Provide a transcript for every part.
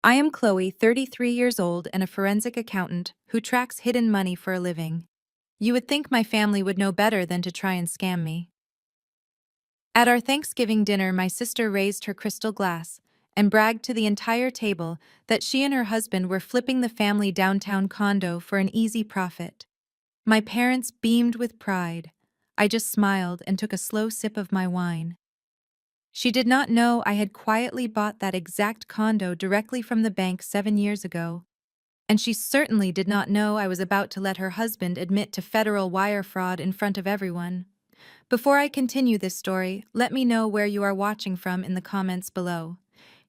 I am Chloe, 33 years old and a forensic accountant who tracks hidden money for a living. You would think my family would know better than to try and scam me. At our Thanksgiving dinner, my sister raised her crystal glass and bragged to the entire table that she and her husband were flipping the family downtown condo for an easy profit. My parents beamed with pride. I just smiled and took a slow sip of my wine. She did not know I had quietly bought that exact condo directly from the bank 7 years ago. And she certainly did not know I was about to let her husband admit to federal wire fraud in front of everyone. Before I continue this story, let me know where you are watching from in the comments below.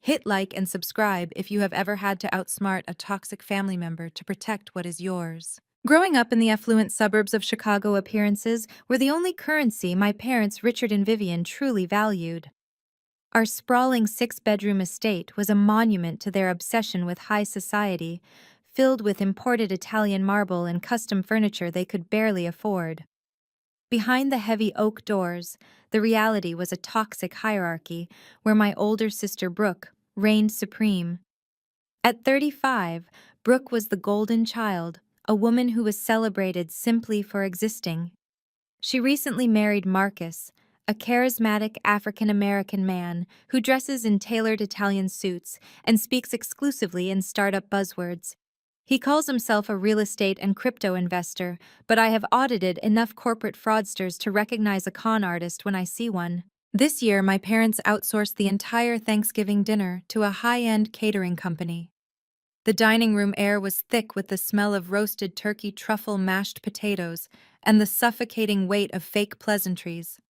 Hit like and subscribe if you have ever had to outsmart a toxic family member to protect what is yours. Growing up in the affluent suburbs of Chicago, appearances were the only currency my parents, Richard and Vivian, truly valued. Our sprawling six-bedroom estate was a monument to their obsession with high society, filled with imported Italian marble and custom furniture they could barely afford. Behind the heavy oak doors, the reality was a toxic hierarchy where my older sister Brooke reigned supreme. At 35, Brooke was the golden child, a woman who was celebrated simply for existing. She recently married Marcus, a charismatic African-American man who dresses in tailored Italian suits and speaks exclusively in startup buzzwords. He calls himself a real estate and crypto investor, but I have audited enough corporate fraudsters to recognize a con artist when I see one. This year, my parents outsourced the entire Thanksgiving dinner to a high-end catering company. The dining room air was thick with the smell of roasted turkey, truffle, mashed potatoes, and the suffocating weight of fake pleasantries.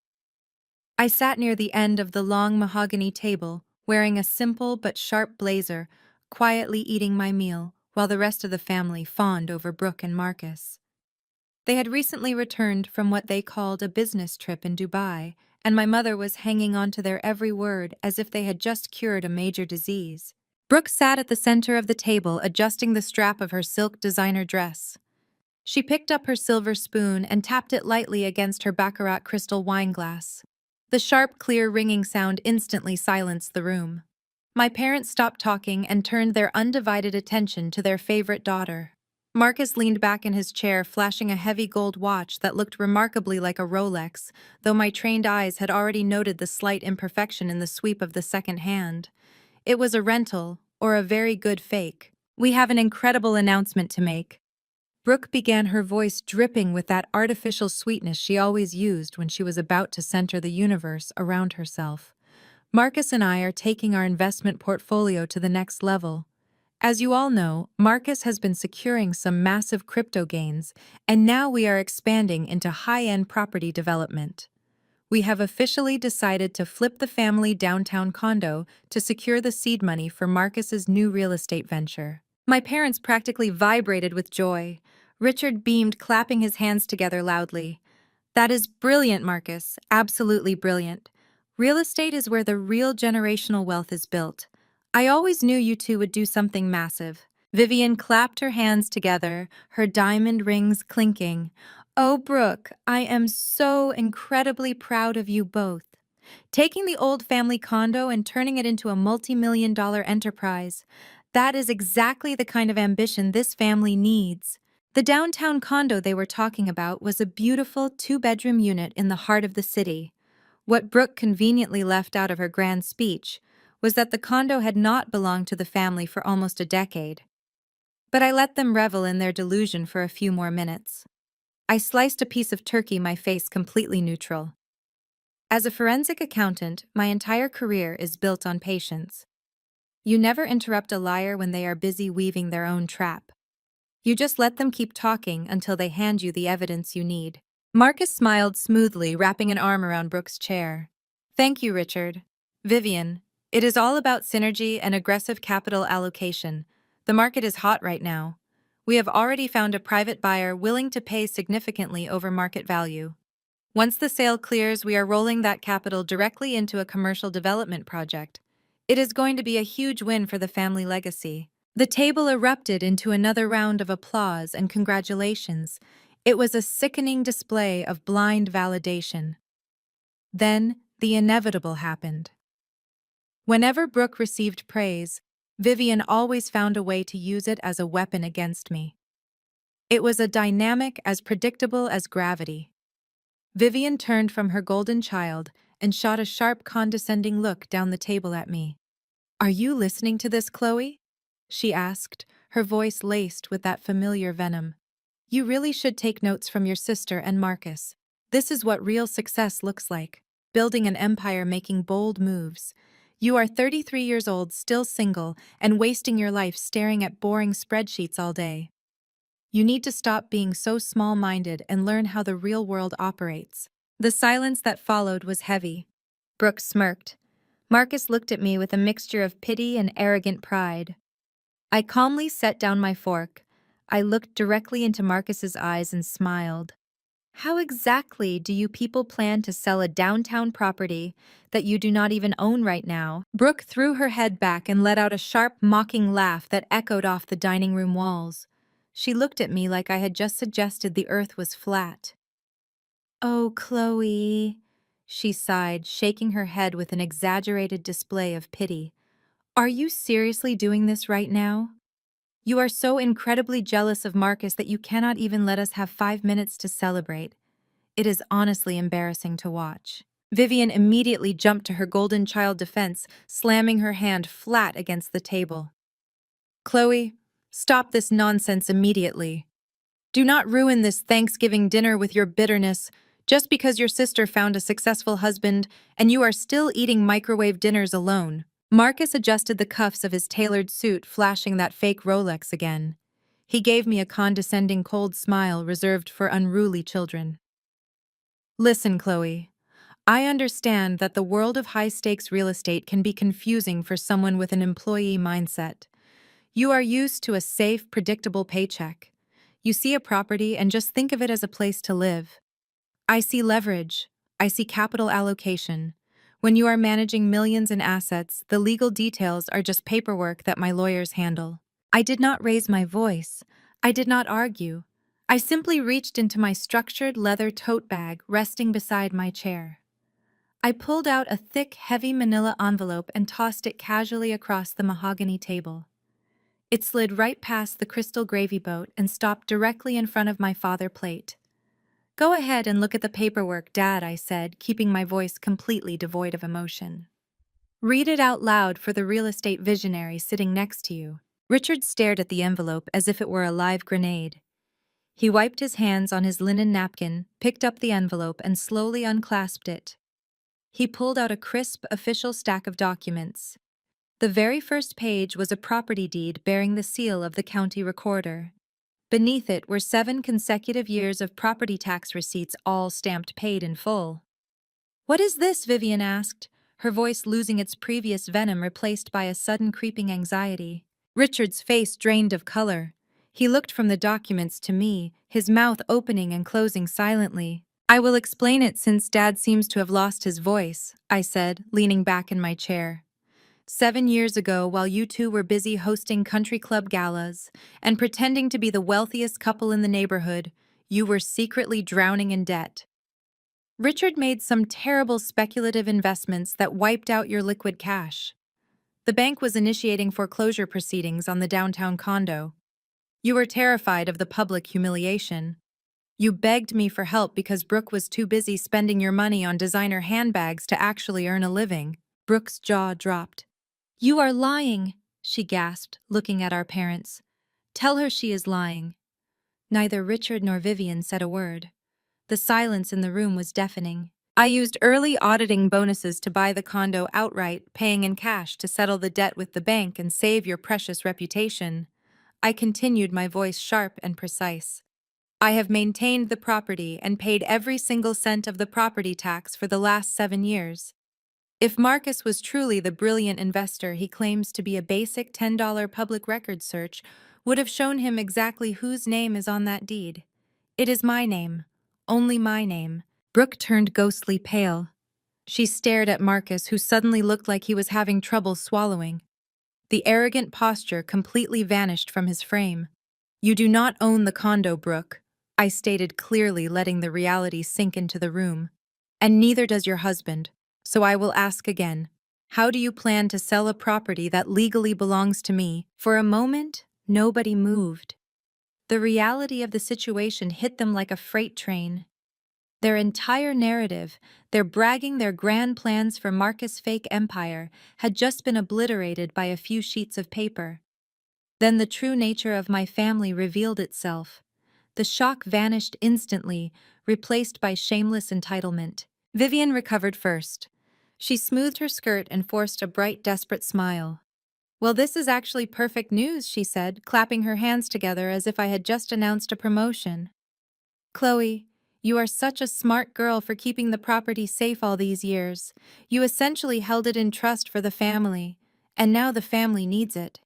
I sat near the end of the long mahogany table, wearing a simple but sharp blazer, quietly eating my meal, while the rest of the family fawned over Brooke and Marcus. They had recently returned from what they called a business trip in Dubai, and my mother was hanging on to their every word as if they had just cured a major disease. Brooke sat at the center of the table, adjusting the strap of her silk designer dress. She picked up her silver spoon and tapped it lightly against her baccarat crystal wine glass. The sharp, clear ringing sound instantly silenced the room. My parents stopped talking and turned their undivided attention to their favorite daughter. Marcus leaned back in his chair, flashing a heavy gold watch that looked remarkably like a Rolex, though my trained eyes had already noted the slight imperfection in the sweep of the second hand. It was a rental, or a very good fake. "We have an incredible announcement to make." Brooke began, her voice dripping with that artificial sweetness she always used when she was about to center the universe around herself. "Marcus and I are taking our investment portfolio to the next level. As you all know, Marcus has been securing some massive crypto gains, and now we are expanding into high-end property development. We have officially decided to flip the family downtown condo to secure the seed money for Marcus's new real estate venture." My parents practically vibrated with joy. Richard beamed, clapping his hands together loudly. "That is brilliant, Marcus. Absolutely brilliant. Real estate is where the real generational wealth is built. I always knew you two would do something massive." Vivian clapped her hands together, her diamond rings clinking. "Oh, Brooke, I am so incredibly proud of you both. Taking the old family condo and turning it into a multi-million-dollar enterprise. That is exactly the kind of ambition this family needs." The downtown condo they were talking about was a beautiful two-bedroom unit in the heart of the city. What Brooke conveniently left out of her grand speech was that the condo had not belonged to the family for almost a decade. But I let them revel in their delusion for a few more minutes. I sliced a piece of turkey, my face completely neutral. As a forensic accountant, my entire career is built on patience. You never interrupt a liar when they are busy weaving their own trap. You just let them keep talking until they hand you the evidence you need. Marcus smiled smoothly, wrapping an arm around Brooke's chair. "Thank you, Richard. Vivian, it is all about synergy and aggressive capital allocation. The market is hot right now. We have already found a private buyer willing to pay significantly over market value. Once the sale clears, we are rolling that capital directly into a commercial development project. It is going to be a huge win for the family legacy." The table erupted into another round of applause and congratulations. It was a sickening display of blind validation. Then, the inevitable happened. Whenever Brooke received praise, Vivian always found a way to use it as a weapon against me. It was a dynamic as predictable as gravity. Vivian turned from her golden child and shot a sharp, condescending look down the table at me. "Are you listening to this, Chloe?" she asked, her voice laced with that familiar venom. "You really should take notes from your sister and Marcus. This is what real success looks like, building an empire, making bold moves. You are 33 years old, still single, and wasting your life staring at boring spreadsheets all day. You need to stop being so small-minded and learn how the real world operates." The silence that followed was heavy. Brooke smirked. Marcus looked at me with a mixture of pity and arrogant pride. I calmly set down my fork. I looked directly into Marcus's eyes and smiled. "How exactly do you people plan to sell a downtown property that you do not even own right now?" Brooke threw her head back and let out a sharp, mocking laugh that echoed off the dining room walls. She looked at me like I had just suggested the earth was flat. "Oh, Chloe," she sighed, shaking her head with an exaggerated display of pity. "Are you seriously doing this right now? You are so incredibly jealous of Marcus that you cannot even let us have 5 minutes to celebrate. It is honestly embarrassing to watch." Vivian immediately jumped to her golden child defense, slamming her hand flat against the table. "Chloe, stop this nonsense immediately. Do not ruin this Thanksgiving dinner with your bitterness just because your sister found a successful husband and you are still eating microwave dinners alone." Marcus adjusted the cuffs of his tailored suit, flashing that fake Rolex again. He gave me a condescending cold smile reserved for unruly children. "Listen, Chloe. I understand that the world of high-stakes real estate can be confusing for someone with an employee mindset. You are used to a safe, predictable paycheck. You see a property and just think of it as a place to live. I see leverage. I see capital allocation. When you are managing millions in assets, the legal details are just paperwork that my lawyers handle." I did not raise my voice. I did not argue. I simply reached into my structured leather tote bag resting beside my chair. I pulled out a thick, heavy manila envelope and tossed it casually across the mahogany table. It slid right past the crystal gravy boat and stopped directly in front of my father's plate. "Go ahead and look at the paperwork, Dad," I said, keeping my voice completely devoid of emotion. "Read it out loud for the real estate visionary sitting next to you." Richard stared at the envelope as if it were a live grenade. He wiped his hands on his linen napkin, picked up the envelope, and slowly unclasped it. He pulled out a crisp, official stack of documents. The very first page was a property deed bearing the seal of the county recorder. Beneath it were 7 consecutive years of property tax receipts, all stamped paid in full. "What is this?" Vivian asked, her voice losing its previous venom replaced by a sudden creeping anxiety. Richard's face drained of color. He looked from the documents to me, his mouth opening and closing silently. "I will explain it since Dad seems to have lost his voice," I said, leaning back in my chair. 7 years ago, while you two were busy hosting country club galas and pretending to be the wealthiest couple in the neighborhood, you were secretly drowning in debt. Richard made some terrible speculative investments that wiped out your liquid cash. The bank was initiating foreclosure proceedings on the downtown condo. You were terrified of the public humiliation. You begged me for help because Brooke was too busy spending your money on designer handbags to actually earn a living." Brooke's jaw dropped. "You are lying," she gasped, looking at our parents. "Tell her she is lying." Neither Richard nor Vivian said a word. The silence in the room was deafening. "I used early auditing bonuses to buy the condo outright, paying in cash to settle the debt with the bank and save your precious reputation." I continued, my voice sharp and precise. "I have maintained the property and paid every single cent of the property tax for the last 7 years. If Marcus was truly the brilliant investor he claims to be, a basic $10 public record search would have shown him exactly whose name is on that deed. It is my name. Only my name." Brooke turned ghostly pale. She stared at Marcus, who suddenly looked like he was having trouble swallowing. The arrogant posture completely vanished from his frame. "You do not own the condo, Brooke," I stated clearly, letting the reality sink into the room. "And neither does your husband. So I will ask again. How do you plan to sell a property that legally belongs to me? For a moment, nobody moved. The reality of the situation hit them like a freight train. Their entire narrative, their bragging their grand plans for Marcus' fake empire, had just been obliterated by a few sheets of paper. Then the true nature of my family revealed itself. The shock vanished instantly, replaced by shameless entitlement. Vivian recovered first. She smoothed her skirt and forced a bright, desperate smile. "Well, this is actually perfect news," she said, clapping her hands together as if I had just announced a promotion. "Chloe, you are such a smart girl for keeping the property safe all these years. You essentially held it in trust for the family, and now the family needs it."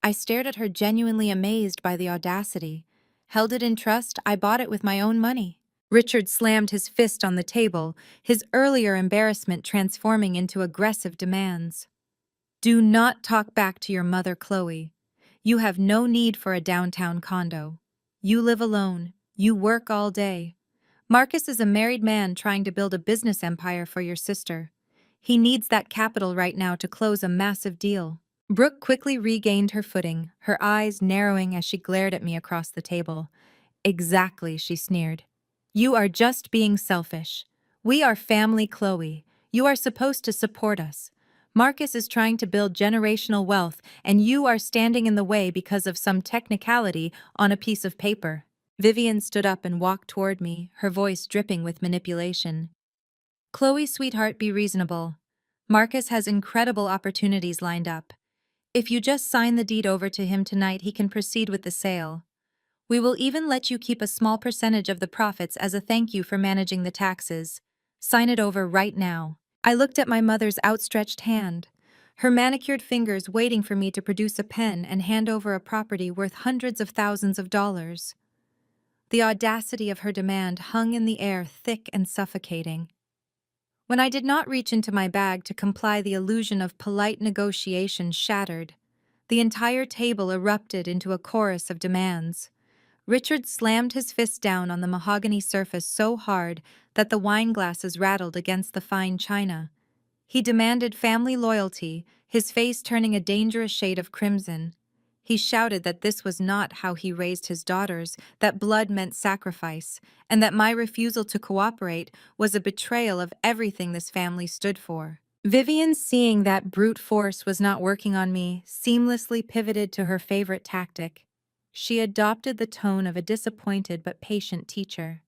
I stared at her, genuinely amazed by the audacity. "Held it in trust? I bought it with my own money." Richard slammed his fist on the table, his earlier embarrassment transforming into aggressive demands. "Do not talk back to your mother, Chloe. You have no need for a downtown condo. You live alone. You work all day. Marcus is a married man trying to build a business empire for your sister. He needs that capital right now to close a massive deal." Brooke quickly regained her footing, her eyes narrowing as she glared at me across the table. "Exactly," she sneered. "You are just being selfish. We are family, Chloe. You are supposed to support us. Marcus is trying to build generational wealth, and you are standing in the way because of some technicality on a piece of paper." Vivian stood up and walked toward me, her voice dripping with manipulation. "Chloe, sweetheart, be reasonable. Marcus has incredible opportunities lined up. If you just sign the deed over to him tonight, he can proceed with the sale. We will even let you keep a small percentage of the profits as a thank you for managing the taxes. Sign it over right now." I looked at my mother's outstretched hand, her manicured fingers waiting for me to produce a pen and hand over a property worth hundreds of thousands of dollars. The audacity of her demand hung in the air, thick and suffocating. When I did not reach into my bag to comply, the illusion of polite negotiation shattered. The entire table erupted into a chorus of demands. Richard slammed his fist down on the mahogany surface so hard that the wine glasses rattled against the fine china. He demanded family loyalty, his face turning a dangerous shade of crimson. He shouted that this was not how he raised his daughters, that blood meant sacrifice, and that my refusal to cooperate was a betrayal of everything this family stood for. Vivian, seeing that brute force was not working on me, seamlessly pivoted to her favorite tactic. She adopted the tone of a disappointed but patient teacher.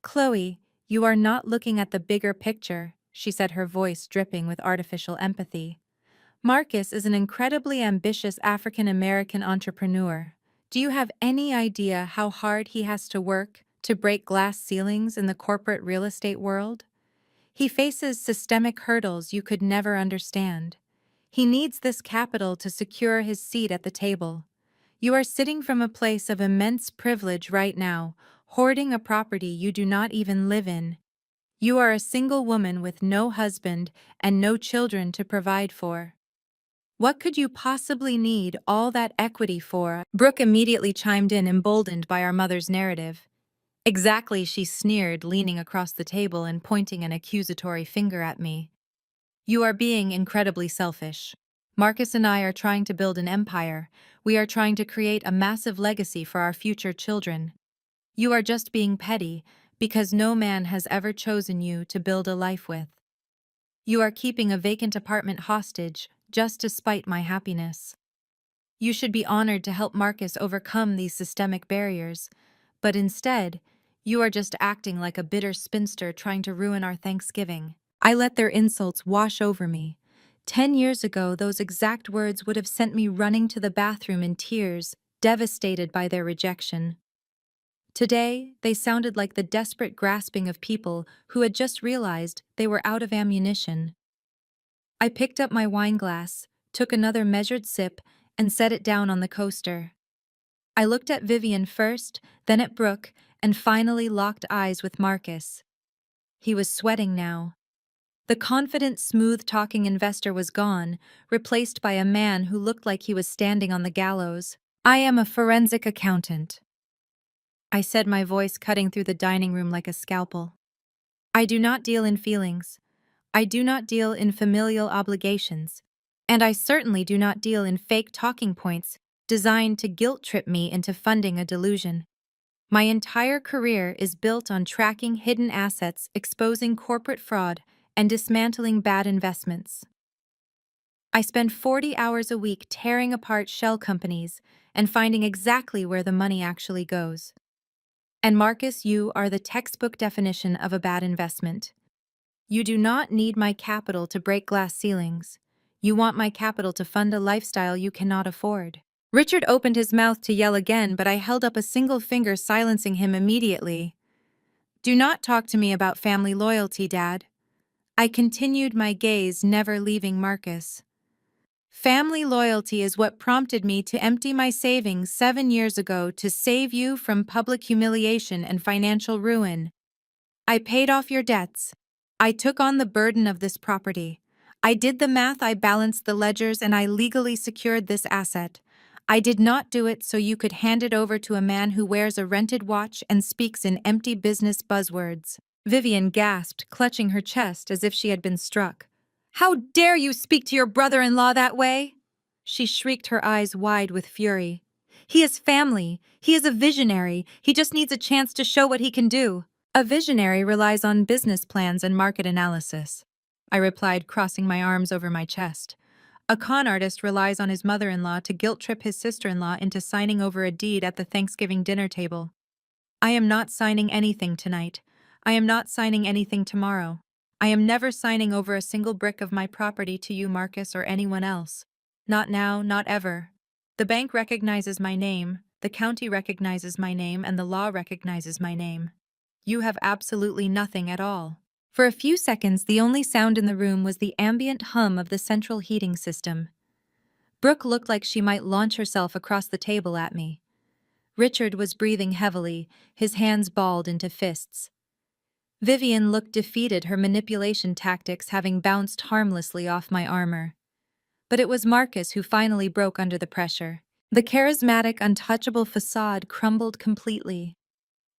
"Chloe, you are not looking at the bigger picture," she said, her voice dripping with artificial empathy. "Marcus is an incredibly ambitious African-American entrepreneur. Do you have any idea how hard he has to work to break glass ceilings in the corporate real estate world? He faces systemic hurdles you could never understand. He needs this capital to secure his seat at the table. You are sitting from a place of immense privilege right now, hoarding a property you do not even live in. You are a single woman with no husband and no children to provide for. What could you possibly need all that equity for?" Brooke immediately chimed in, emboldened by our mother's narrative. "Exactly," she sneered, leaning across the table and pointing an accusatory finger at me. "You are being incredibly selfish. Marcus and I are trying to build an empire. We are trying to create a massive legacy for our future children. You are just being petty because no man has ever chosen you to build a life with. You are keeping a vacant apartment hostage just to spite my happiness. You should be honored to help Marcus overcome these systemic barriers, but instead, you are just acting like a bitter spinster trying to ruin our Thanksgiving." I let their insults wash over me. 10 years ago, those exact words would have sent me running to the bathroom in tears, devastated by their rejection. Today, they sounded like the desperate grasping of people who had just realized they were out of ammunition. I picked up my wine glass, took another measured sip, and set it down on the coaster. I looked at Vivian first, then at Brooke, and finally locked eyes with Marcus. He was sweating now. The confident, smooth-talking investor was gone, replaced by a man who looked like he was standing on the gallows. "I am a forensic accountant," I said, my voice cutting through the dining room like a scalpel. "I do not deal in feelings. I do not deal in familial obligations, and I certainly do not deal in fake talking points designed to guilt-trip me into funding a delusion. My entire career is built on tracking hidden assets, exposing corporate fraud, and dismantling bad investments. I spend 40 hours a week tearing apart shell companies and finding exactly where the money actually goes. And Marcus, you are the textbook definition of a bad investment. You do not need my capital to break glass ceilings. You want my capital to fund a lifestyle you cannot afford. Richard opened his mouth to yell again, but I held up a single finger, silencing him immediately. Do not talk to me about family loyalty, Dad. I continued, my gaze never leaving Marcus. Family loyalty is what prompted me to empty my savings 7 years ago to save you from public humiliation and financial ruin. I paid off your debts. I took on the burden of this property. I did the math, I balanced the ledgers, and I legally secured this asset. I did not do it so you could hand it over to a man who wears a rented watch and speaks in empty business buzzwords. Vivian gasped, clutching her chest as if she had been struck. How dare you speak to your brother-in-law that way? She shrieked, her eyes wide with fury. He is family. He is a visionary. He just needs a chance to show what he can do. A visionary relies on business plans and market analysis, I replied, crossing my arms over my chest. A con artist relies on his mother-in-law to guilt-trip his sister-in-law into signing over a deed at the Thanksgiving dinner table. I am not signing anything tonight. I am not signing anything tomorrow. I am never signing over a single brick of my property to you, Marcus, or anyone else. Not now, not ever. The bank recognizes my name, the county recognizes my name, and the law recognizes my name. You have absolutely nothing at all. For a few seconds, the only sound in the room was the ambient hum of the central heating system. Brooke looked like she might launch herself across the table at me. Richard was breathing heavily, his hands balled into fists. Vivian looked defeated, her manipulation tactics having bounced harmlessly off my armor. But it was Marcus who finally broke under the pressure. The charismatic, untouchable facade crumbled completely.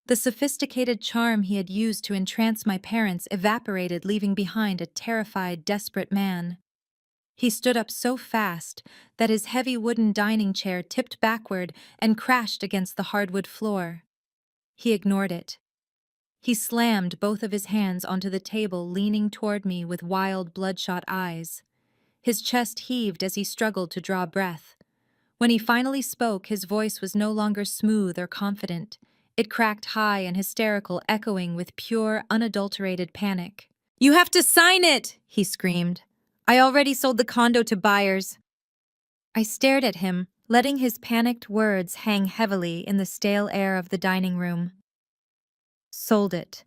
The sophisticated charm he had used to entrance my parents evaporated, leaving behind a terrified, desperate man. He stood up so fast that his heavy wooden dining chair tipped backward and crashed against the hardwood floor. He ignored it. He slammed both of his hands onto the table, leaning toward me with wild, bloodshot eyes. His chest heaved as he struggled to draw breath. When he finally spoke, his voice was no longer smooth or confident. It cracked high and hysterical, echoing with pure, unadulterated panic. "You have to sign it!" he screamed. "I already sold the condo to buyers." I stared at him, letting his panicked words hang heavily in the stale air of the dining room. "Sold it.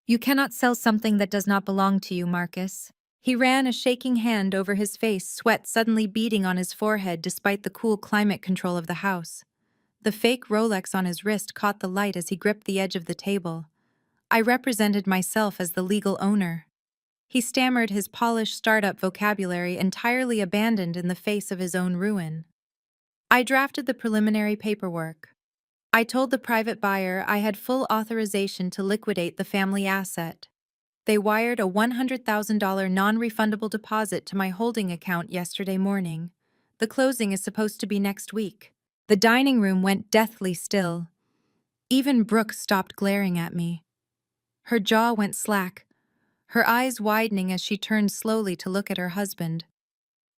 You cannot sell something that does not belong to you, Marcus." He ran a shaking hand over his face, sweat suddenly beading on his forehead despite the cool climate control of the house. The fake Rolex on his wrist caught the light as he gripped the edge of the table. I represented myself as the legal owner. He stammered, his polished startup vocabulary entirely abandoned in the face of his own ruin. I drafted the preliminary paperwork. I told the private buyer I had full authorization to liquidate the family asset. They wired a $100,000 non-refundable deposit to my holding account yesterday morning. The closing is supposed to be next week. The dining room went deathly still. Even Brooke stopped glaring at me. Her jaw went slack, her eyes widening as she turned slowly to look at her husband.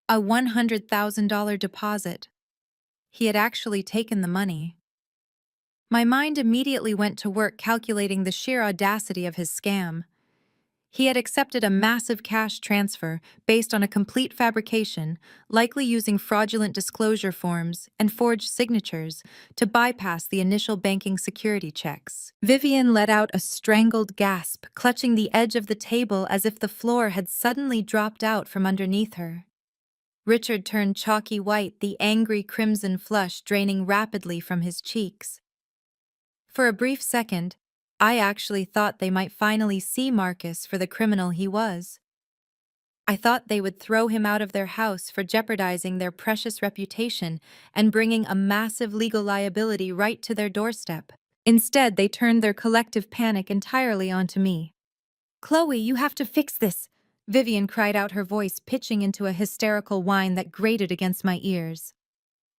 A $100,000 deposit. He had actually taken the money. My mind immediately went to work calculating the sheer audacity of his scam. He had accepted a massive cash transfer based on a complete fabrication, likely using fraudulent disclosure forms and forged signatures to bypass the initial banking security checks. Vivian let out a strangled gasp, clutching the edge of the table as if the floor had suddenly dropped out from underneath her. Richard turned chalky white, the angry crimson flush draining rapidly from his cheeks. For a brief second, I actually thought they might finally see Marcus for the criminal he was. I thought they would throw him out of their house for jeopardizing their precious reputation and bringing a massive legal liability right to their doorstep. Instead, they turned their collective panic entirely onto me. "Chloe, you have to fix this. Vivian cried out, her voice pitching into a hysterical whine that grated against my ears.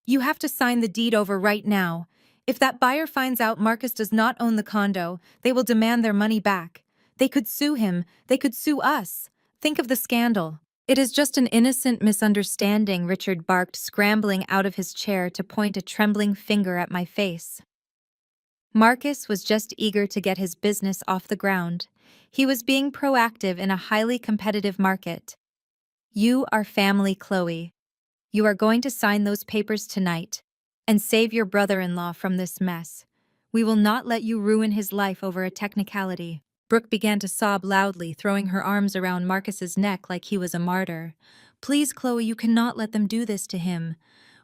You have to sign the deed over right now. If that buyer finds out Marcus does not own the condo, they will demand their money back. They could sue him. They could sue us. Think of the scandal. It is just an innocent misunderstanding, Richard barked, scrambling out of his chair to point a trembling finger at my face. Marcus was just eager to get his business off the ground. He was being proactive in a highly competitive market. You are family, Chloe. You are going to sign those papers tonight and save your brother-in-law from this mess. We will not let you ruin his life over a technicality. Brooke began to sob loudly, throwing her arms around Marcus's neck like he was a martyr. Please, Chloe, you cannot let them do this to him.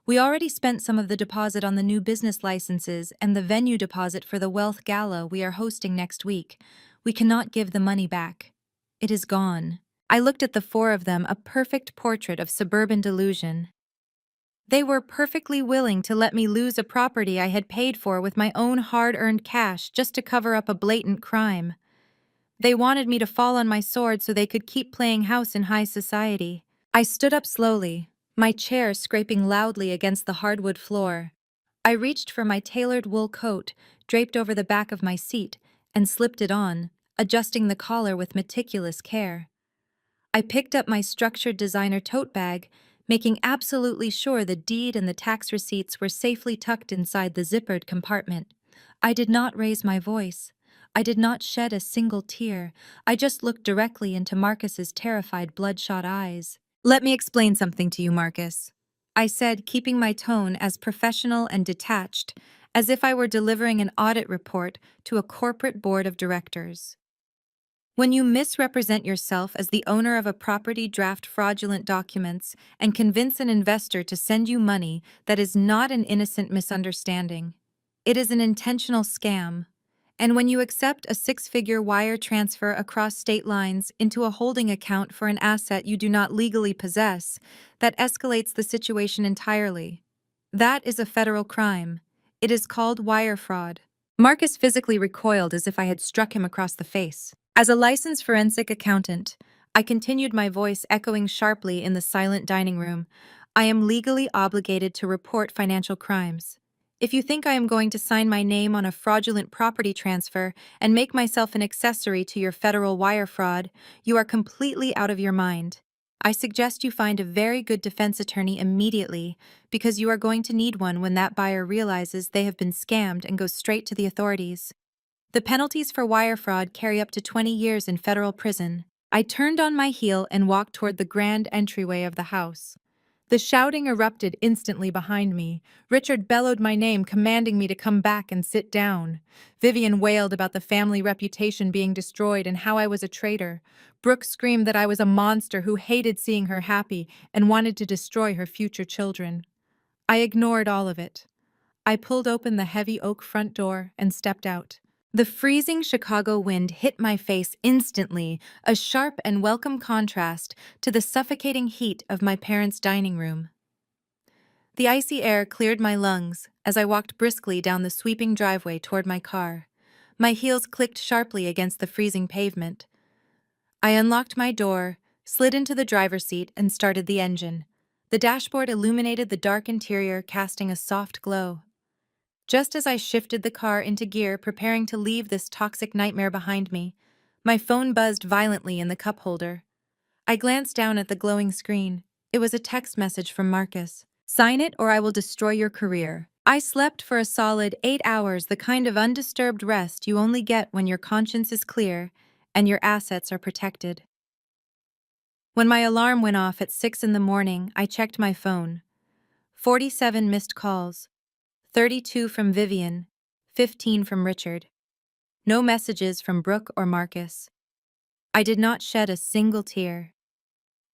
We already spent some of the deposit on the new business licenses and the venue deposit for the Wealth Gala we are hosting next week. We cannot give the money back. It is gone. I looked at the four of them, a perfect portrait of suburban delusion. They were perfectly willing to let me lose a property I had paid for with my own hard-earned cash just to cover up a blatant crime. They wanted me to fall on my sword so they could keep playing house in high society. I stood up slowly, my chair scraping loudly against the hardwood floor. I reached for my tailored wool coat, draped over the back of my seat, and slipped it on, adjusting the collar with meticulous care. I picked up my structured designer tote bag, making absolutely sure the deed and the tax receipts were safely tucked inside the zippered compartment. I did not raise my voice. I did not shed a single tear. I just looked directly into Marcus's terrified, bloodshot eyes. Let me explain something to you, Marcus, I said, keeping my tone as professional and detached as if I were delivering an audit report to a corporate board of directors. When you misrepresent yourself as the owner of a property, draft fraudulent documents, and convince an investor to send you money, that is not an innocent misunderstanding. It is an intentional scam. And when you accept a six-figure wire transfer across state lines into a holding account for an asset you do not legally possess, that escalates the situation entirely. That is a federal crime. It is called wire fraud. Marcus physically recoiled as if I had struck him across the face. As a licensed forensic accountant, I continued, my voice echoing sharply in the silent dining room. I am legally obligated to report financial crimes. If you think I am going to sign my name on a fraudulent property transfer and make myself an accessory to your federal wire fraud, you are completely out of your mind. I suggest you find a very good defense attorney immediately, because you are going to need one when that buyer realizes they have been scammed and goes straight to the authorities. The penalties for wire fraud carry up to 20 years in federal prison. I turned on my heel and walked toward the grand entryway of the house. The shouting erupted instantly behind me. Richard bellowed my name, commanding me to come back and sit down. Vivian wailed about the family reputation being destroyed and how I was a traitor. Brooke screamed that I was a monster who hated seeing her happy and wanted to destroy her future children. I ignored all of it. I pulled open the heavy oak front door and stepped out. The freezing Chicago wind hit my face instantly, a sharp and welcome contrast to the suffocating heat of my parents' dining room. The icy air cleared my lungs as I walked briskly down the sweeping driveway toward my car. My heels clicked sharply against the freezing pavement. I unlocked my door, slid into the driver's seat, and started the engine. The dashboard illuminated the dark interior, casting a soft glow. Just as I shifted the car into gear, preparing to leave this toxic nightmare behind me, my phone buzzed violently in the cup holder. I glanced down at the glowing screen. It was a text message from Marcus. Sign it or I will destroy your career. I slept for a solid 8 hours, the kind of undisturbed rest you only get when your conscience is clear and your assets are protected. When my alarm went off at 6 in the morning, I checked my phone. 47 missed calls. 32 from Vivian, 15 from Richard. No messages from Brooke or Marcus. I did not shed a single tear.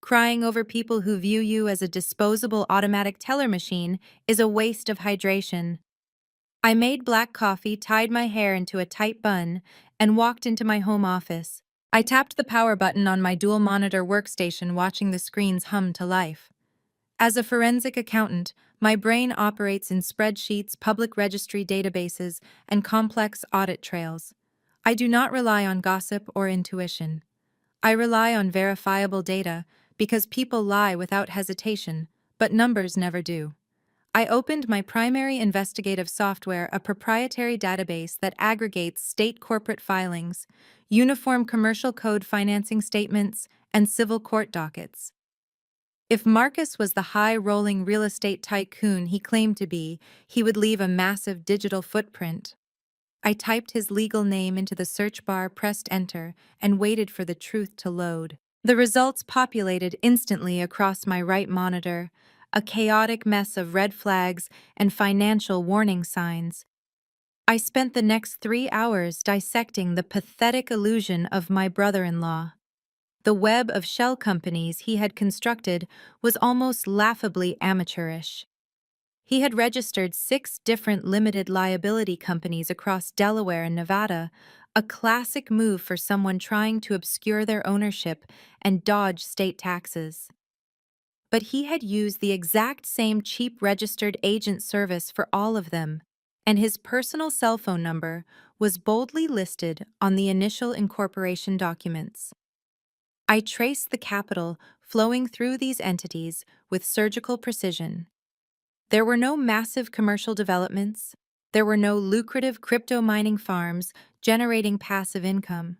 Crying over people who view you as a disposable automatic teller machine is a waste of hydration. I made black coffee, tied my hair into a tight bun, and walked into my home office. I tapped the power button on my dual-monitor workstation, watching the screens hum to life. As a forensic accountant, my brain operates in spreadsheets, public registry databases, and complex audit trails. I do not rely on gossip or intuition. I rely on verifiable data because people lie without hesitation, but numbers never do. I opened my primary investigative software, a proprietary database that aggregates state corporate filings, uniform commercial code financing statements, and civil court dockets. If Marcus was the high-rolling real estate tycoon he claimed to be, he would leave a massive digital footprint. I typed his legal name into the search bar, pressed enter, and waited for the truth to load. The results populated instantly across my right monitor, a chaotic mess of red flags and financial warning signs. I spent the next 3 hours dissecting the pathetic illusion of my brother-in-law. The web of shell companies he had constructed was almost laughably amateurish. He had registered 6 different limited liability companies across Delaware and Nevada, a classic move for someone trying to obscure their ownership and dodge state taxes. But he had used the exact same cheap registered agent service for all of them, and his personal cell phone number was boldly listed on the initial incorporation documents. I traced the capital flowing through these entities with surgical precision. There were no massive commercial developments. There were no lucrative crypto mining farms generating passive income.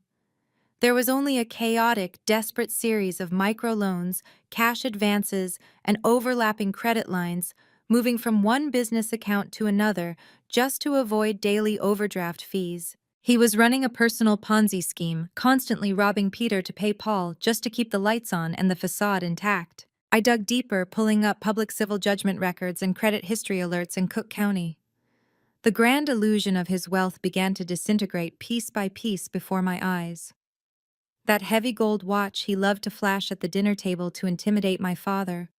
There was only a chaotic, desperate series of microloans, cash advances, and overlapping credit lines moving from one business account to another just to avoid daily overdraft fees. He was running a personal Ponzi scheme, constantly robbing Peter to pay Paul just to keep the lights on and the facade intact. I dug deeper, pulling up public civil judgment records and credit history alerts in Cook County. The grand illusion of his wealth began to disintegrate piece by piece before my eyes. That heavy gold watch he loved to flash at the dinner table to intimidate my father.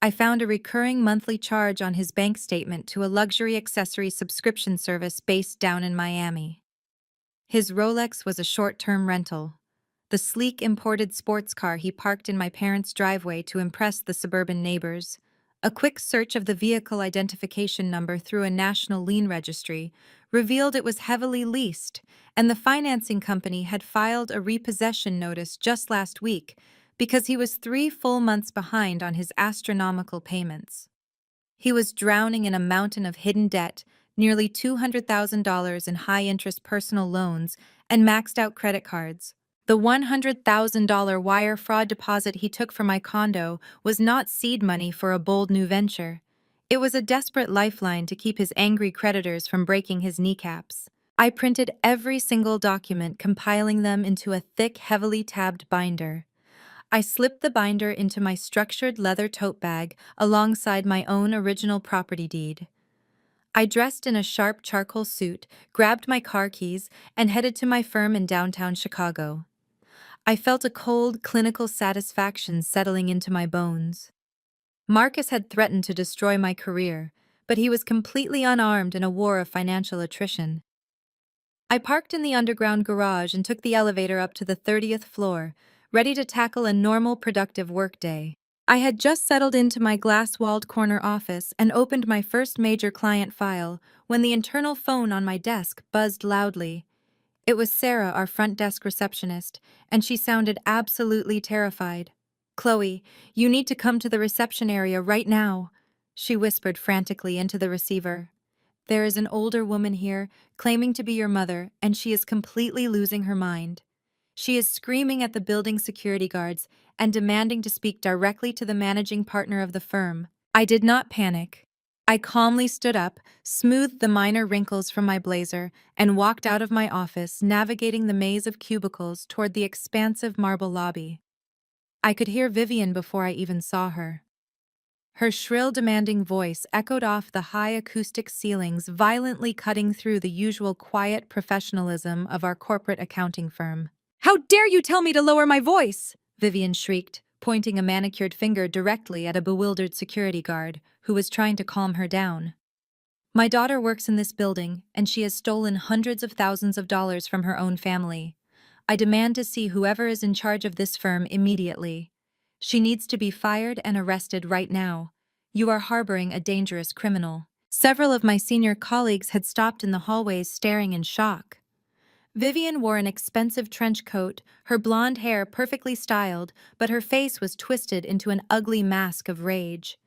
I found a recurring monthly charge on his bank statement to a luxury accessory subscription service based down in Miami. His Rolex was a short-term rental, the sleek imported sports car he parked in my parents' driveway to impress the suburban neighbors. A quick search of the vehicle identification number through a national lien registry revealed it was heavily leased, and the financing company had filed a repossession notice just last week because he was 3 full months behind on his astronomical payments. He was drowning in a mountain of hidden debt, nearly $200,000 in high-interest personal loans and maxed-out credit cards. The $100,000 wire fraud deposit he took from my condo was not seed money for a bold new venture. It was a desperate lifeline to keep his angry creditors from breaking his kneecaps. I printed every single document, compiling them into a thick, heavily tabbed binder. I slipped the binder into my structured leather tote bag alongside my own original property deed. I dressed in a sharp charcoal suit, grabbed my car keys, and headed to my firm in downtown Chicago. I felt a cold, clinical satisfaction settling into my bones. Marcus had threatened to destroy my career, but he was completely unarmed in a war of financial attrition. I parked in the underground garage and took the elevator up to the 30th floor, ready to tackle a normal, productive workday. I had just settled into my glass-walled corner office and opened my first major client file when the internal phone on my desk buzzed loudly. It was Sarah, our front desk receptionist, and she sounded absolutely terrified. "Chloe, you need to come to the reception area right now," she whispered frantically into the receiver. "There is an older woman here, claiming to be your mother, and she is completely losing her mind. She is screaming at the building security guards and demanding to speak directly to the managing partner of the firm." I did not panic. I calmly stood up, smoothed the minor wrinkles from my blazer, and walked out of my office, navigating the maze of cubicles toward the expansive marble lobby. I could hear Vivian before I even saw her. Her shrill, demanding voice echoed off the high acoustic ceilings, violently cutting through the usual quiet professionalism of our corporate accounting firm. "How dare you tell me to lower my voice?" Vivian shrieked, pointing a manicured finger directly at a bewildered security guard who was trying to calm her down. "My daughter works in this building, and she has stolen hundreds of thousands of dollars from her own family. I demand to see whoever is in charge of this firm immediately. She needs to be fired and arrested right now. You are harboring a dangerous criminal." Several of my senior colleagues had stopped in the hallways, staring in shock. Vivian wore an expensive trench coat, her blonde hair perfectly styled, but her face was twisted into an ugly mask of rage.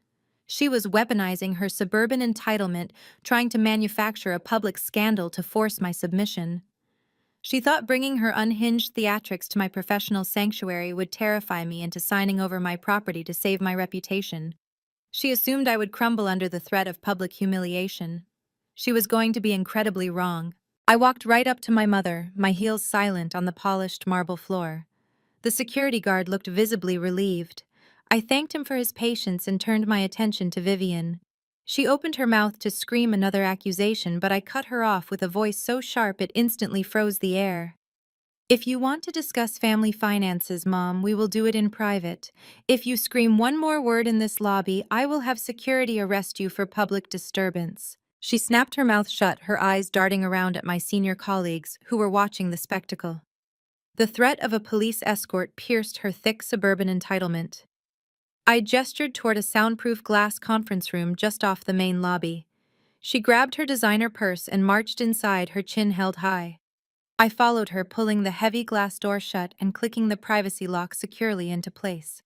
She was weaponizing her suburban entitlement, trying to manufacture a public scandal to force my submission. She thought bringing her unhinged theatrics to my professional sanctuary would terrify me into signing over my property to save my reputation. She assumed I would crumble under the threat of public humiliation. She was going to be incredibly wrong. I walked right up to my mother, my heels silent on the polished marble floor. The security guard looked visibly relieved. I thanked him for his patience and turned my attention to Vivian. She opened her mouth to scream another accusation, but I cut her off with a voice so sharp it instantly froze the air. If you want to discuss family finances, Mom, we will do it in private. If you scream one more word in this lobby, I will have security arrest you for public disturbance. She snapped her mouth shut, her eyes darting around at my senior colleagues, who were watching the spectacle. The threat of a police escort pierced her thick suburban entitlement. I gestured toward a soundproof glass conference room just off the main lobby. She grabbed her designer purse and marched inside, her chin held high. I followed her, pulling the heavy glass door shut and clicking the privacy lock securely into place.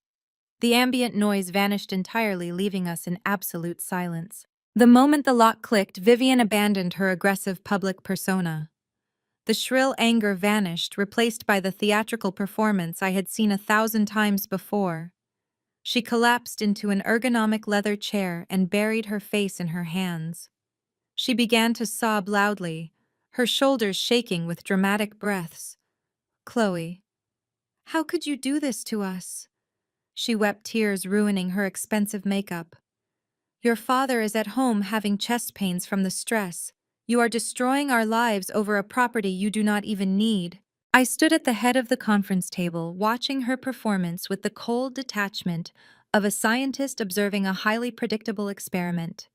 The ambient noise vanished entirely, leaving us in absolute silence. The moment the lock clicked, Vivian abandoned her aggressive public persona. The shrill anger vanished, replaced by the theatrical performance I had seen 1,000 times before. She collapsed into an ergonomic leather chair and buried her face in her hands. She began to sob loudly, her shoulders shaking with dramatic breaths. "Chloe, how could you do this to us?" She wept, tears ruining her expensive makeup. "Your father is at home having chest pains from the stress. You are destroying our lives over a property you do not even need." I stood at the head of the conference table, watching her performance with the cold detachment of a scientist observing a highly predictable experiment.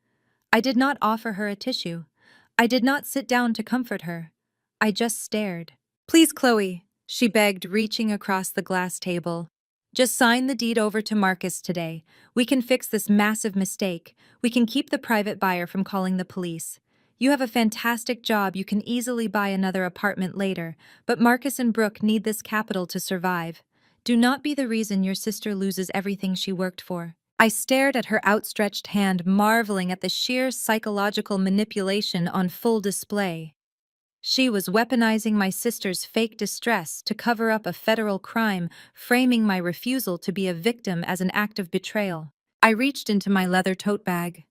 I did not offer her a tissue. I did not sit down to comfort her. I just stared. "Please, Chloe," she begged, reaching across the glass table. "Just sign the deed over to Marcus today. We can fix this massive mistake. We can keep the private buyer from calling the police. You have a fantastic job. You can easily buy another apartment later, but Marcus and Brooke need this capital to survive. Do not be the reason your sister loses everything she worked for." I stared at her outstretched hand, marveling at the sheer psychological manipulation on full display. She was weaponizing my sister's fake distress to cover up a federal crime, framing my refusal to be a victim as an act of betrayal. I reached into my leather tote bag.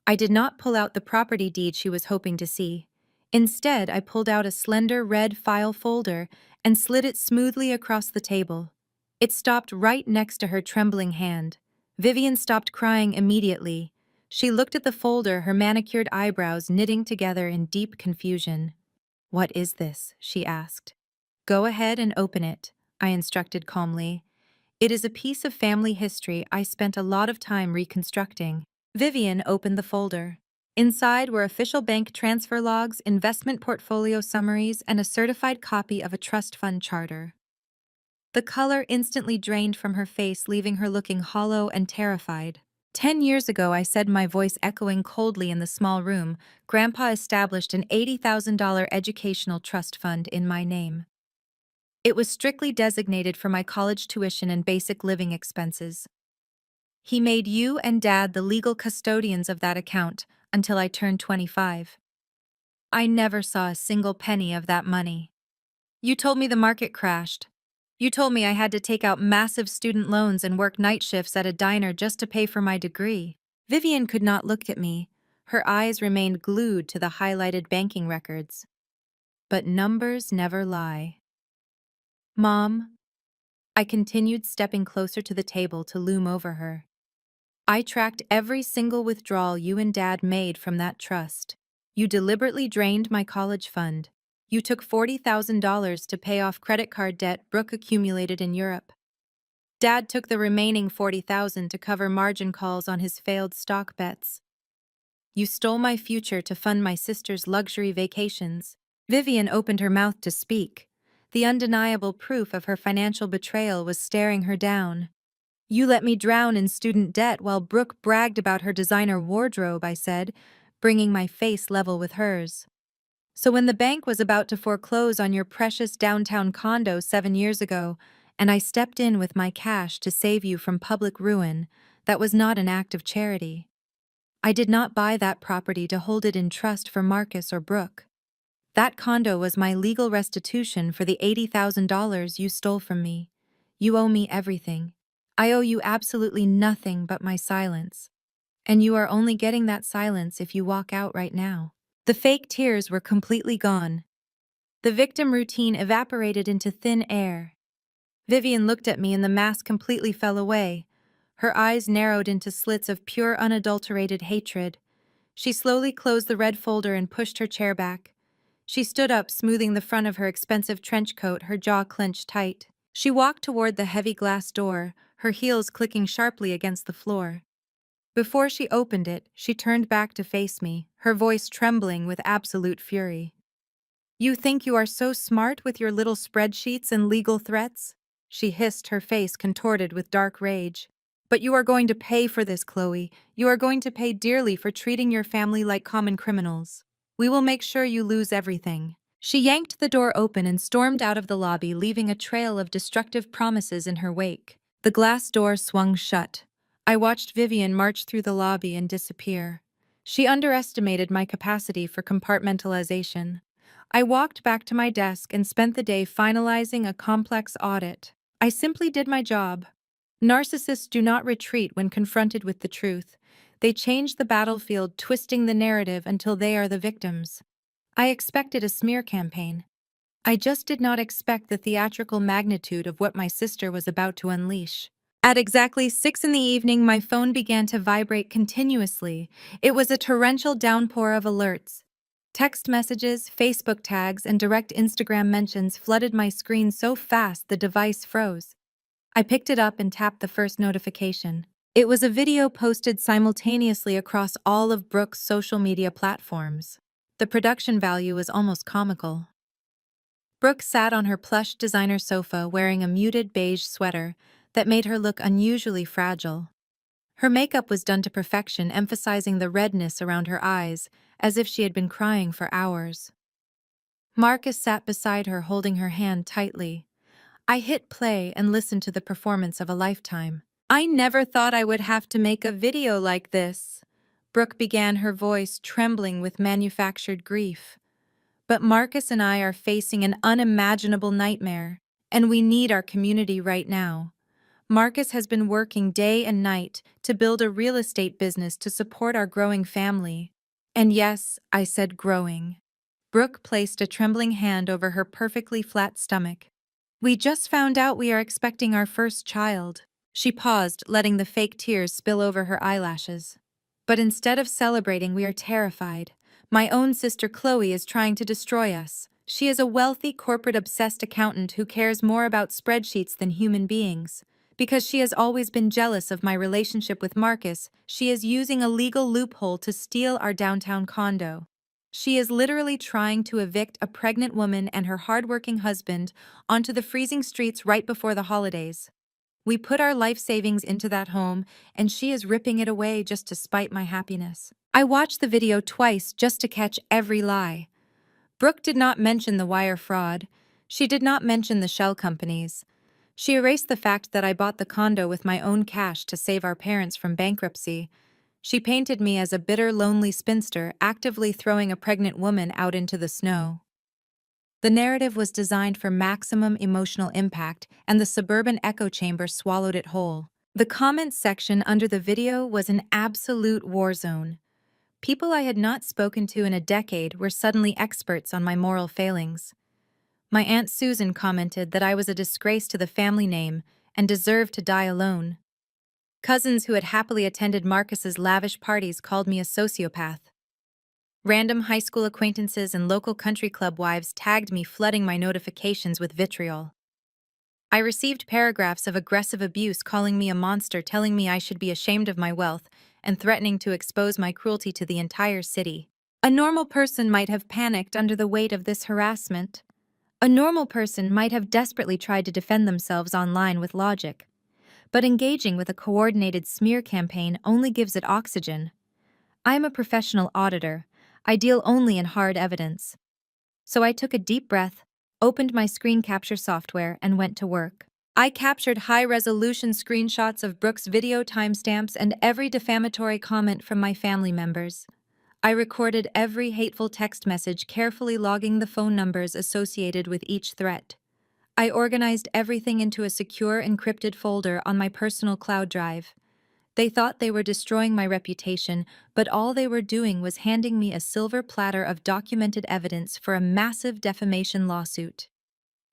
I did not pull out the property deed she was hoping to see. Instead, I pulled out a slender red file folder and slid it smoothly across the table. It stopped right next to her trembling hand. Vivian stopped crying immediately. She looked at the folder, her manicured eyebrows knitting together in deep confusion. "What is this?" she asked. "Go ahead and open it," I instructed calmly. "It is a piece of family history I spent a lot of time reconstructing." Vivian opened the folder. Inside were official bank transfer logs, investment portfolio summaries, and a certified copy of a trust fund charter. The color instantly drained from her face, leaving her looking hollow and terrified. 10 years ago, I said, my voice echoing coldly in the small room, Grandpa established an $80,000 educational trust fund in my name. It was strictly designated for my college tuition and basic living expenses. He made you and Dad the legal custodians of that account until I turned 25. I never saw a single penny of that money. You told me the market crashed. You told me I had to take out massive student loans and work night shifts at a diner just to pay for my degree. Vivian could not look at me. Her eyes remained glued to the highlighted banking records. But numbers never lie. "Mom," I continued, stepping closer to the table to loom over her. "I tracked every single withdrawal you and Dad made from that trust. You deliberately drained my college fund. You took $40,000 to pay off credit card debt Brooke accumulated in Europe. Dad took the remaining $40,000 to cover margin calls on his failed stock bets. You stole my future to fund my sister's luxury vacations." Vivian opened her mouth to speak. The undeniable proof of her financial betrayal was staring her down. "You let me drown in student debt while Brooke bragged about her designer wardrobe," I said, bringing my face level with hers. So when the bank was about to foreclose on your precious downtown condo 7 years ago, and I stepped in with my cash to save you from public ruin, that was not an act of charity. I did not buy that property to hold it in trust for Marcus or Brooke. That condo was my legal restitution for the $80,000 you stole from me. You owe me everything. I owe you absolutely nothing but my silence. And you are only getting that silence if you walk out right now. The fake tears were completely gone. The victim routine evaporated into thin air. Vivian looked at me and the mask completely fell away. Her eyes narrowed into slits of pure unadulterated hatred. She slowly closed the red folder and pushed her chair back. She stood up, smoothing the front of her expensive trench coat, her jaw clenched tight. She walked toward the heavy glass door, her heels clicking sharply against the floor. Before she opened it, she turned back to face me, her voice trembling with absolute fury. "You think you are so smart with your little spreadsheets and legal threats?" She hissed, her face contorted with dark rage. "But you are going to pay for this, Chloe. You are going to pay dearly for treating your family like common criminals. We will make sure you lose everything." She yanked the door open and stormed out of the lobby, leaving a trail of destructive promises in her wake. The glass door swung shut. I watched Vivian march through the lobby and disappear. She underestimated my capacity for compartmentalization. I walked back to my desk and spent the day finalizing a complex audit. I simply did my job. Narcissists do not retreat when confronted with the truth. They change the battlefield, twisting the narrative until they are the victims. I expected a smear campaign. I just did not expect the theatrical magnitude of what my sister was about to unleash. At exactly 6 in the evening, my phone began to vibrate continuously. It was a torrential downpour of alerts. Text messages, Facebook tags, and direct Instagram mentions flooded my screen so fast the device froze. I picked it up and tapped the first notification. It was a video posted simultaneously across all of Brooke's social media platforms. The production value was almost comical. Brooke sat on her plush designer sofa wearing a muted beige sweater that made her look unusually fragile. Her makeup was done to perfection, emphasizing the redness around her eyes, as if she had been crying for hours. Marcus sat beside her, holding her hand tightly. I hit play and listened to the performance of a lifetime. "I never thought I would have to make a video like this," Brooke began, her voice trembling with manufactured grief. "But Marcus and I are facing an unimaginable nightmare, and we need our community right now. Marcus has been working day and night to build a real estate business to support our growing family." And yes, I said growing. Brooke placed a trembling hand over her perfectly flat stomach. "We just found out we are expecting our first child." She paused, letting the fake tears spill over her eyelashes. "But instead of celebrating, we are terrified. My own sister Chloe is trying to destroy us. She is a wealthy, corporate-obsessed accountant who cares more about spreadsheets than human beings. Because she has always been jealous of my relationship with Marcus, she is using a legal loophole to steal our downtown condo. She is literally trying to evict a pregnant woman and her hardworking husband onto the freezing streets right before the holidays. We put our life savings into that home, and she is ripping it away just to spite my happiness." I watched the video twice just to catch every lie. Brooke did not mention the wire fraud. She did not mention the shell companies. She erased the fact that I bought the condo with my own cash to save our parents from bankruptcy. She painted me as a bitter, lonely spinster actively throwing a pregnant woman out into the snow. The narrative was designed for maximum emotional impact, and the suburban echo chamber swallowed it whole. The comments section under the video was an absolute war zone. People I had not spoken to in a decade were suddenly experts on my moral failings. My Aunt Susan commented that I was a disgrace to the family name and deserved to die alone. Cousins who had happily attended Marcus's lavish parties called me a sociopath. Random high school acquaintances and local country club wives tagged me, flooding my notifications with vitriol. I received paragraphs of aggressive abuse calling me a monster, telling me I should be ashamed of my wealth, and threatening to expose my cruelty to the entire city. A normal person might have panicked under the weight of this harassment. A normal person might have desperately tried to defend themselves online with logic. But engaging with a coordinated smear campaign only gives it oxygen. I am a professional auditor. I deal only in hard evidence. So I took a deep breath, opened my screen capture software, and went to work. I captured high-resolution screenshots of Brooke's video timestamps and every defamatory comment from my family members. I recorded every hateful text message, carefully logging the phone numbers associated with each threat. I organized everything into a secure, encrypted folder on my personal cloud drive. They thought they were destroying my reputation, but all they were doing was handing me a silver platter of documented evidence for a massive defamation lawsuit.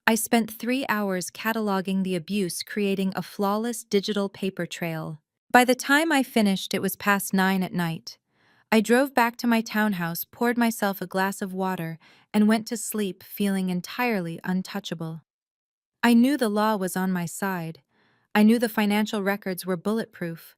I spent 3 hours cataloging the abuse, creating a flawless digital paper trail. By the time I finished, it was past 9 at night. I drove back to my townhouse, poured myself a glass of water, and went to sleep feeling entirely untouchable. I knew the law was on my side. I knew the financial records were bulletproof.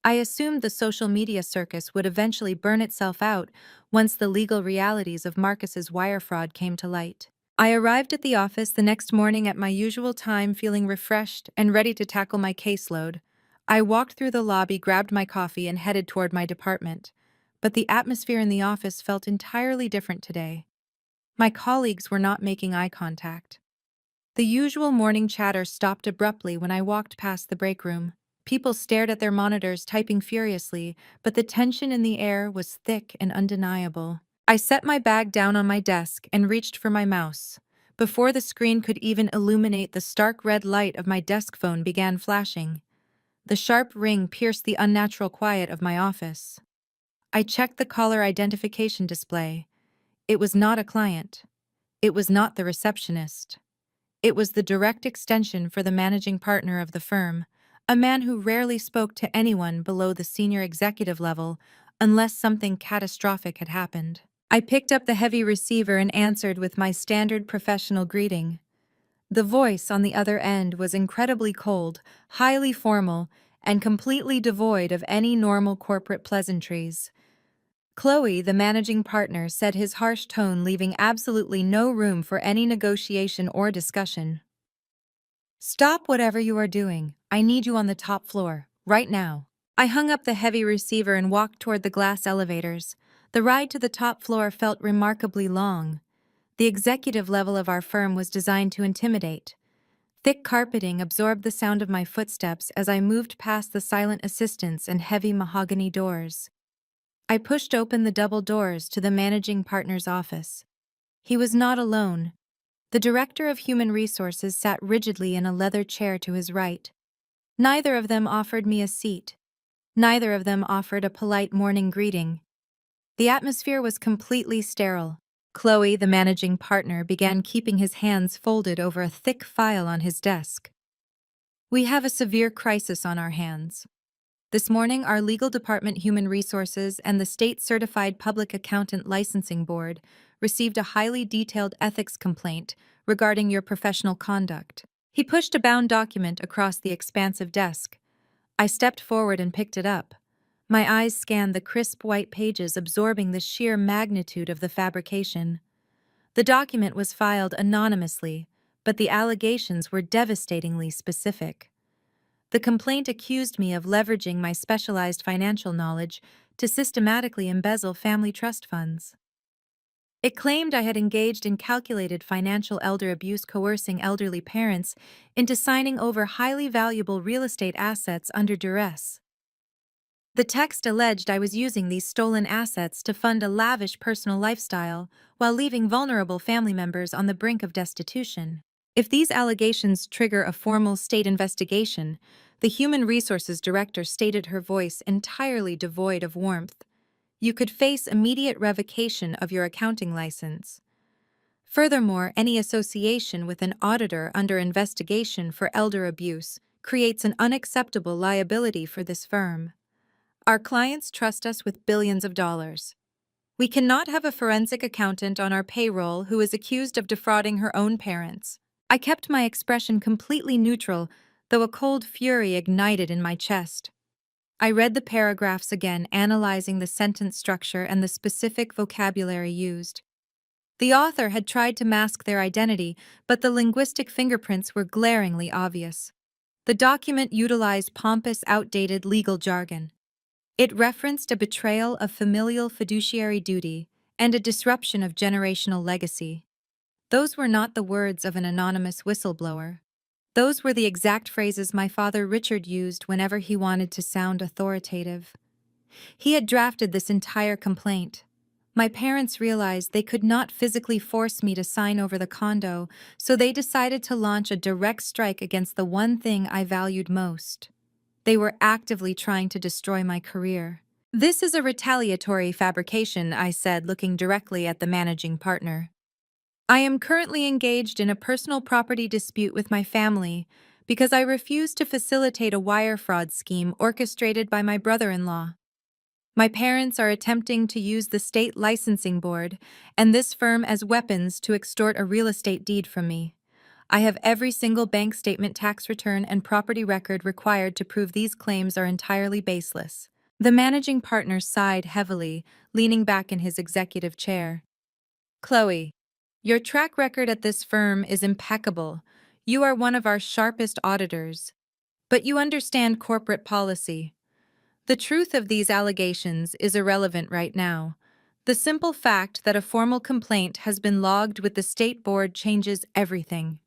I assumed the social media circus would eventually burn itself out once the legal realities of Marcus's wire fraud came to light. I arrived at the office the next morning at my usual time, feeling refreshed and ready to tackle my caseload. I walked through the lobby, grabbed my coffee, and headed toward my department. But the atmosphere in the office felt entirely different today. My colleagues were not making eye contact. The usual morning chatter stopped abruptly when I walked past the break room. People stared at their monitors, typing furiously, but the tension in the air was thick and undeniable. I set my bag down on my desk and reached for my mouse. Before the screen could even illuminate, the stark red light of my desk phone began flashing. The sharp ring pierced the unnatural quiet of my office. I checked the caller identification display. It was not a client. It was not the receptionist. It was the direct extension for the managing partner of the firm, a man who rarely spoke to anyone below the senior executive level unless something catastrophic had happened. I picked up the heavy receiver and answered with my standard professional greeting. The voice on the other end was incredibly cold, highly formal, and completely devoid of any normal corporate pleasantries. Chloe, the managing partner, said, his harsh tone leaving absolutely no room for any negotiation or discussion. "Stop whatever you are doing. I need you on the top floor, right now." I hung up the heavy receiver and walked toward the glass elevators. The ride to the top floor felt remarkably long. The executive level of our firm was designed to intimidate. Thick carpeting absorbed the sound of my footsteps as I moved past the silent assistants and heavy mahogany doors. I pushed open the double doors to the managing partner's office. He was not alone. The director of human resources sat rigidly in a leather chair to his right. Neither of them offered me a seat. Neither of them offered a polite morning greeting. The atmosphere was completely sterile. Chloe, the managing partner, began keeping his hands folded over a thick file on his desk. "We have a severe crisis on our hands. This morning, our legal department, Human Resources, and the State Certified Public Accountant Licensing Board received a highly detailed ethics complaint regarding your professional conduct." He pushed a bound document across the expansive desk. I stepped forward and picked it up. My eyes scanned the crisp white pages, absorbing the sheer magnitude of the fabrication. The document was filed anonymously, but the allegations were devastatingly specific. The complaint accused me of leveraging my specialized financial knowledge to systematically embezzle family trust funds. It claimed I had engaged in calculated financial elder abuse, coercing elderly parents into signing over highly valuable real estate assets under duress. The text alleged I was using these stolen assets to fund a lavish personal lifestyle while leaving vulnerable family members on the brink of destitution. If these allegations trigger a formal state investigation, the Human Resources Director stated, her voice entirely devoid of warmth, "you could face immediate revocation of your accounting license. Furthermore, any association with an auditor under investigation for elder abuse creates an unacceptable liability for this firm. Our clients trust us with billions of dollars. We cannot have a forensic accountant on our payroll who is accused of defrauding her own parents." I kept my expression completely neutral, though a cold fury ignited in my chest. I read the paragraphs again, analyzing the sentence structure and the specific vocabulary used. The author had tried to mask their identity, but the linguistic fingerprints were glaringly obvious. The document utilized pompous, outdated legal jargon. It referenced a betrayal of familial fiduciary duty and a disruption of generational legacy. Those were not the words of an anonymous whistleblower. Those were the exact phrases my father Richard used whenever he wanted to sound authoritative. He had drafted this entire complaint. My parents realized they could not physically force me to sign over the condo, so they decided to launch a direct strike against the one thing I valued most. They were actively trying to destroy my career. This is a retaliatory fabrication, I said, looking directly at the managing partner. I am currently engaged in a personal property dispute with my family because I refuse to facilitate a wire fraud scheme orchestrated by my brother-in-law. My parents are attempting to use the state licensing board and this firm as weapons to extort a real estate deed from me. I have every single bank statement, tax return, and property record required to prove these claims are entirely baseless. The managing partner sighed heavily, leaning back in his executive chair. Chloe, your track record at this firm is impeccable. You are one of our sharpest auditors. But you understand corporate policy. The truth of these allegations is irrelevant right now. The simple fact that a formal complaint has been logged with the state board changes everything.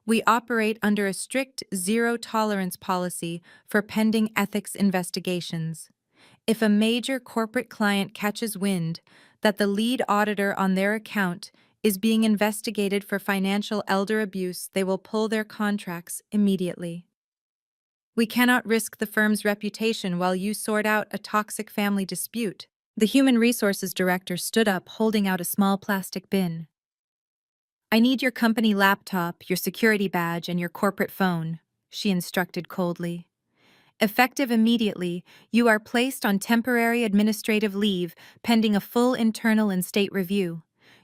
We operate under a strict zero-tolerance policy for pending ethics investigations. If a major corporate client catches wind that the lead auditor on their account is being investigated for financial elder abuse, they will pull their contracts immediately. We cannot risk the firm's reputation while you sort out a toxic family dispute. The human resources director stood up, holding out a small plastic bin. I need your company laptop, your security badge, and your corporate phone, she instructed coldly. Effective immediately, you are placed on temporary administrative leave pending a full internal and state review.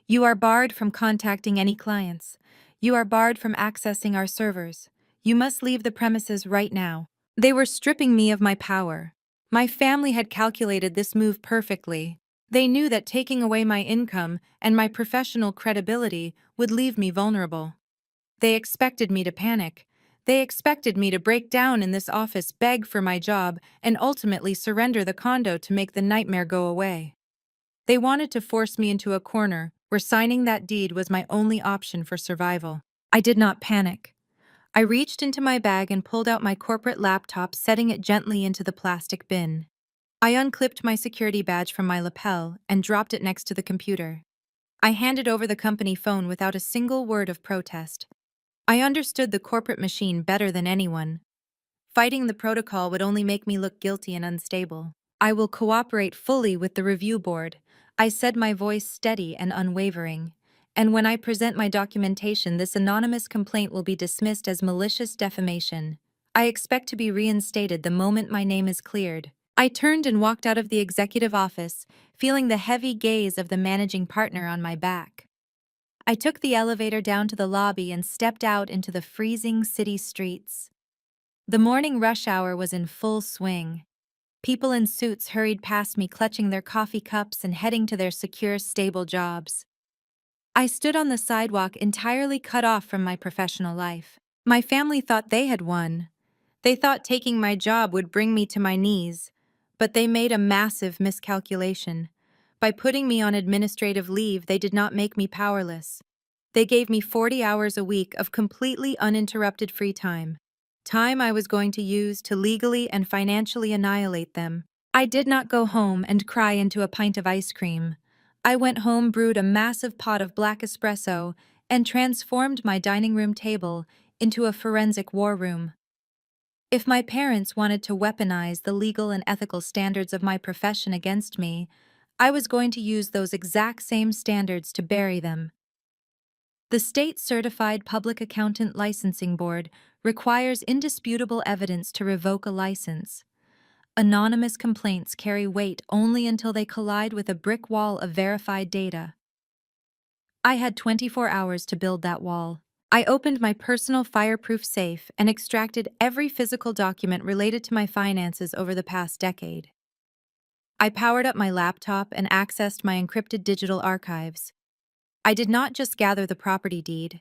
You are barred from contacting any clients. You are barred from accessing our servers. You must leave the premises right now. They were stripping me of my power. My family had calculated this move perfectly. They knew that taking away my income and my professional credibility would leave me vulnerable. They expected me to panic. They expected me to break down in this office, beg for my job, and ultimately surrender the condo to make the nightmare go away. They wanted to force me into a corner where signing that deed was my only option for survival. I did not panic. I reached into my bag and pulled out my corporate laptop, setting it gently into the plastic bin. I unclipped my security badge from my lapel and dropped it next to the computer. I handed over the company phone without a single word of protest. I understood the corporate machine better than anyone. Fighting the protocol would only make me look guilty and unstable. I will cooperate fully with the review board, I said, my voice steady and unwavering. And when I present my documentation, this anonymous complaint will be dismissed as malicious defamation. I expect to be reinstated the moment my name is cleared. I turned and walked out of the executive office, feeling the heavy gaze of the managing partner on my back. I took the elevator down to the lobby and stepped out into the freezing city streets. The morning rush hour was in full swing. People in suits hurried past me, clutching their coffee cups and heading to their secure, stable jobs. I stood on the sidewalk, entirely cut off from my professional life. My family thought they had won. They thought taking my job would bring me to my knees, but they made a massive miscalculation. By putting me on administrative leave, they did not make me powerless. They gave me 40 hours a week of completely uninterrupted free time. Time I was going to use to legally and financially annihilate them. I did not go home and cry into a pint of ice cream. I went home, brewed a massive pot of black espresso, and transformed my dining room table into a forensic war room. If my parents wanted to weaponize the legal and ethical standards of my profession against me, I was going to use those exact same standards to bury them. The state-certified Public Accountant Licensing Board requires indisputable evidence to revoke a license. Anonymous complaints carry weight only until they collide with a brick wall of verified data. I had 24 hours to build that wall. I opened my personal fireproof safe and extracted every physical document related to my finances over the past decade. I powered up my laptop and accessed my encrypted digital archives. I did not just gather the property deed.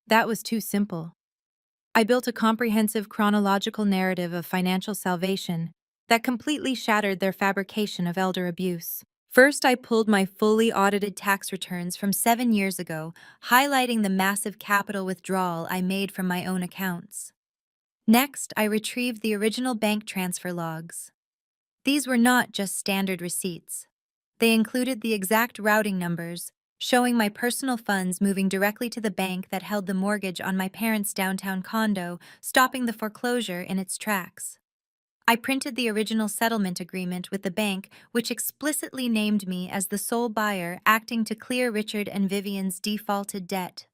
That was too simple. I built a comprehensive chronological narrative of financial salvation that completely shattered their fabrication of elder abuse. First, I pulled my fully audited tax returns from 7 years ago, highlighting the massive capital withdrawal I made from my own accounts. Next, I retrieved the original bank transfer logs. These were not just standard receipts. They included the exact routing numbers, showing my personal funds moving directly to the bank that held the mortgage on my parents' downtown condo, stopping the foreclosure in its tracks. I printed the original settlement agreement with the bank, which explicitly named me as the sole buyer acting to clear Richard and Vivian's defaulted debt.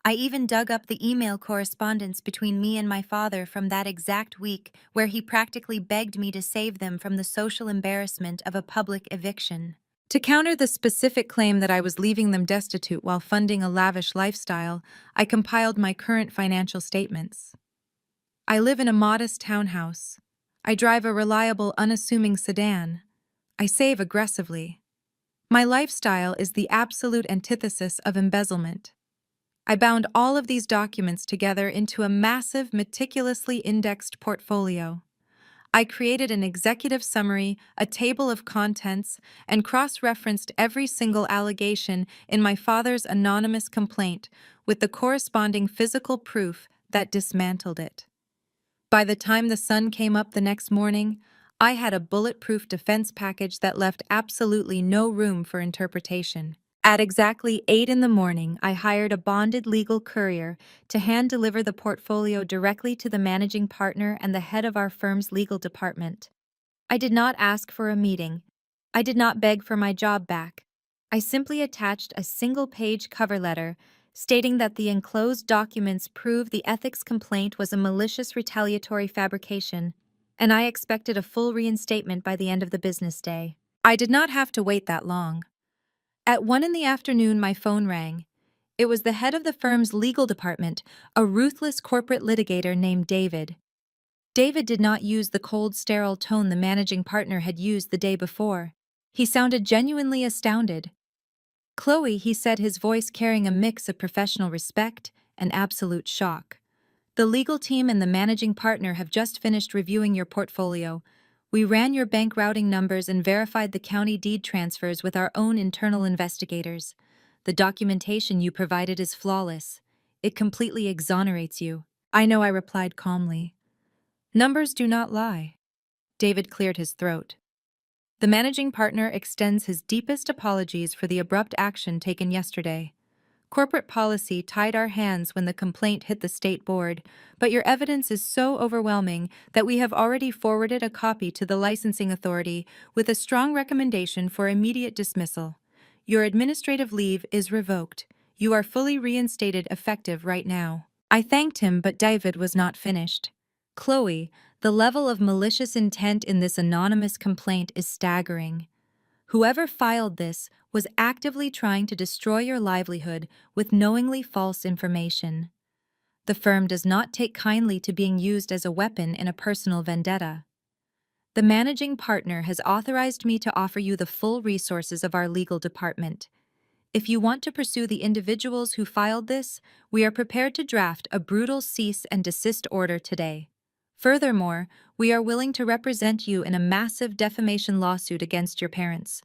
I even dug up the email correspondence between me and my father from that exact week, where he practically begged me to save them from the social embarrassment of a public eviction. To counter the specific claim that I was leaving them destitute while funding a lavish lifestyle, I compiled my current financial statements. I live in a modest townhouse. I drive a reliable, unassuming sedan. I save aggressively. My lifestyle is the absolute antithesis of embezzlement. I bound all of these documents together into a massive, meticulously indexed portfolio. I created an executive summary, a table of contents, and cross-referenced every single allegation in my father's anonymous complaint with the corresponding physical proof that dismantled it. By the time the sun came up the next morning, I had a bulletproof defense package that left absolutely no room for interpretation. At exactly 8 in the morning, I hired a bonded legal courier to hand-deliver the portfolio directly to the managing partner and the head of our firm's legal department. I did not ask for a meeting. I did not beg for my job back. I simply attached a single-page cover letter stating that the enclosed documents prove the ethics complaint was a malicious retaliatory fabrication, and I expected a full reinstatement by the end of the business day. I did not have to wait that long. At 1 in the afternoon, my phone rang. It was the head of the firm's legal department, a ruthless corporate litigator named David. David did not use the cold, sterile tone the managing partner had used the day before. He sounded genuinely astounded. "Chloe," he said, his voice carrying a mix of professional respect and absolute shock. "The legal team and the managing partner have just finished reviewing your portfolio. We ran your bank routing numbers and verified the county deed transfers with our own internal investigators. The documentation you provided is flawless. It completely exonerates you." "I know," I replied calmly. "Numbers do not lie." David cleared his throat. "The managing partner extends his deepest apologies for the abrupt action taken yesterday. Corporate policy tied our hands when the complaint hit the state board, but your evidence is so overwhelming that we have already forwarded a copy to the licensing authority with a strong recommendation for immediate dismissal. Your administrative leave is revoked. You are fully reinstated effective right now." I thanked him, but David was not finished. "Chloe, the level of malicious intent in this anonymous complaint is staggering. Whoever filed this was actively trying to destroy your livelihood with knowingly false information. The firm does not take kindly to being used as a weapon in a personal vendetta. The managing partner has authorized me to offer you the full resources of our legal department. If you want to pursue the individuals who filed this, we are prepared to draft a brutal cease and desist order today. Furthermore, we are willing to represent you in a massive defamation lawsuit against your parents.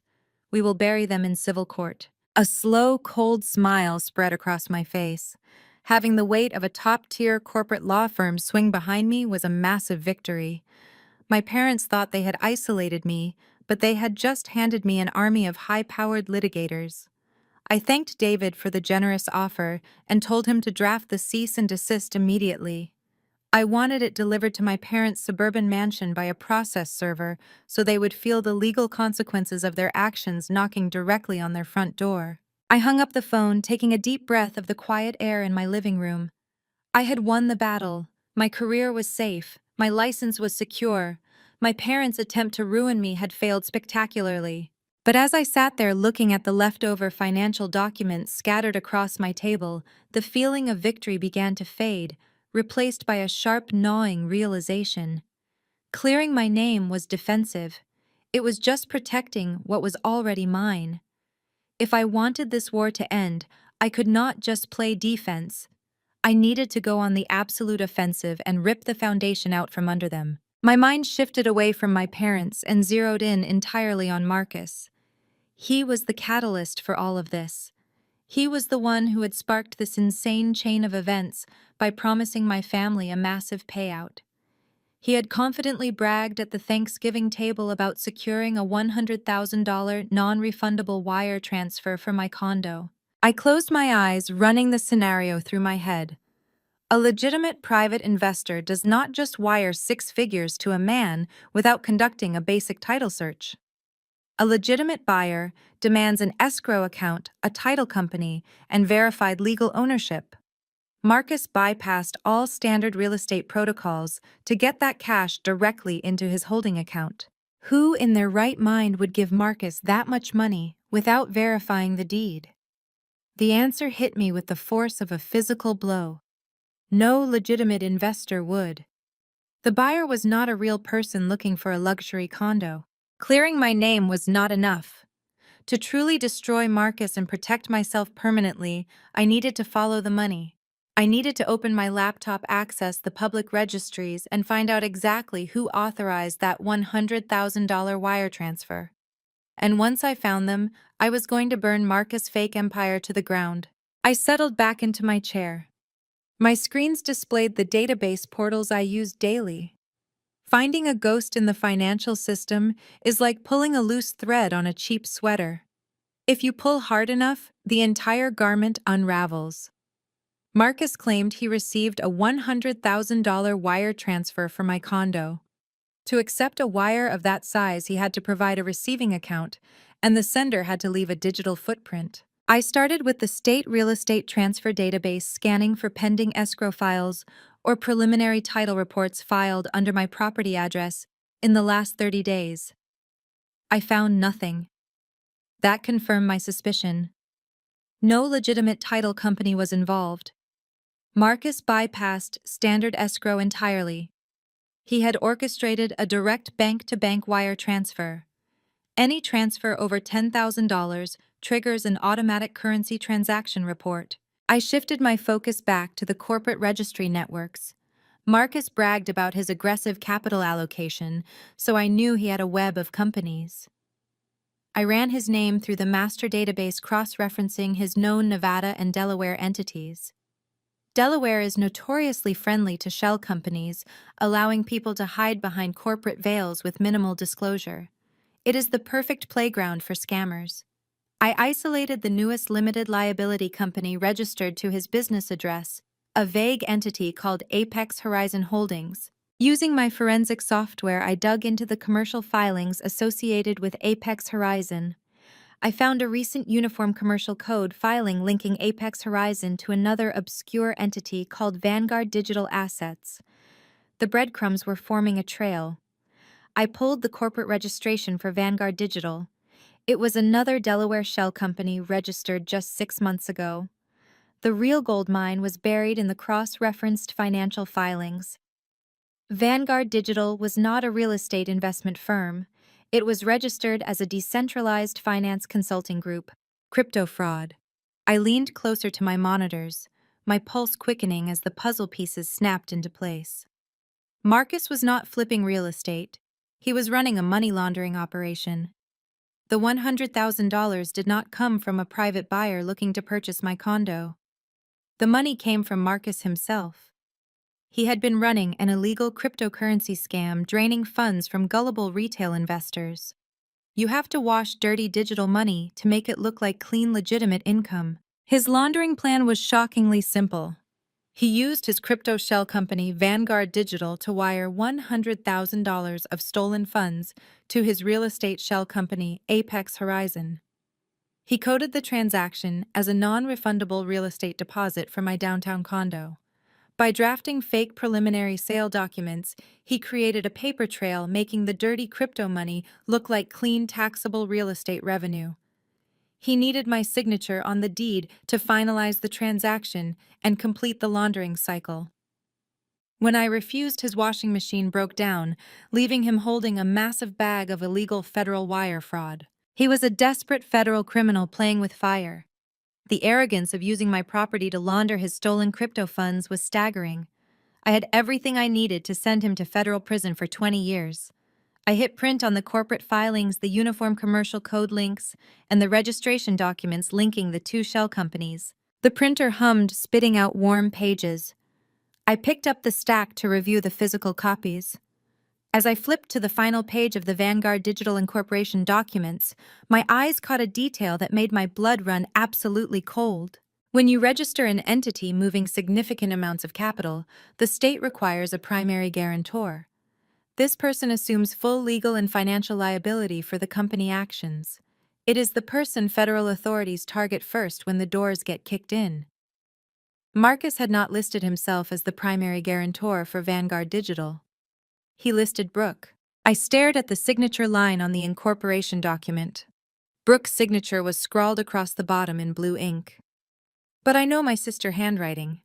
We will bury them in civil court." A slow, cold smile spread across my face. Having the weight of a top-tier corporate law firm swing behind me was a massive victory. My parents thought they had isolated me, but they had just handed me an army of high-powered litigators. I thanked David for the generous offer and told him to draft the cease and desist immediately. I wanted it delivered to my parents' suburban mansion by a process server so they would feel the legal consequences of their actions knocking directly on their front door. I hung up the phone, taking a deep breath of the quiet air in my living room. I had won the battle. My career was safe. My license was secure. My parents' attempt to ruin me had failed spectacularly. But as I sat there looking at the leftover financial documents scattered across my table, the feeling of victory began to fade, replaced by a sharp, gnawing realization. Clearing my name was defensive. It was just protecting what was already mine. If I wanted this war to end, I could not just play defense. I needed to go on the absolute offensive and rip the foundation out from under them. My mind shifted away from my parents and zeroed in entirely on Marcus. He was the catalyst for all of this. He was the one who had sparked this insane chain of events by promising my family a massive payout. He had confidently bragged at the Thanksgiving table about securing a $100,000 non-refundable wire transfer for my condo. I closed my eyes, running the scenario through my head. A legitimate private investor does not just wire six figures to a man without conducting a basic title search. A legitimate buyer demands an escrow account, a title company, and verified legal ownership. Marcus bypassed all standard real estate protocols to get that cash directly into his holding account. Who in their right mind would give Marcus that much money without verifying the deed? The answer hit me with the force of a physical blow. No legitimate investor would. The buyer was not a real person looking for a luxury condo. Clearing my name was not enough. To truly destroy Marcus and protect myself permanently, I needed to follow the money. I needed to open my laptop, access the public registries, and find out exactly who authorized that $100,000 wire transfer. And once I found them, I was going to burn Marcus' fake empire to the ground. I settled back into my chair. My screens displayed the database portals I used daily. Finding a ghost in the financial system is like pulling a loose thread on a cheap sweater. If you pull hard enough, the entire garment unravels. Marcus claimed he received a $100,000 wire transfer for my condo. To accept a wire of that size, he had to provide a receiving account, and the sender had to leave a digital footprint. I started with the state real estate transfer database, scanning for pending escrow files or preliminary title reports filed under my property address in the last 30 days. I found nothing. That confirmed my suspicion. No legitimate title company was involved. Marcus bypassed standard escrow entirely. He had orchestrated a direct bank-to-bank wire transfer. Any transfer over $10,000 triggers an automatic currency transaction report. I shifted my focus back to the corporate registry networks. Marcus bragged about his aggressive capital allocation, so I knew he had a web of companies. I ran his name through the master database, cross-referencing his known Nevada and Delaware entities. Delaware is notoriously friendly to shell companies, allowing people to hide behind corporate veils with minimal disclosure. It is the perfect playground for scammers. I isolated the newest limited liability company registered to his business address, a vague entity called Apex Horizon Holdings. Using my forensic software, I dug into the commercial filings associated with Apex Horizon. I found a recent uniform commercial code filing linking Apex Horizon to another obscure entity called Vanguard Digital Assets. The breadcrumbs were forming a trail. I pulled the corporate registration for Vanguard Digital. It was another Delaware shell company registered just 6 months ago. The real gold mine was buried in the cross-referenced financial filings. Vanguard Digital was not a real estate investment firm. It was registered as a decentralized finance consulting group. Crypto fraud. I leaned closer to my monitors, my pulse quickening as the puzzle pieces snapped into place. Marcus was not flipping real estate. He was running a money laundering operation. The $100,000 did not come from a private buyer looking to purchase my condo. The money came from Marcus himself. He had been running an illegal cryptocurrency scam, draining funds from gullible retail investors. You have to wash dirty digital money to make it look like clean, legitimate income. His laundering plan was shockingly simple. He used his crypto shell company, Vanguard Digital, to wire $100,000 of stolen funds to his real estate shell company, Apex Horizon. He coded the transaction as a non-refundable real estate deposit for my downtown condo. By drafting fake preliminary sale documents, he created a paper trail, making the dirty crypto money look like clean, taxable real estate revenue. He needed my signature on the deed to finalize the transaction and complete the laundering cycle. When I refused, his washing machine broke down, leaving him holding a massive bag of illegal federal wire fraud. He was a desperate federal criminal playing with fire. The arrogance of using my property to launder his stolen crypto funds was staggering. I had everything I needed to send him to federal prison for 20 years. I hit print on the corporate filings, the uniform commercial code links, and the registration documents linking the two shell companies. The printer hummed, spitting out warm pages. I picked up the stack to review the physical copies. As I flipped to the final page of the Vanguard Digital Incorporation documents, my eyes caught a detail that made my blood run absolutely cold. When you register an entity moving significant amounts of capital, the state requires a primary guarantor. This person assumes full legal and financial liability for the company actions. It is the person federal authorities target first when the doors get kicked in. Marcus had not listed himself as the primary guarantor for Vanguard Digital. He listed Brooke. I stared at the signature line on the incorporation document. Brooke's signature was scrawled across the bottom in blue ink. But I know my sister's handwriting.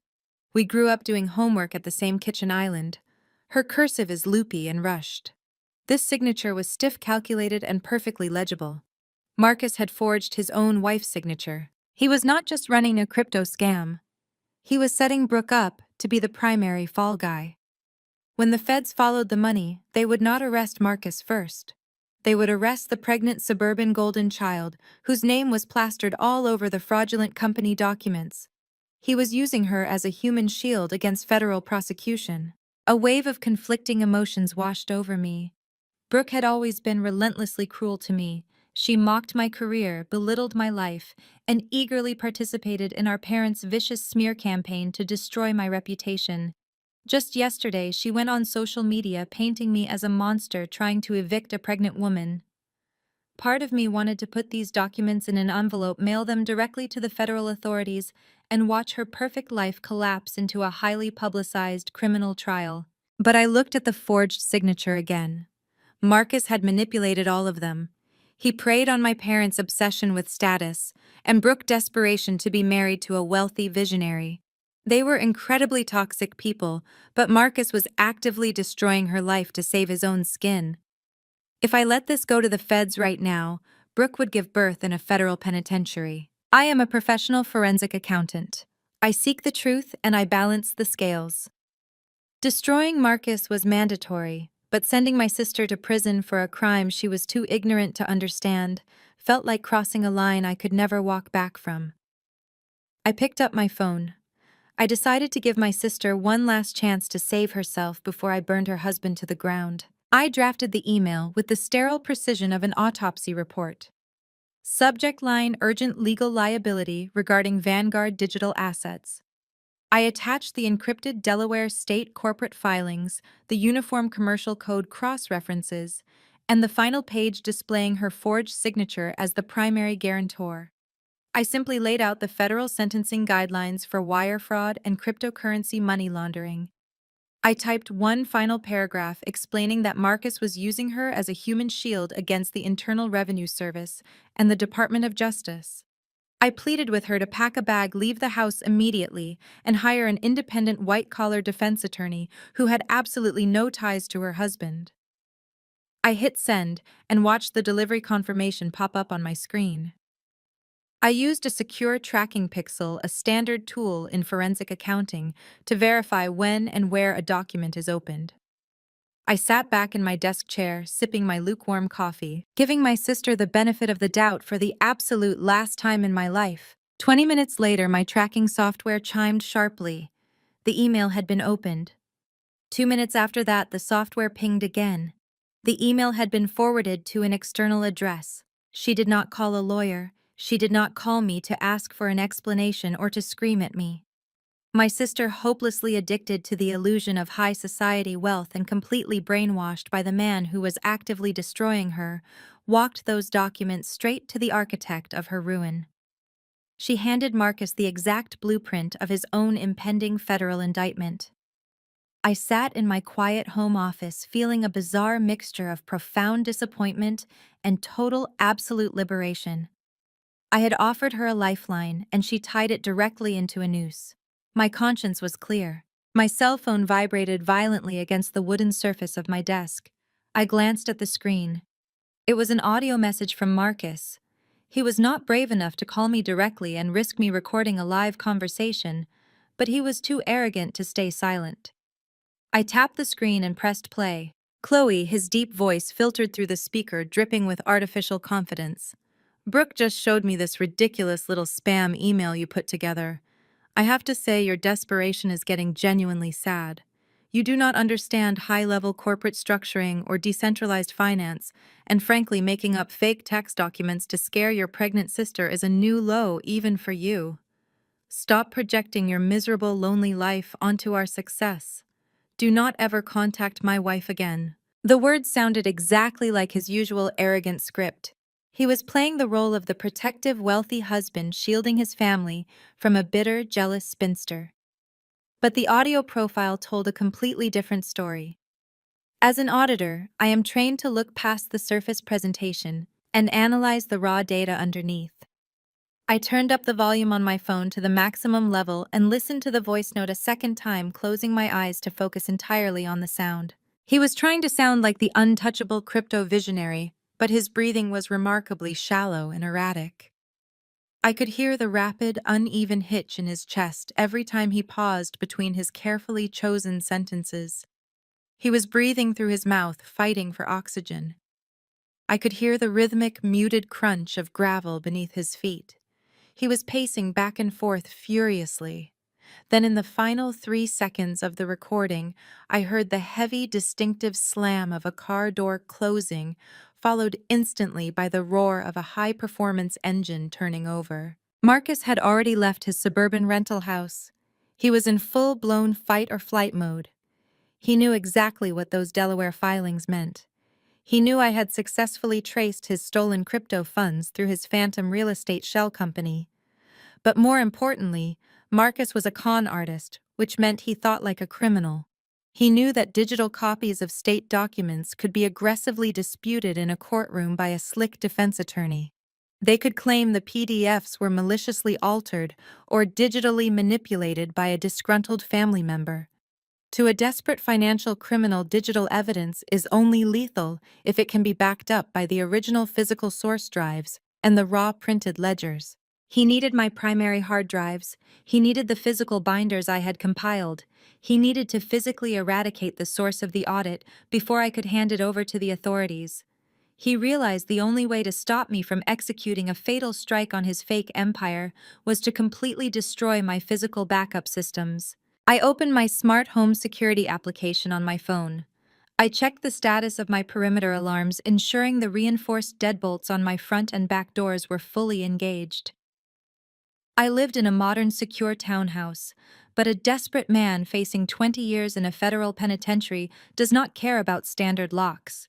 We grew up doing homework at the same kitchen island. Her cursive is loopy and rushed. This signature was stiff, calculated, and perfectly legible. Marcus had forged his own wife's signature. He was not just running a crypto scam. He was setting Brooke up to be the primary fall guy. When the feds followed the money, they would not arrest Marcus first. They would arrest the pregnant suburban golden child, whose name was plastered all over the fraudulent company documents. He was using her as a human shield against federal prosecution. A wave of conflicting emotions washed over me. Brooke had always been relentlessly cruel to me. She mocked my career, belittled my life, and eagerly participated in our parents' vicious smear campaign to destroy my reputation. Just yesterday, she went on social media painting me as a monster trying to evict a pregnant woman. Part of me wanted to put these documents in an envelope, mail them directly to the federal authorities, and watch her perfect life collapse into a highly publicized criminal trial. But I looked at the forged signature again. Marcus had manipulated all of them. He preyed on my parents' obsession with status and Brooke's desperation to be married to a wealthy visionary. They were incredibly toxic people, but Marcus was actively destroying her life to save his own skin. If I let this go to the feds right now, Brooke would give birth in a federal penitentiary. I am a professional forensic accountant. I seek the truth and I balance the scales. Destroying Marcus was mandatory, but sending my sister to prison for a crime she was too ignorant to understand felt like crossing a line I could never walk back from. I picked up my phone. I decided to give my sister one last chance to save herself before I burned her husband to the ground. I drafted the email with the sterile precision of an autopsy report. Subject line: urgent legal liability regarding Vanguard Digital assets. I attached the encrypted Delaware state corporate filings, the uniform commercial code cross-references, and the final page displaying her forged signature as the primary guarantor. I simply laid out the federal sentencing guidelines for wire fraud and cryptocurrency money laundering. I typed one final paragraph explaining that Marcus was using her as a human shield against the Internal Revenue Service and the Department of Justice. I pleaded with her to pack a bag, leave the house immediately, and hire an independent white-collar defense attorney who had absolutely no ties to her husband. I hit send and watched the delivery confirmation pop up on my screen. I used a secure tracking pixel, a standard tool in forensic accounting, to verify when and where a document is opened. I sat back in my desk chair, sipping my lukewarm coffee, giving my sister the benefit of the doubt for the absolute last time in my life. 20 minutes later, my tracking software chimed sharply. The email had been opened. 2 minutes after that, the software pinged again. The email had been forwarded to an external address. She did not call a lawyer. She did not call me to ask for an explanation or to scream at me. My sister, hopelessly addicted to the illusion of high society wealth and completely brainwashed by the man who was actively destroying her, walked those documents straight to the architect of her ruin. She handed Marcus the exact blueprint of his own impending federal indictment. I sat in my quiet home office feeling a bizarre mixture of profound disappointment and total absolute liberation. I had offered her a lifeline, and she tied it directly into a noose. My conscience was clear. My cell phone vibrated violently against the wooden surface of my desk. I glanced at the screen. It was an audio message from Marcus. He was not brave enough to call me directly and risk me recording a live conversation, but he was too arrogant to stay silent. I tapped the screen and pressed play. Chloe, his deep voice filtered through the speaker, dripping with artificial confidence. Brooke just showed me this ridiculous little spam email you put together. I have to say, your desperation is getting genuinely sad. You do not understand high-level corporate structuring or decentralized finance, and frankly, making up fake tax documents to scare your pregnant sister is a new low even for you. Stop projecting your miserable, lonely life onto our success. Do not ever contact my wife again. The words sounded exactly like his usual arrogant script. He was playing the role of the protective, wealthy husband shielding his family from a bitter, jealous spinster. But the audio profile told a completely different story. As an auditor, I am trained to look past the surface presentation and analyze the raw data underneath. I turned up the volume on my phone to the maximum level and listened to the voice note a second time, closing my eyes to focus entirely on the sound. He was trying to sound like the untouchable crypto visionary, but his breathing was remarkably shallow and erratic. I could hear the rapid, uneven hitch in his chest every time he paused between his carefully chosen sentences. He was breathing through his mouth, fighting for oxygen. I could hear the rhythmic, muted crunch of gravel beneath his feet. He was pacing back and forth furiously. Then in the final 3 seconds of the recording, I heard the heavy, distinctive slam of a car door closing, followed instantly by the roar of a high-performance engine turning over. Marcus had already left his suburban rental house. He was in full-blown fight-or-flight mode. He knew exactly what those Delaware filings meant. He knew I had successfully traced his stolen crypto funds through his phantom real estate shell company. But more importantly, Marcus was a con artist, which meant he thought like a criminal. He knew that digital copies of state documents could be aggressively disputed in a courtroom by a slick defense attorney. They could claim the PDFs were maliciously altered or digitally manipulated by a disgruntled family member. To a desperate financial criminal, digital evidence is only lethal if it can be backed up by the original physical source drives and the raw printed ledgers. He needed my primary hard drives. He needed the physical binders I had compiled. He needed to physically eradicate the source of the audit before I could hand it over to the authorities. He realized the only way to stop me from executing a fatal strike on his fake empire was to completely destroy my physical backup systems. I opened my smart home security application on my phone. I checked the status of my perimeter alarms, ensuring the reinforced deadbolts on my front and back doors were fully engaged. I lived in a modern, secure townhouse, but a desperate man facing 20 years in a federal penitentiary does not care about standard locks.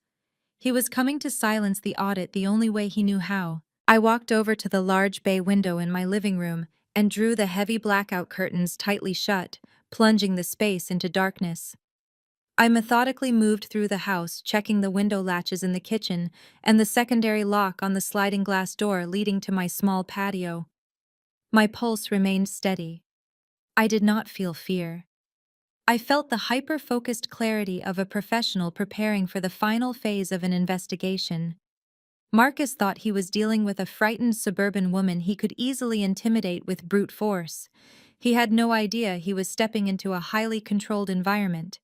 He was coming to silence the audit the only way he knew how. I walked over to the large bay window in my living room and drew the heavy blackout curtains tightly shut, plunging the space into darkness. I methodically moved through the house, checking the window latches in the kitchen and the secondary lock on the sliding glass door leading to my small patio. My pulse remained steady. I did not feel fear. I felt the hyper-focused clarity of a professional preparing for the final phase of an investigation. Marcus thought he was dealing with a frightened suburban woman he could easily intimidate with brute force. He had no idea he was stepping into a highly controlled environment.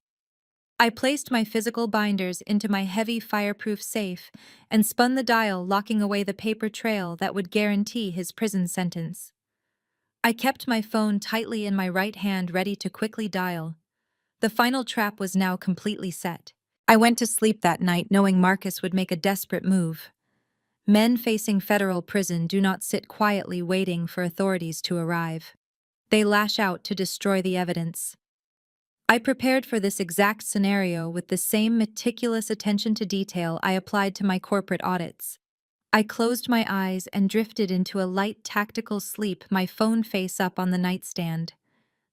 I placed my physical binders into my heavy fireproof safe and spun the dial, locking away the paper trail that would guarantee his prison sentence. I kept my phone tightly in my right hand, ready to quickly dial. The final trap was now completely set. I went to sleep that night knowing Marcus would make a desperate move. Men facing federal prison do not sit quietly waiting for authorities to arrive. They lash out to destroy the evidence. I prepared for this exact scenario with the same meticulous attention to detail I applied to my corporate audits. I closed my eyes and drifted into a light tactical sleep, my phone face up on the nightstand.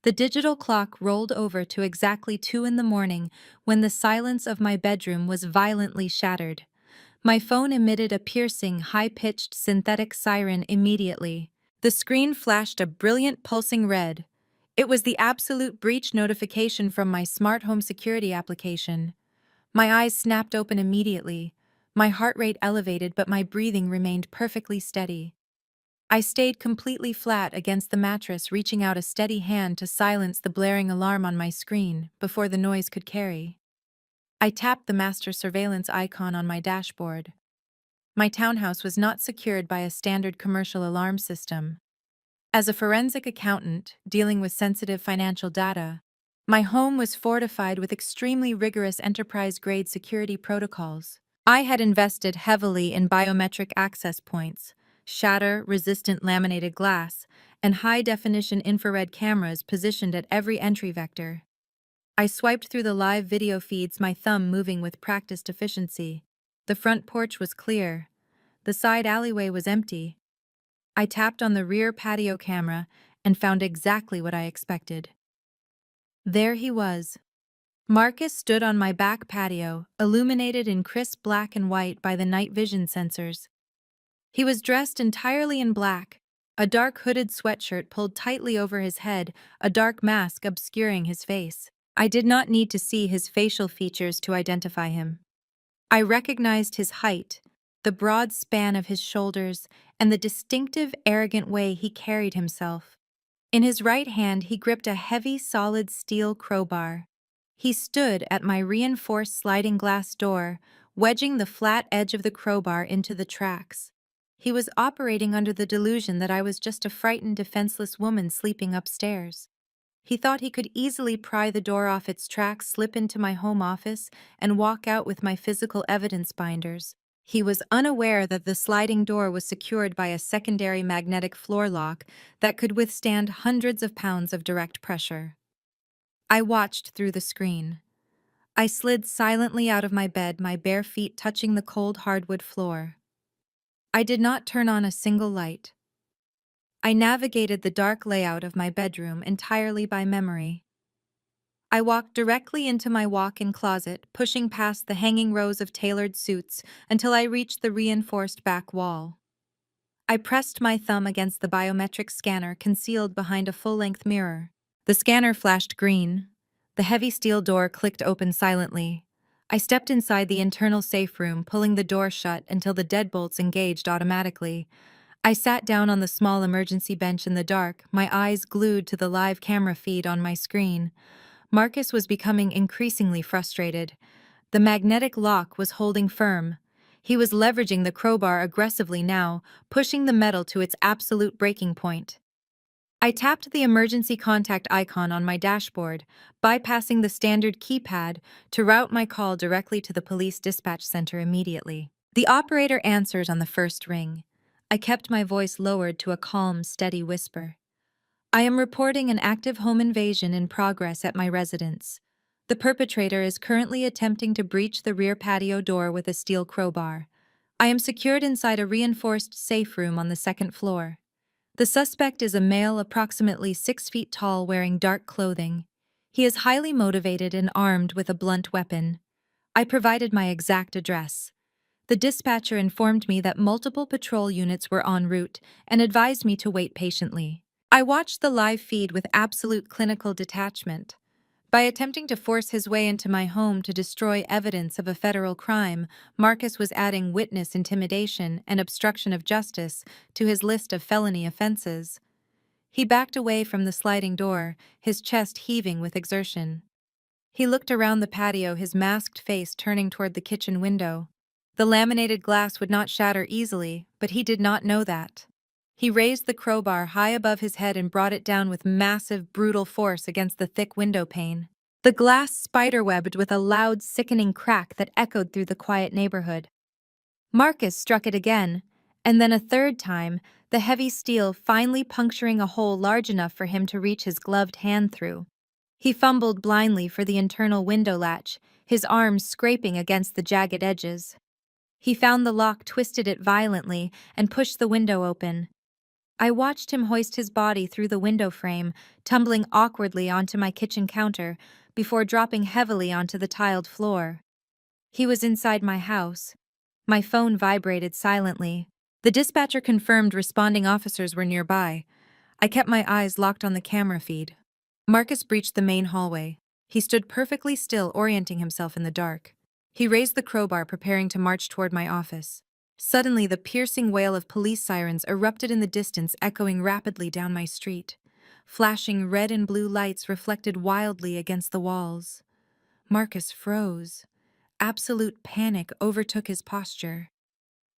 The digital clock rolled over to exactly 2 in the morning when the silence of my bedroom was violently shattered. My phone emitted a piercing, high-pitched synthetic siren immediately. The screen flashed a brilliant pulsing red. It was the absolute breach notification from my smart home security application. My eyes snapped open immediately. My heart rate elevated, but my breathing remained perfectly steady. I stayed completely flat against the mattress, reaching out a steady hand to silence the blaring alarm on my screen before the noise could carry. I tapped the master surveillance icon on my dashboard. My townhouse was not secured by a standard commercial alarm system. As a forensic accountant dealing with sensitive financial data, my home was fortified with extremely rigorous enterprise-grade security protocols. I had invested heavily in biometric access points, shatter-resistant laminated glass, and high-definition infrared cameras positioned at every entry vector. I swiped through the live video feeds, my thumb moving with practiced efficiency. The front porch was clear. The side alleyway was empty. I tapped on the rear patio camera and found exactly what I expected. There he was. Marcus stood on my back patio, illuminated in crisp black and white by the night vision sensors. He was dressed entirely in black, a dark hooded sweatshirt pulled tightly over his head, a dark mask obscuring his face. I did not need to see his facial features to identify him. I recognized his height, the broad span of his shoulders, and the distinctive, arrogant way he carried himself. In his right hand, he gripped a heavy, solid steel crowbar. He stood at my reinforced sliding glass door, wedging the flat edge of the crowbar into the tracks. He was operating under the delusion that I was just a frightened, defenseless woman sleeping upstairs. He thought he could easily pry the door off its tracks, slip into my home office, and walk out with my physical evidence binders. He was unaware that the sliding door was secured by a secondary magnetic floor lock that could withstand hundreds of pounds of direct pressure. I watched through the screen. I slid silently out of my bed, my bare feet touching the cold hardwood floor. I did not turn on a single light. I navigated the dark layout of my bedroom entirely by memory. I walked directly into my walk-in closet, pushing past the hanging rows of tailored suits until I reached the reinforced back wall. I pressed my thumb against the biometric scanner concealed behind a full-length mirror. The scanner flashed green. The heavy steel door clicked open silently. I stepped inside the internal safe room, pulling the door shut until the deadbolts engaged automatically. I sat down on the small emergency bench in the dark, my eyes glued to the live camera feed on my screen. Marcus was becoming increasingly frustrated. The magnetic lock was holding firm. He was leveraging the crowbar aggressively now, pushing the metal to its absolute breaking point. I tapped the emergency contact icon on my dashboard, bypassing the standard keypad to route my call directly to the police dispatch center immediately. The operator answered on the first ring. I kept my voice lowered to a calm, steady whisper. I am reporting an active home invasion in progress at my residence. The perpetrator is currently attempting to breach the rear patio door with a steel crowbar. I am secured inside a reinforced safe room on the second floor. The suspect is a male approximately 6 feet tall wearing dark clothing. He is highly motivated and armed with a blunt weapon. I provided my exact address. The dispatcher informed me that multiple patrol units were en route and advised me to wait patiently. I watched the live feed with absolute clinical detachment. By attempting to force his way into my home to destroy evidence of a federal crime, Marcus was adding witness intimidation and obstruction of justice to his list of felony offenses. He backed away from the sliding door, his chest heaving with exertion. He looked around the patio, his masked face turning toward the kitchen window. The laminated glass would not shatter easily, but he did not know that. He raised the crowbar high above his head and brought it down with massive, brutal force against the thick window pane. The glass spiderwebbed with a loud, sickening crack that echoed through the quiet neighborhood. Marcus struck it again, and then a third time, the heavy steel finally puncturing a hole large enough for him to reach his gloved hand through. He fumbled blindly for the internal window latch, his arms scraping against the jagged edges. He found the lock, twisted it violently, and pushed the window open. I watched him hoist his body through the window frame, tumbling awkwardly onto my kitchen counter before dropping heavily onto the tiled floor. He was inside my house. My phone vibrated silently. The dispatcher confirmed responding officers were nearby. I kept my eyes locked on the camera feed. Marcus breached the main hallway. He stood perfectly still, orienting himself in the dark. He raised the crowbar, preparing to march toward my office. Suddenly, the piercing wail of police sirens erupted in the distance, echoing rapidly down my street. Flashing red and blue lights reflected wildly against the walls. Marcus froze. Absolute panic overtook his posture.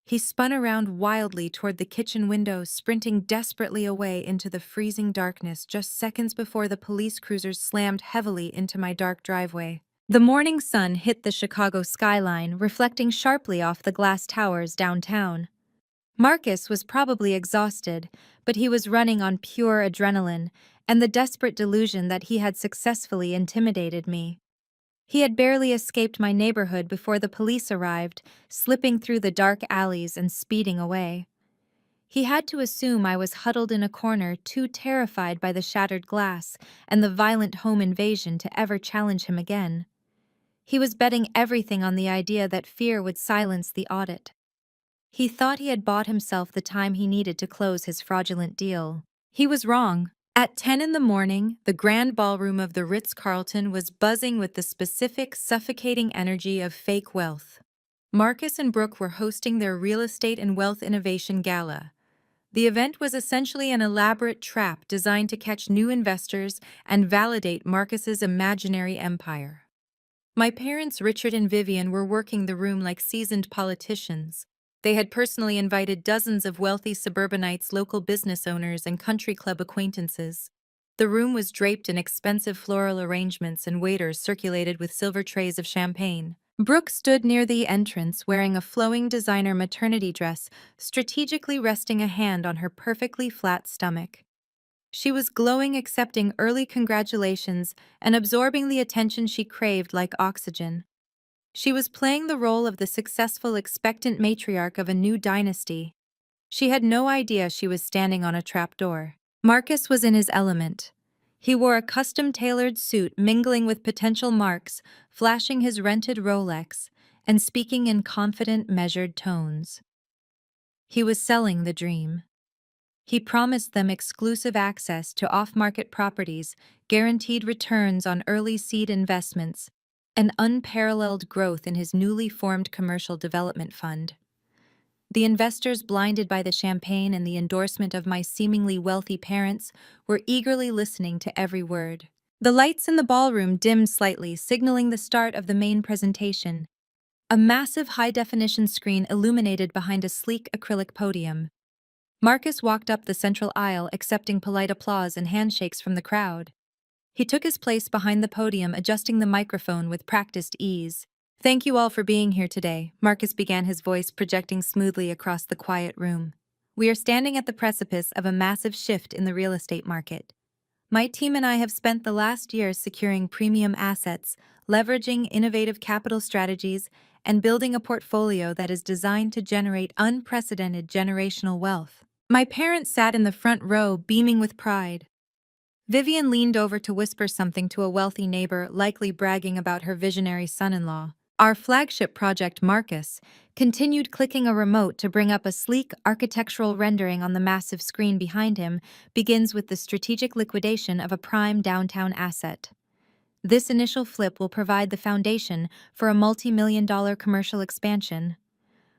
He spun around wildly toward the kitchen window, sprinting desperately away into the freezing darkness just seconds before the police cruisers slammed heavily into my dark driveway. The morning sun hit the Chicago skyline, reflecting sharply off the glass towers downtown. Marcus was probably exhausted, but he was running on pure adrenaline and the desperate delusion that he had successfully intimidated me. He had barely escaped my neighborhood before the police arrived, slipping through the dark alleys and speeding away. He had to assume I was huddled in a corner, too terrified by the shattered glass and the violent home invasion to ever challenge him again. He was betting everything on the idea that fear would silence the audit. He thought he had bought himself the time he needed to close his fraudulent deal. He was wrong. At 10 in the morning, the grand ballroom of the Ritz-Carlton was buzzing with the specific, suffocating energy of fake wealth. Marcus and Brooke were hosting their Real Estate and Wealth Innovation Gala. The event was essentially an elaborate trap designed to catch new investors and validate Marcus's imaginary empire. My parents, Richard and Vivian, were working the room like seasoned politicians. They had personally invited dozens of wealthy suburbanites, local business owners, and country club acquaintances. The room was draped in expensive floral arrangements, and waiters circulated with silver trays of champagne. Brooke stood near the entrance wearing a flowing designer maternity dress, strategically resting a hand on her perfectly flat stomach. She was glowing, accepting early congratulations and absorbing the attention she craved like oxygen. She was playing the role of the successful, expectant matriarch of a new dynasty. She had no idea she was standing on a trapdoor. Marcus was in his element. He wore a custom-tailored suit mingling with potential marks, flashing his rented Rolex, and speaking in confident, measured tones. He was selling the dream. He promised them exclusive access to off-market properties, guaranteed returns on early seed investments, and unparalleled growth in his newly formed commercial development fund. The investors, blinded by the champagne and the endorsement of my seemingly wealthy parents, were eagerly listening to every word. The lights in the ballroom dimmed slightly, signaling the start of the main presentation. A massive high-definition screen illuminated behind a sleek acrylic podium. Marcus walked up the central aisle, accepting polite applause and handshakes from the crowd. He took his place behind the podium, adjusting the microphone with practiced ease. "Thank you all for being here today," Marcus began, his voice projecting smoothly across the quiet room. "We are standing at the precipice of a massive shift in the real estate market. My team and I have spent the last year securing premium assets, leveraging innovative capital strategies, and building a portfolio that is designed to generate unprecedented generational wealth." My parents sat in the front row, beaming with pride. Vivian leaned over to whisper something to a wealthy neighbor, likely bragging about her visionary son-in-law. Our flagship project, Marcus, continued, clicking a remote to bring up a sleek architectural rendering on the massive screen behind him, begins with the strategic liquidation of a prime downtown asset. This initial flip will provide the foundation for a multi-million-dollar commercial expansion.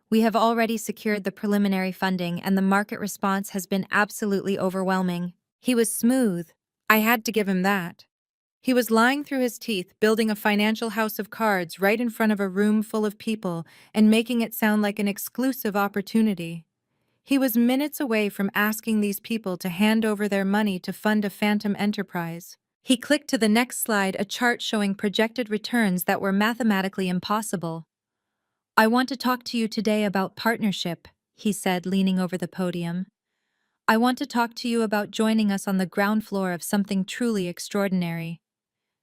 We have already secured the preliminary funding, and the market response has been absolutely overwhelming. He was smooth. I had to give him that. He was lying through his teeth, building a financial house of cards right in front of a room full of people and making it sound like an exclusive opportunity. He was minutes away from asking these people to hand over their money to fund a phantom enterprise. He clicked to the next slide, a chart showing projected returns that were mathematically impossible. "I want to talk to you today about partnership," he said, leaning over the podium. "I want to talk to you about joining us on the ground floor of something truly extraordinary."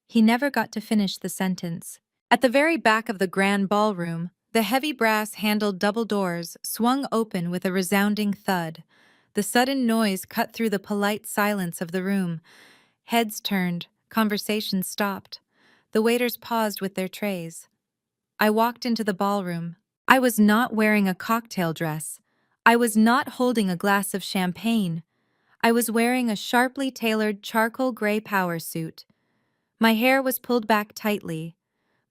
He never got to finish the sentence. At the very back of the grand ballroom, the heavy brass-handled double doors swung open with a resounding thud. The sudden noise cut through the polite silence of the room. Heads turned, conversations stopped. The waiters paused with their trays. I walked into the ballroom. I was not wearing a cocktail dress. I was not holding a glass of champagne. I was wearing a sharply tailored charcoal gray power suit. My hair was pulled back tightly.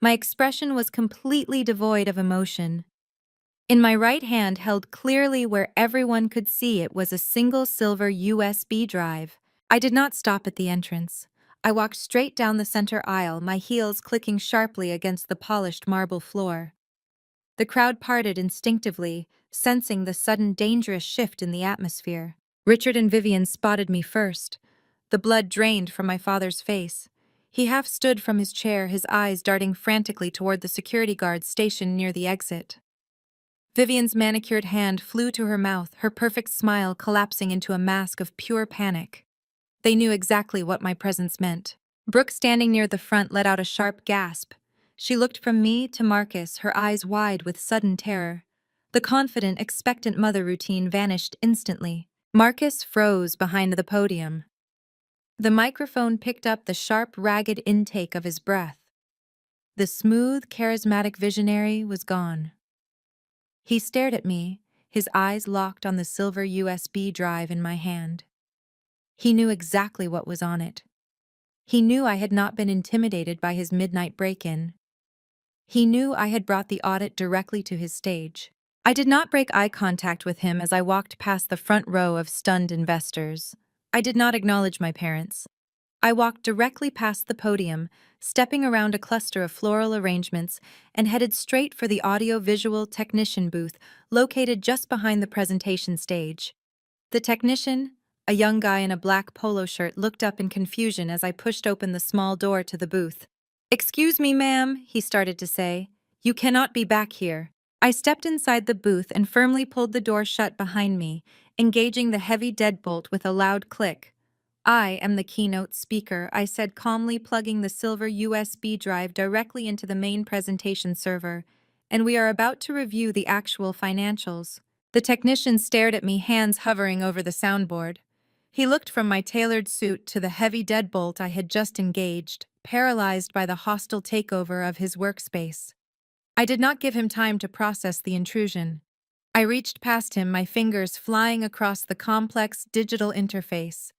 My expression was completely devoid of emotion. In my right hand, held clearly where everyone could see it, was a single silver USB drive. I did not stop at the entrance. I walked straight down the center aisle, my heels clicking sharply against the polished marble floor. The crowd parted instinctively, sensing the sudden dangerous shift in the atmosphere. Richard and Vivian spotted me first. The blood drained from my father's face. He half stood from his chair, his eyes darting frantically toward the security guards stationed near the exit. Vivian's manicured hand flew to her mouth, her perfect smile collapsing into a mask of pure panic. They knew exactly what my presence meant. Brooke, standing near the front, let out a sharp gasp. She looked from me to Marcus, her eyes wide with sudden terror. The confident, expectant mother routine vanished instantly. Marcus froze behind the podium. The microphone picked up the sharp, ragged intake of his breath. The smooth, charismatic visionary was gone. He stared at me, his eyes locked on the silver USB drive in my hand. He knew exactly what was on it. He knew I had not been intimidated by his midnight break-in. He knew I had brought the audit directly to his stage. I did not break eye contact with him as I walked past the front row of stunned investors. I did not acknowledge my parents. I walked directly past the podium, stepping around a cluster of floral arrangements, and headed straight for the audio-visual technician booth located just behind the presentation stage. The technician, a young guy in a black polo shirt, looked up in confusion as I pushed open the small door to the booth. "Excuse me, ma'am," he started to say. "You cannot be back here." I stepped inside the booth and firmly pulled the door shut behind me, engaging the heavy deadbolt with a loud click. "I am the keynote speaker," I said calmly, plugging the silver USB drive directly into the main presentation server, "and we are about to review the actual financials." The technician stared at me, hands hovering over the soundboard. He looked from my tailored suit to the heavy deadbolt I had just engaged, paralyzed by the hostile takeover of his workspace. I did not give him time to process the intrusion. I reached past him, my fingers flying across the complex digital interface.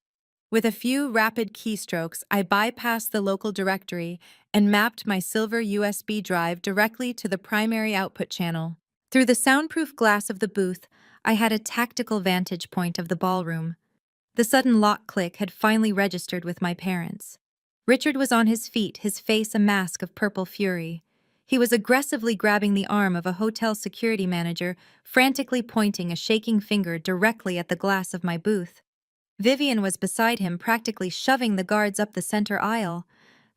With a few rapid keystrokes, I bypassed the local directory and mapped my silver USB drive directly to the primary output channel. Through the soundproof glass of the booth, I had a tactical vantage point of the ballroom. The sudden lock click had finally registered with my parents. Richard was on his feet, his face a mask of purple fury. He was aggressively grabbing the arm of a hotel security manager, frantically pointing a shaking finger directly at the glass of my booth. Vivian was beside him, practically shoving the guards up the center aisle.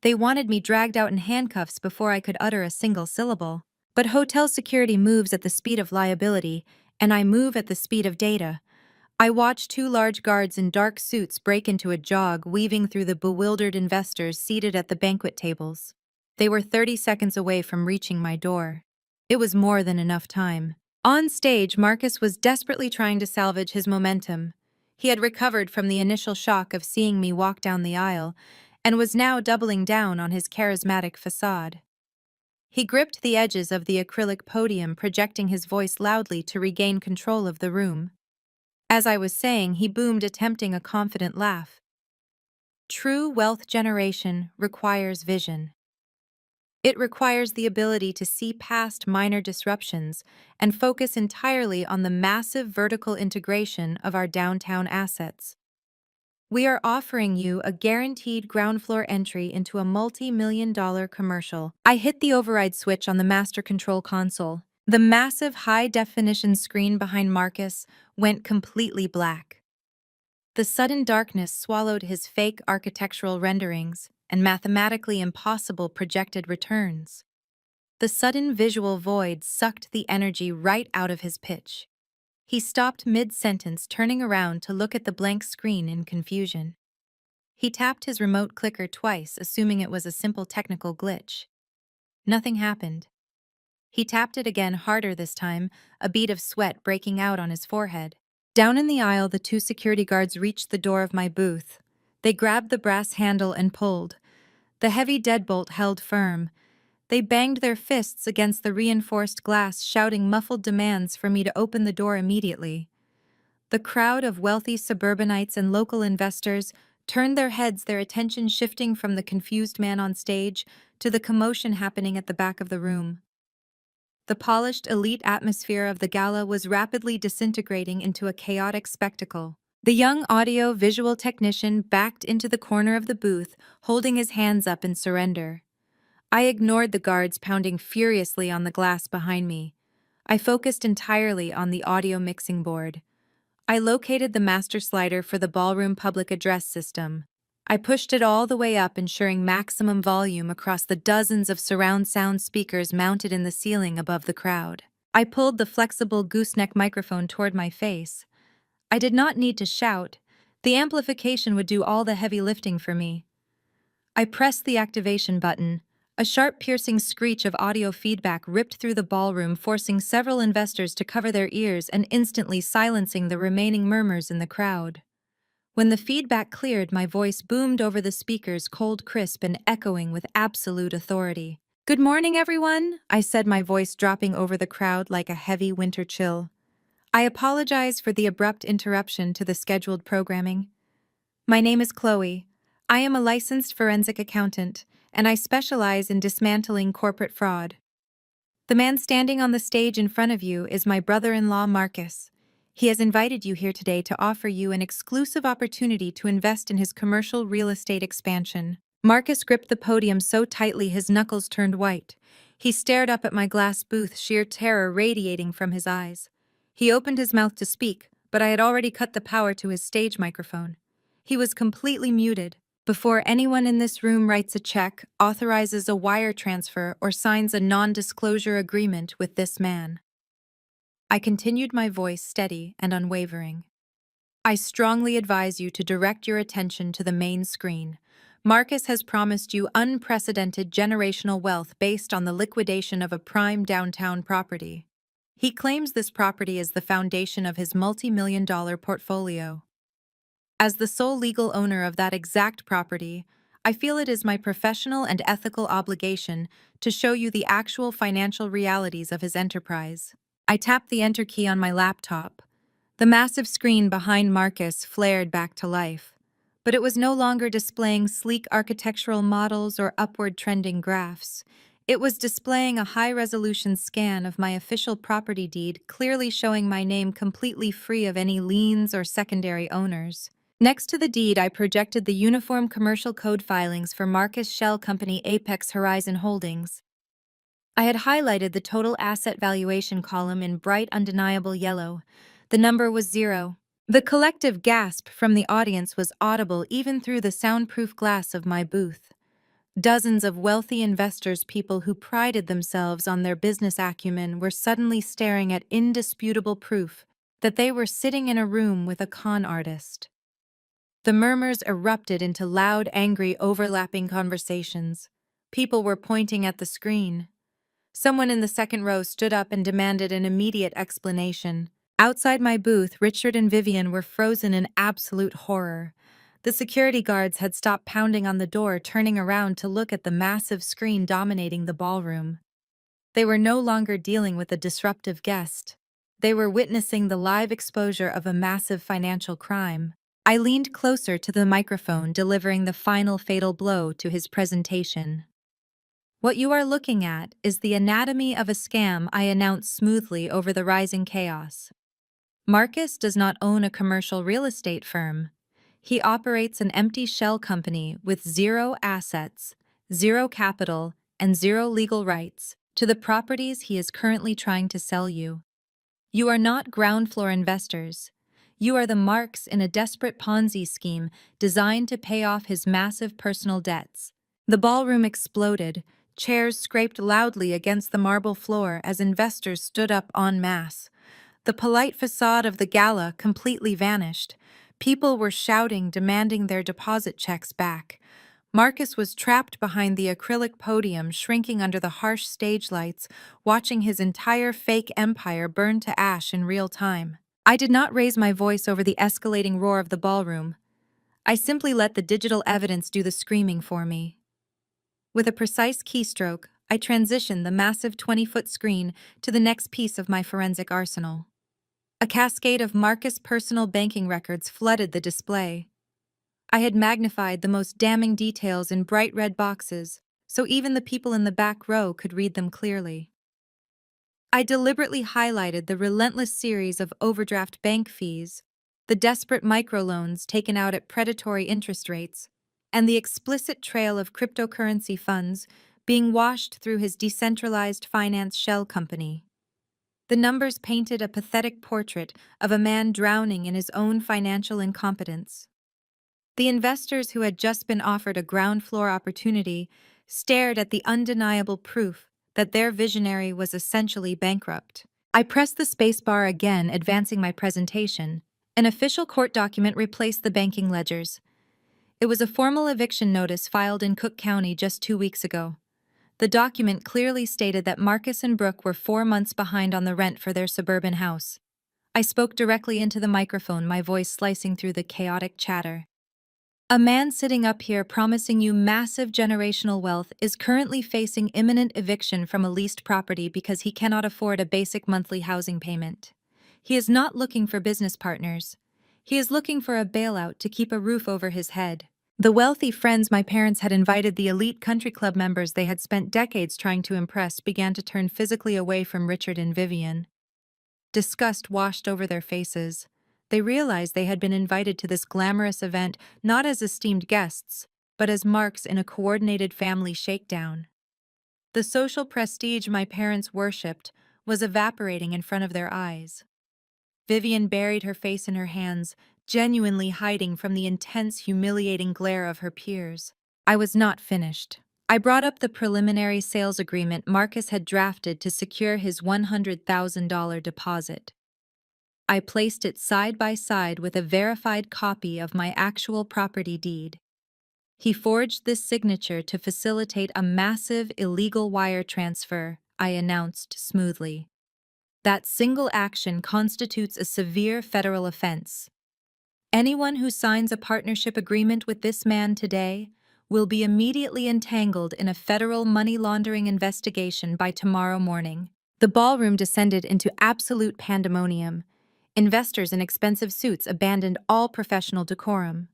They wanted me dragged out in handcuffs before I could utter a single syllable. But hotel security moves at the speed of liability, and I move at the speed of data. I watched two large guards in dark suits break into a jog, weaving through the bewildered investors seated at the banquet tables. They were 30 seconds away from reaching my door. It was more than enough time. On stage, Marcus was desperately trying to salvage his momentum. He had recovered from the initial shock of seeing me walk down the aisle, and was now doubling down on his charismatic facade. He gripped the edges of the acrylic podium, projecting his voice loudly to regain control of the room. As I was saying, he boomed, attempting a confident laugh. True wealth generation requires vision. It requires the ability to see past minor disruptions and focus entirely on the massive vertical integration of our downtown assets. We are offering you a guaranteed ground floor entry into a multi-million-dollar commercial. I hit the override switch on the master control console. The massive high-definition screen behind Marcus went completely black. The sudden darkness swallowed his fake architectural renderings and mathematically impossible projected returns. The sudden visual void sucked the energy right out of his pitch. He stopped mid-sentence, turning around to look at the blank screen in confusion. He tapped his remote clicker twice, assuming it was a simple technical glitch. Nothing happened. He tapped it again, harder this time, a bead of sweat breaking out on his forehead. Down in the aisle, the two security guards reached the door of my booth. They grabbed the brass handle and pulled. The heavy deadbolt held firm. They banged their fists against the reinforced glass, shouting muffled demands for me to open the door immediately. The crowd of wealthy suburbanites and local investors turned their heads, their attention shifting from the confused man on stage to the commotion happening at the back of the room. The polished, elite atmosphere of the gala was rapidly disintegrating into a chaotic spectacle. The young audio-visual technician backed into the corner of the booth, holding his hands up in surrender. I ignored the guards pounding furiously on the glass behind me. I focused entirely on the audio mixing board. I located the master slider for the ballroom public address system. I pushed it all the way up, ensuring maximum volume across the dozens of surround sound speakers mounted in the ceiling above the crowd. I pulled the flexible gooseneck microphone toward my face. I did not need to shout. The amplification would do all the heavy lifting for me. I pressed the activation button. A sharp, piercing screech of audio feedback ripped through the ballroom, forcing several investors to cover their ears and instantly silencing the remaining murmurs in the crowd. When the feedback cleared, my voice boomed over the speakers, cold, crisp, and echoing with absolute authority. "Good morning, everyone," I said, my voice dropping over the crowd like a heavy winter chill. I apologize for the abrupt interruption to the scheduled programming. My name is Chloe. I am a licensed forensic accountant, and I specialize in dismantling corporate fraud. The man standing on the stage in front of you is my brother-in-law, Marcus. He has invited you here today to offer you an exclusive opportunity to invest in his commercial real estate expansion. Marcus gripped the podium so tightly his knuckles turned white. He stared up at my glass booth, sheer terror radiating from his eyes. He opened his mouth to speak, but I had already cut the power to his stage microphone. He was completely muted. Before anyone in this room writes a check, authorizes a wire transfer, or signs a non-disclosure agreement with this man. I continued, my voice steady and unwavering. I strongly advise you to direct your attention to the main screen. Marcus has promised you unprecedented generational wealth based on the liquidation of a prime downtown property. He claims this property is the foundation of his multi-million-dollar portfolio. As the sole legal owner of that exact property, I feel it is my professional and ethical obligation to show you the actual financial realities of his enterprise. I tapped the enter key on my laptop. The massive screen behind Marcus flared back to life, but it was no longer displaying sleek architectural models or upward trending graphs. It was displaying a high-resolution scan of my official property deed, clearly showing my name completely free of any liens or secondary owners. Next to the deed, I projected the Uniform Commercial Code filings for Marcus Shell Company Apex Horizon Holdings. I had highlighted the total asset valuation column in bright, undeniable yellow. The number was 0. The collective gasp from the audience was audible even through the soundproof glass of my booth. Dozens of wealthy investors, people who prided themselves on their business acumen, were suddenly staring at indisputable proof that they were sitting in a room with a con artist. The murmurs erupted into loud, angry, overlapping conversations. People were pointing at the screen. Someone in the second row stood up and demanded an immediate explanation. Outside my booth, Richard and Vivian were frozen in absolute horror. The security guards had stopped pounding on the door, turning around to look at the massive screen dominating the ballroom. They were no longer dealing with a disruptive guest. They were witnessing the live exposure of a massive financial crime. I leaned closer to the microphone, delivering the final fatal blow to his presentation. "What you are looking at is the anatomy of a scam," I announced smoothly over the rising chaos. Marcus does not own a commercial real estate firm. He operates an empty shell company with 0 assets, 0 capital, and 0 legal rights to the properties he is currently trying to sell you. You are not ground floor investors. You are the marks in a desperate Ponzi scheme designed to pay off his massive personal debts. The ballroom exploded. Chairs scraped loudly against the marble floor as investors stood up en masse. The polite facade of the gala completely vanished. People were shouting, demanding their deposit checks back. Marcus was trapped behind the acrylic podium, shrinking under the harsh stage lights, watching his entire fake empire burn to ash in real time. I did not raise my voice over the escalating roar of the ballroom. I simply let the digital evidence do the screaming for me. With a precise keystroke, I transitioned the massive 20-foot screen to the next piece of my forensic arsenal. A cascade of Marcus' personal banking records flooded the display. I had magnified the most damning details in bright red boxes, so even the people in the back row could read them clearly. I deliberately highlighted the relentless series of overdraft bank fees, the desperate microloans taken out at predatory interest rates, and the explicit trail of cryptocurrency funds being washed through his decentralized finance shell company. The numbers painted a pathetic portrait of a man drowning in his own financial incompetence. The investors who had just been offered a ground floor opportunity stared at the undeniable proof that their visionary was essentially bankrupt. I pressed the spacebar again, advancing my presentation. An official court document replaced the banking ledgers. It was a formal eviction notice filed in Cook County just 2 weeks ago. The document clearly stated that Marcus and Brooke were 4 months behind on the rent for their suburban house. I spoke directly into the microphone, my voice slicing through the chaotic chatter. A man sitting up here promising you massive generational wealth is currently facing imminent eviction from a leased property because he cannot afford a basic monthly housing payment. He is not looking for business partners. He is looking for a bailout to keep a roof over his head. The wealthy friends my parents had invited, the elite country club members they had spent decades trying to impress, began to turn physically away from Richard and Vivian. Disgust washed over their faces. They realized they had been invited to this glamorous event not as esteemed guests, but as marks in a coordinated family shakedown. The social prestige my parents worshipped was evaporating in front of their eyes. Vivian buried her face in her hands, genuinely hiding from the intense, humiliating glare of her peers. I was not finished. I brought up the preliminary sales agreement Marcus had drafted to secure his $100,000 deposit. I placed it side by side with a verified copy of my actual property deed. He forged this signature to facilitate a massive illegal wire transfer, I announced smoothly. That single action constitutes a severe federal offense. Anyone who signs a partnership agreement with this man today will be immediately entangled in a federal money laundering investigation by tomorrow morning. The ballroom descended into absolute pandemonium. Investors in expensive suits abandoned all professional decorum.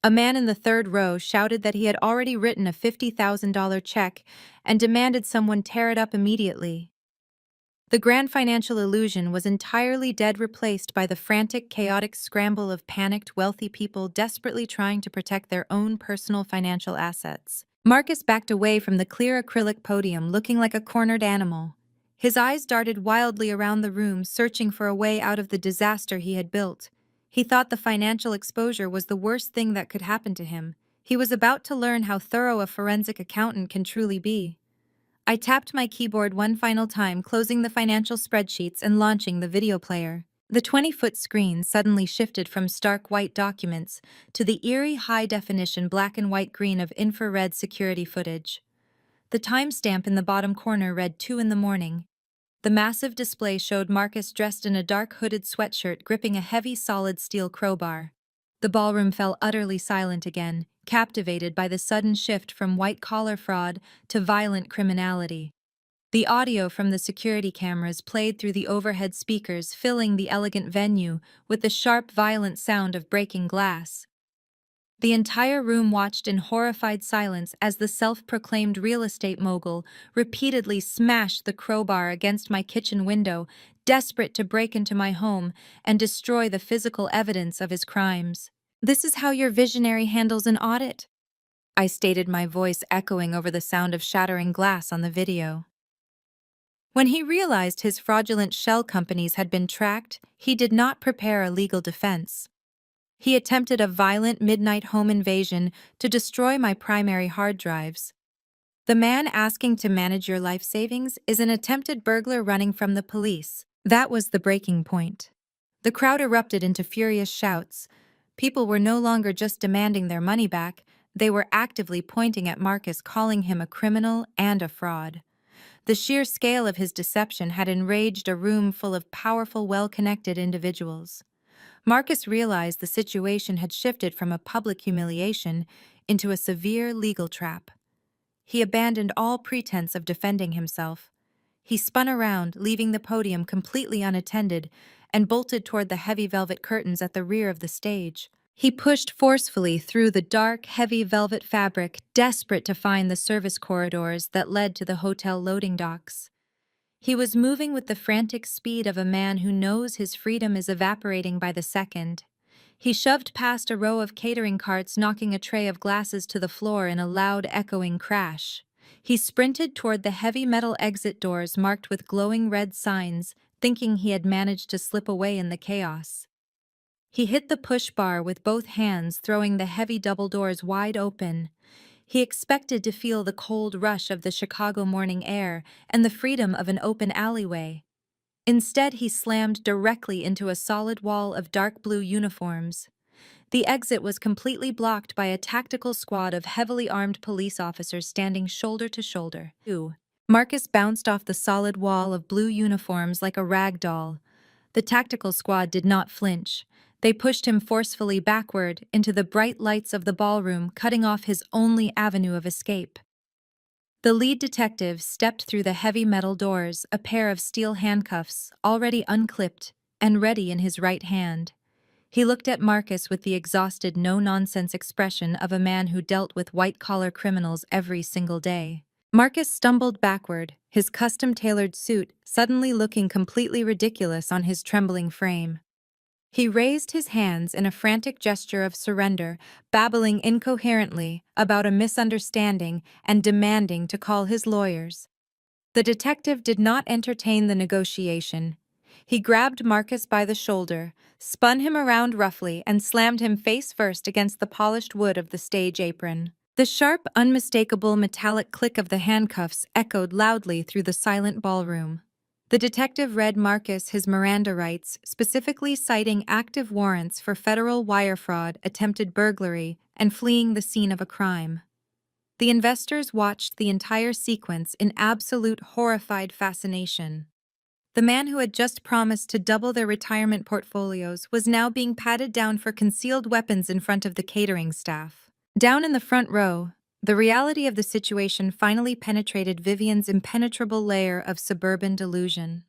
A man in the third row shouted that he had already written a $50,000 check and demanded someone tear it up immediately. The grand financial illusion was entirely dead, replaced by the frantic, chaotic scramble of panicked, wealthy people desperately trying to protect their own personal financial assets. Marcus backed away from the clear acrylic podium, looking like a cornered animal. His eyes darted wildly around the room, searching for a way out of the disaster he had built. He thought the financial exposure was the worst thing that could happen to him. He was about to learn how thorough a forensic accountant can truly be. I tapped my keyboard one final time, closing the financial spreadsheets and launching the video player. The 20-foot screen suddenly shifted from stark white documents to the eerie high-definition black and white green of infrared security footage. The timestamp in the bottom corner read 2 a.m. The massive display showed Marcus dressed in a dark hooded sweatshirt gripping a heavy solid steel crowbar. The ballroom fell utterly silent again, captivated by the sudden shift from white-collar fraud to violent criminality. The audio from the security cameras played through the overhead speakers, filling the elegant venue with the sharp, violent sound of breaking glass. The entire room watched in horrified silence as the self-proclaimed real estate mogul repeatedly smashed the crowbar against my kitchen window, desperate to break into my home and destroy the physical evidence of his crimes. "This is how your visionary handles an audit," I stated, my voice echoing over the sound of shattering glass on the video. When he realized his fraudulent shell companies had been tracked, he did not prepare a legal defense. He attempted a violent midnight home invasion to destroy my primary hard drives. The man asking to manage your life savings is an attempted burglar running from the police. That was the breaking point. The crowd erupted into furious shouts. People were no longer just demanding their money back, they were actively pointing at Marcus, calling him a criminal and a fraud. The sheer scale of his deception had enraged a room full of powerful, well-connected individuals. Marcus realized the situation had shifted from a public humiliation into a severe legal trap. He abandoned all pretense of defending himself. He spun around, leaving the podium completely unattended, and bolted toward the heavy velvet curtains at the rear of the stage. He pushed forcefully through the dark, heavy velvet fabric, desperate to find the service corridors that led to the hotel loading docks. He was moving with the frantic speed of a man who knows his freedom is evaporating by the second. He shoved past a row of catering carts, knocking a tray of glasses to the floor in a loud, echoing crash. He sprinted toward the heavy metal exit doors marked with glowing red signs, thinking he had managed to slip away in the chaos. He hit the push bar with both hands, throwing the heavy double doors wide open. He expected to feel the cold rush of the Chicago morning air and the freedom of an open alleyway. Instead, he slammed directly into a solid wall of dark blue uniforms. The exit was completely blocked by a tactical squad of heavily armed police officers standing shoulder to shoulder. Marcus bounced off the solid wall of blue uniforms like a rag doll. The tactical squad did not flinch. They pushed him forcefully backward into the bright lights of the ballroom, cutting off his only avenue of escape. The lead detective stepped through the heavy metal doors, a pair of steel handcuffs, already unclipped, and ready in his right hand. He looked at Marcus with the exhausted, no-nonsense expression of a man who dealt with white-collar criminals every single day. Marcus stumbled backward, his custom-tailored suit suddenly looking completely ridiculous on his trembling frame. He raised his hands in a frantic gesture of surrender, babbling incoherently about a misunderstanding and demanding to call his lawyers. The detective did not entertain the negotiation. He grabbed Marcus by the shoulder, spun him around roughly, and slammed him face first against the polished wood of the stage apron. The sharp, unmistakable metallic click of the handcuffs echoed loudly through the silent ballroom. The detective read Marcus his Miranda rights, specifically citing active warrants for federal wire fraud, attempted burglary, and fleeing the scene of a crime. The investors watched the entire sequence in absolute horrified fascination. The man who had just promised to double their retirement portfolios was now being patted down for concealed weapons in front of the catering staff. Down in the front row, the reality of the situation finally penetrated Vivian's impenetrable layer of suburban delusion.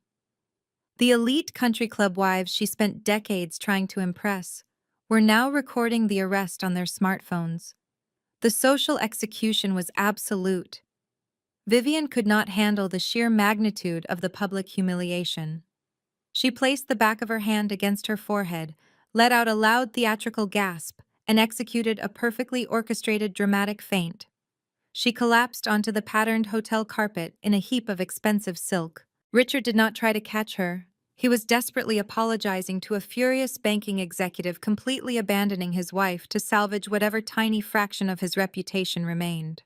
The elite country club wives she spent decades trying to impress were now recording the arrest on their smartphones. The social execution was absolute. Vivian could not handle the sheer magnitude of the public humiliation. She placed the back of her hand against her forehead, let out a loud theatrical gasp, and executed a perfectly orchestrated dramatic feint. She collapsed onto the patterned hotel carpet in a heap of expensive silk. Richard did not try to catch her. He was desperately apologizing to a furious banking executive, completely abandoning his wife to salvage whatever tiny fraction of his reputation remained.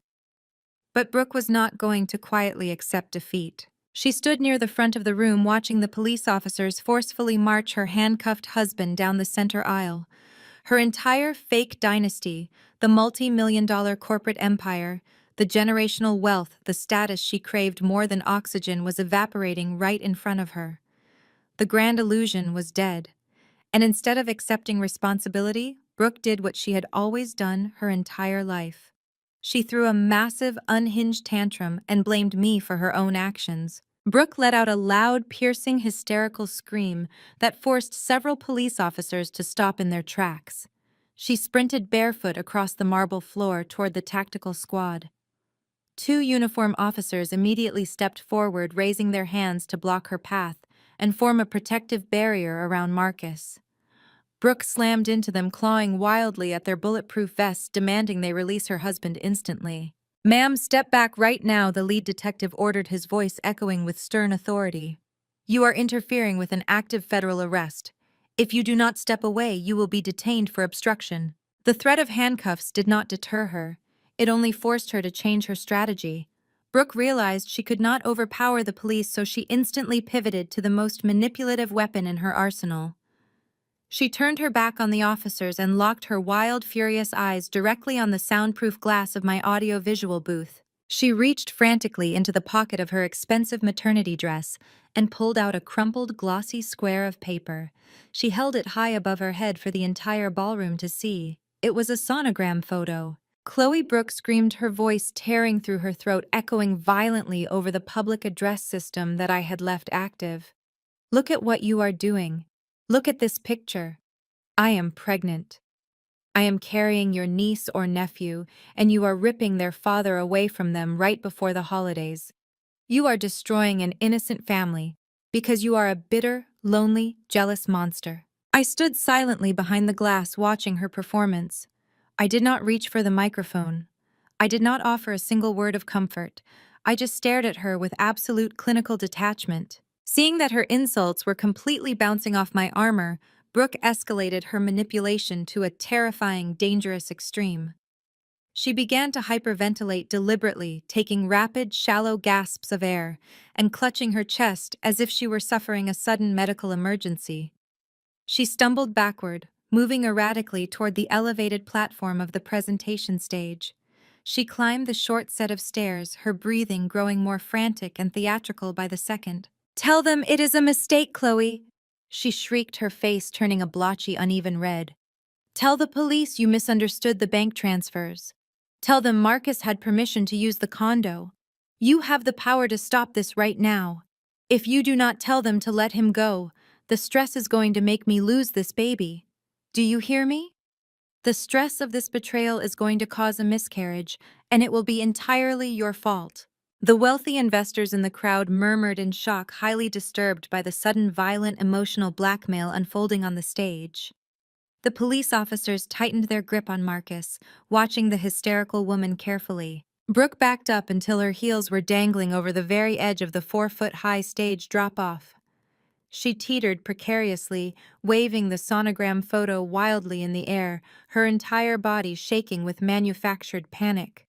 But Brooke was not going to quietly accept defeat. She stood near the front of the room watching the police officers forcefully march her handcuffed husband down the center aisle. Her entire fake dynasty, the multi-million-dollar corporate empire, the generational wealth, the status she craved more than oxygen was evaporating right in front of her. The grand illusion was dead. And instead of accepting responsibility, Brooke did what she had always done her entire life. She threw a massive, unhinged tantrum and blamed me for her own actions. Brooke let out a loud, piercing, hysterical scream that forced several police officers to stop in their tracks. She sprinted barefoot across the marble floor toward the tactical squad. Two uniformed officers immediately stepped forward, raising their hands to block her path and form a protective barrier around Marcus. Brooke slammed into them, clawing wildly at their bulletproof vests, demanding they release her husband instantly. "Ma'am, step back right now," the lead detective ordered, his voice echoing with stern authority. "You are interfering with an active federal arrest. If you do not step away, you will be detained for obstruction." The threat of handcuffs did not deter her. It only forced her to change her strategy. Brooke realized she could not overpower the police, so she instantly pivoted to the most manipulative weapon in her arsenal. She turned her back on the officers and locked her wild, furious eyes directly on the soundproof glass of my audio-visual booth. She reached frantically into the pocket of her expensive maternity dress and pulled out a crumpled, glossy square of paper. She held it high above her head for the entire ballroom to see. It was a sonogram photo. Chloe Brooke screamed, her voice tearing through her throat, echoing violently over the public address system that I had left active. "Look at what you are doing. Look at this picture. I am pregnant. I am carrying your niece or nephew, and you are ripping their father away from them right before the holidays. You are destroying an innocent family because you are a bitter, lonely, jealous monster. I stood silently behind the glass watching her performance. I did not reach for the microphone. I did not offer a single word of comfort. I just stared at her with absolute clinical detachment. Seeing that her insults were completely bouncing off my armor, Brooke escalated her manipulation to a terrifying, dangerous extreme. She began to hyperventilate deliberately, taking rapid, shallow gasps of air and clutching her chest as if she were suffering a sudden medical emergency. She stumbled backward, moving erratically toward the elevated platform of the presentation stage. She climbed the short set of stairs, her breathing growing more frantic and theatrical by the second. "Tell them it is a mistake, Chloe!" She shrieked, her face turning a blotchy, uneven red. "Tell the police you misunderstood the bank transfers. Tell them Marcus had permission to use the condo. You have the power to stop this right now. If you do not tell them to let him go, the stress is going to make me lose this baby. Do you hear me? The stress of this betrayal is going to cause a miscarriage, and it will be entirely your fault." The wealthy investors in the crowd murmured in shock, highly disturbed by the sudden violent emotional blackmail unfolding on the stage. The police officers tightened their grip on Marcus, watching the hysterical woman carefully. Brooke backed up until her heels were dangling over the very edge of the 4-foot-high stage drop-off. She teetered precariously, waving the sonogram photo wildly in the air, her entire body shaking with manufactured panic.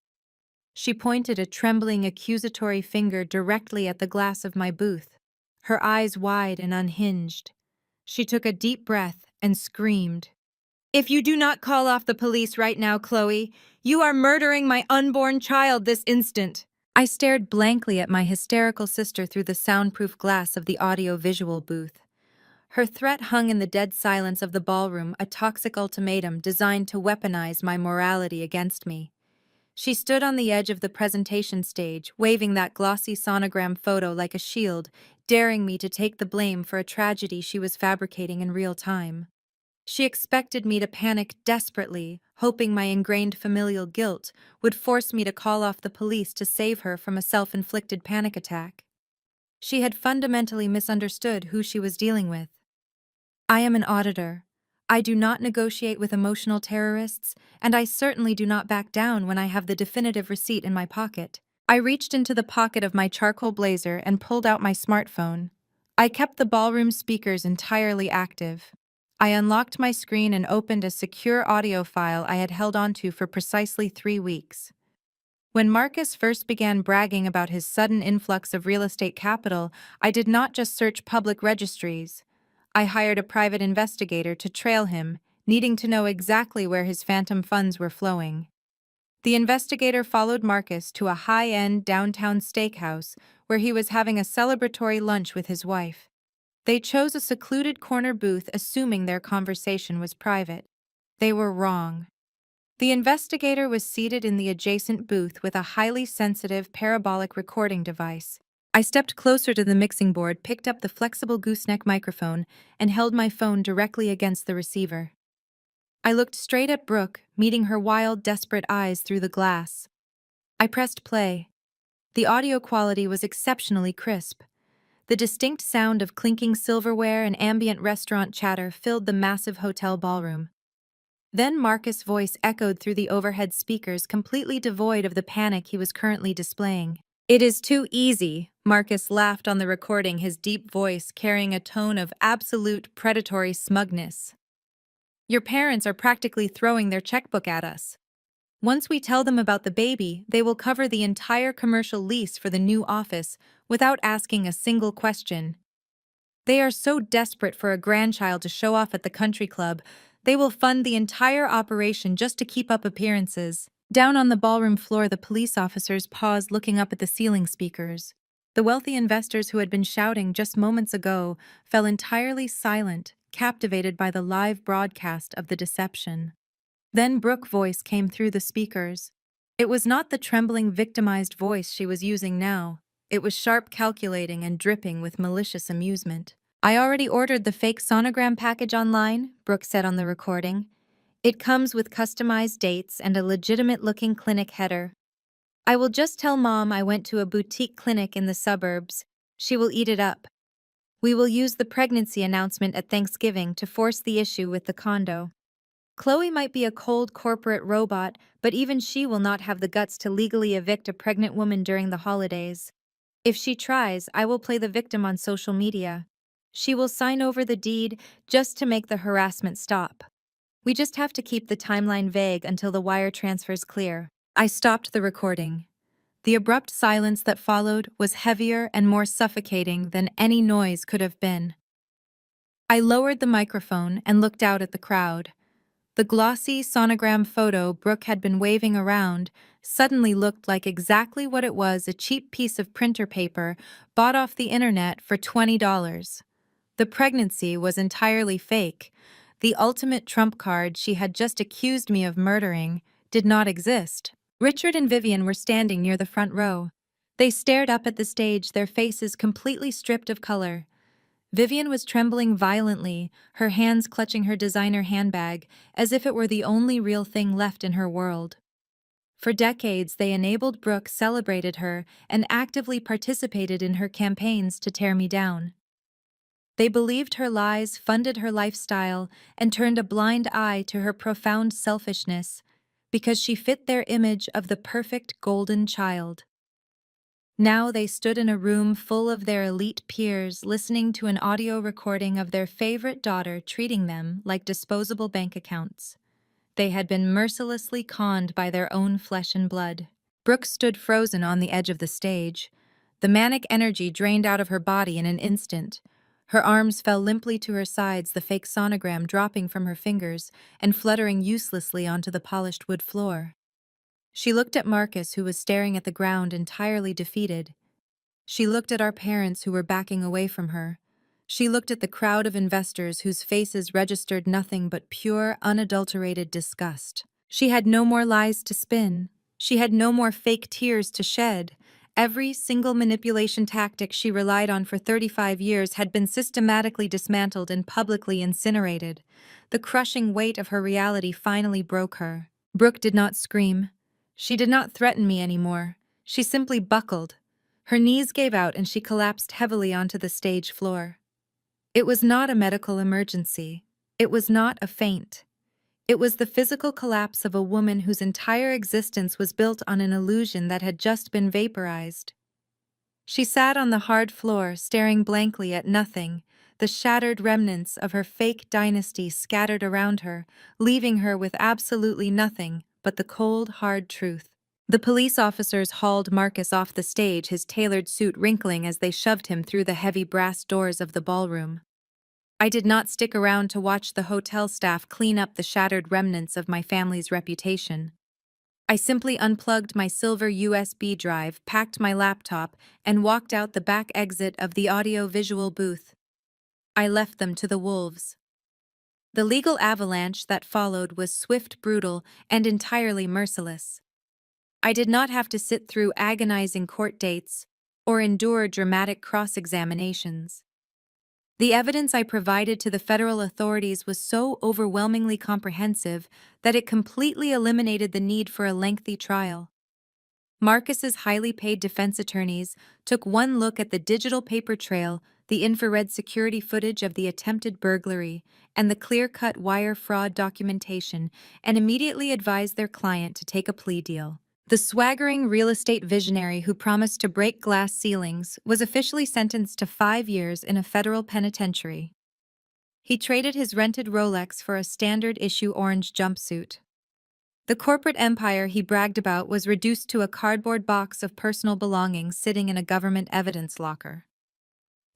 She pointed a trembling, accusatory finger directly at the glass of my booth, her eyes wide and unhinged. She took a deep breath and screamed, "If you do not call off the police right now, Chloe, you are murdering my unborn child this instant." I stared blankly at my hysterical sister through the soundproof glass of the audio-visual booth. Her threat hung in the dead silence of the ballroom, a toxic ultimatum designed to weaponize my morality against me. She stood on the edge of the presentation stage, waving that glossy sonogram photo like a shield, daring me to take the blame for a tragedy she was fabricating in real time. She expected me to panic desperately, hoping my ingrained familial guilt would force me to call off the police to save her from a self-inflicted panic attack. She had fundamentally misunderstood who she was dealing with. I am an auditor. I do not negotiate with emotional terrorists, and I certainly do not back down when I have the definitive receipt in my pocket. I reached into the pocket of my charcoal blazer and pulled out my smartphone. I kept the ballroom speakers entirely active. I unlocked my screen and opened a secure audio file I had held onto for precisely 3 weeks. When Marcus first began bragging about his sudden influx of real estate capital, I did not just search public registries. I hired a private investigator to trail him, needing to know exactly where his phantom funds were flowing. The investigator followed Marcus to a high-end downtown steakhouse where he was having a celebratory lunch with his wife. They chose a secluded corner booth, assuming their conversation was private. They were wrong. The investigator was seated in the adjacent booth with a highly sensitive parabolic recording device. I stepped closer to the mixing board, picked up the flexible gooseneck microphone, and held my phone directly against the receiver. I looked straight at Brooke, meeting her wild, desperate eyes through the glass. I pressed play. The audio quality was exceptionally crisp. The distinct sound of clinking silverware and ambient restaurant chatter filled the massive hotel ballroom. Then Marcus' voice echoed through the overhead speakers, completely devoid of the panic he was currently displaying. "It is too easy," Marcus laughed on the recording, his deep voice carrying a tone of absolute predatory smugness. "Your parents are practically throwing their checkbook at us. Once we tell them about the baby, they will cover the entire commercial lease for the new office without asking a single question. They are so desperate for a grandchild to show off at the country club, they will fund the entire operation just to keep up appearances." Down on the ballroom floor, the police officers paused, looking up at the ceiling speakers. The wealthy investors who had been shouting just moments ago fell entirely silent, captivated by the live broadcast of the deception. Then Brooke's voice came through the speakers. It was not the trembling, victimized voice she was using now. It was sharp, calculating, and dripping with malicious amusement. "I already ordered the fake sonogram package online," Brooke said on the recording. "It comes with customized dates and a legitimate-looking clinic header. I will just tell Mom I went to a boutique clinic in the suburbs. She will eat it up." We will use the pregnancy announcement at Thanksgiving to force the issue with the condo. Chloe might be a cold corporate robot, but even she will not have the guts to legally evict a pregnant woman during the holidays. If she tries, I will play the victim on social media. She will sign over the deed just to make the harassment stop. We just have to keep the timeline vague until the wire transfer's clear. I stopped the recording. The abrupt silence that followed was heavier and more suffocating than any noise could have been. I lowered the microphone and looked out at the crowd. The glossy sonogram photo Brooke had been waving around suddenly looked like exactly what it was, a cheap piece of printer paper bought off the internet for $20. The pregnancy was entirely fake. The ultimate trump card she had just accused me of murdering did not exist. Richard and Vivian were standing near the front row. They stared up at the stage, their faces completely stripped of color. Vivian was trembling violently, her hands clutching her designer handbag, as if it were the only real thing left in her world. For decades, they enabled Brooke, celebrated her, and actively participated in her campaigns to tear me down. They believed her lies, funded her lifestyle, and turned a blind eye to her profound selfishness, because she fit their image of the perfect golden child. Now they stood in a room full of their elite peers, listening to an audio recording of their favorite daughter treating them like disposable bank accounts. They had been mercilessly conned by their own flesh and blood. Brooke stood frozen on the edge of the stage. The manic energy drained out of her body in an instant. Her arms fell limply to her sides, the fake sonogram dropping from her fingers and fluttering uselessly onto the polished wood floor. She looked at Marcus, who was staring at the ground, entirely defeated. She looked at our parents, who were backing away from her. She looked at the crowd of investors whose faces registered nothing but pure, unadulterated disgust. She had no more lies to spin. She had no more fake tears to shed. Every single manipulation tactic she relied on for 35 years had been systematically dismantled and publicly incinerated. The crushing weight of her reality finally broke her. Brooke did not scream. She did not threaten me anymore. She simply buckled. Her knees gave out and she collapsed heavily onto the stage floor. It was not a medical emergency. It was not a faint. It was the physical collapse of a woman whose entire existence was built on an illusion that had just been vaporized. She sat on the hard floor, staring blankly at nothing, the shattered remnants of her fake dynasty scattered around her, leaving her with absolutely nothing but the cold, hard truth. The police officers hauled Marcus off the stage, his tailored suit wrinkling as they shoved him through the heavy brass doors of the ballroom. I did not stick around to watch the hotel staff clean up the shattered remnants of my family's reputation. I simply unplugged my silver USB drive, packed my laptop, and walked out the back exit of the audio-visual booth. I left them to the wolves. The legal avalanche that followed was swift, brutal, and entirely merciless. I did not have to sit through agonizing court dates or endure dramatic cross-examinations. The evidence I provided to the federal authorities was so overwhelmingly comprehensive that it completely eliminated the need for a lengthy trial. Marcus's highly paid defense attorneys took one look at the digital paper trail, the infrared security footage of the attempted burglary, and the clear-cut wire fraud documentation, and immediately advised their client to take a plea deal. The swaggering real estate visionary who promised to break glass ceilings was officially sentenced to 5 years in a federal penitentiary. He traded his rented Rolex for a standard-issue orange jumpsuit. The corporate empire he bragged about was reduced to a cardboard box of personal belongings sitting in a government evidence locker.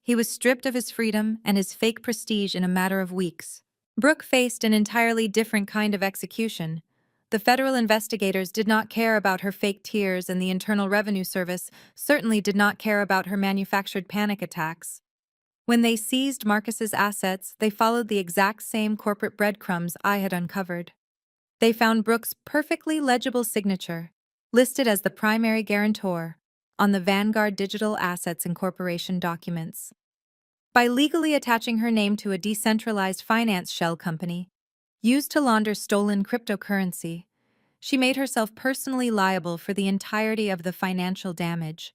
He was stripped of his freedom and his fake prestige in a matter of weeks. Brooke faced an entirely different kind of execution. The federal investigators did not care about her fake tears, and the Internal Revenue Service certainly did not care about her manufactured panic attacks. When they seized Marcus's assets, they followed the exact same corporate breadcrumbs I had uncovered. They found Brooke's perfectly legible signature, listed as the primary guarantor, on the Vanguard Digital Assets Incorporation documents. By legally attaching her name to a decentralized finance shell company, used to launder stolen cryptocurrency, she made herself personally liable for the entirety of the financial damage.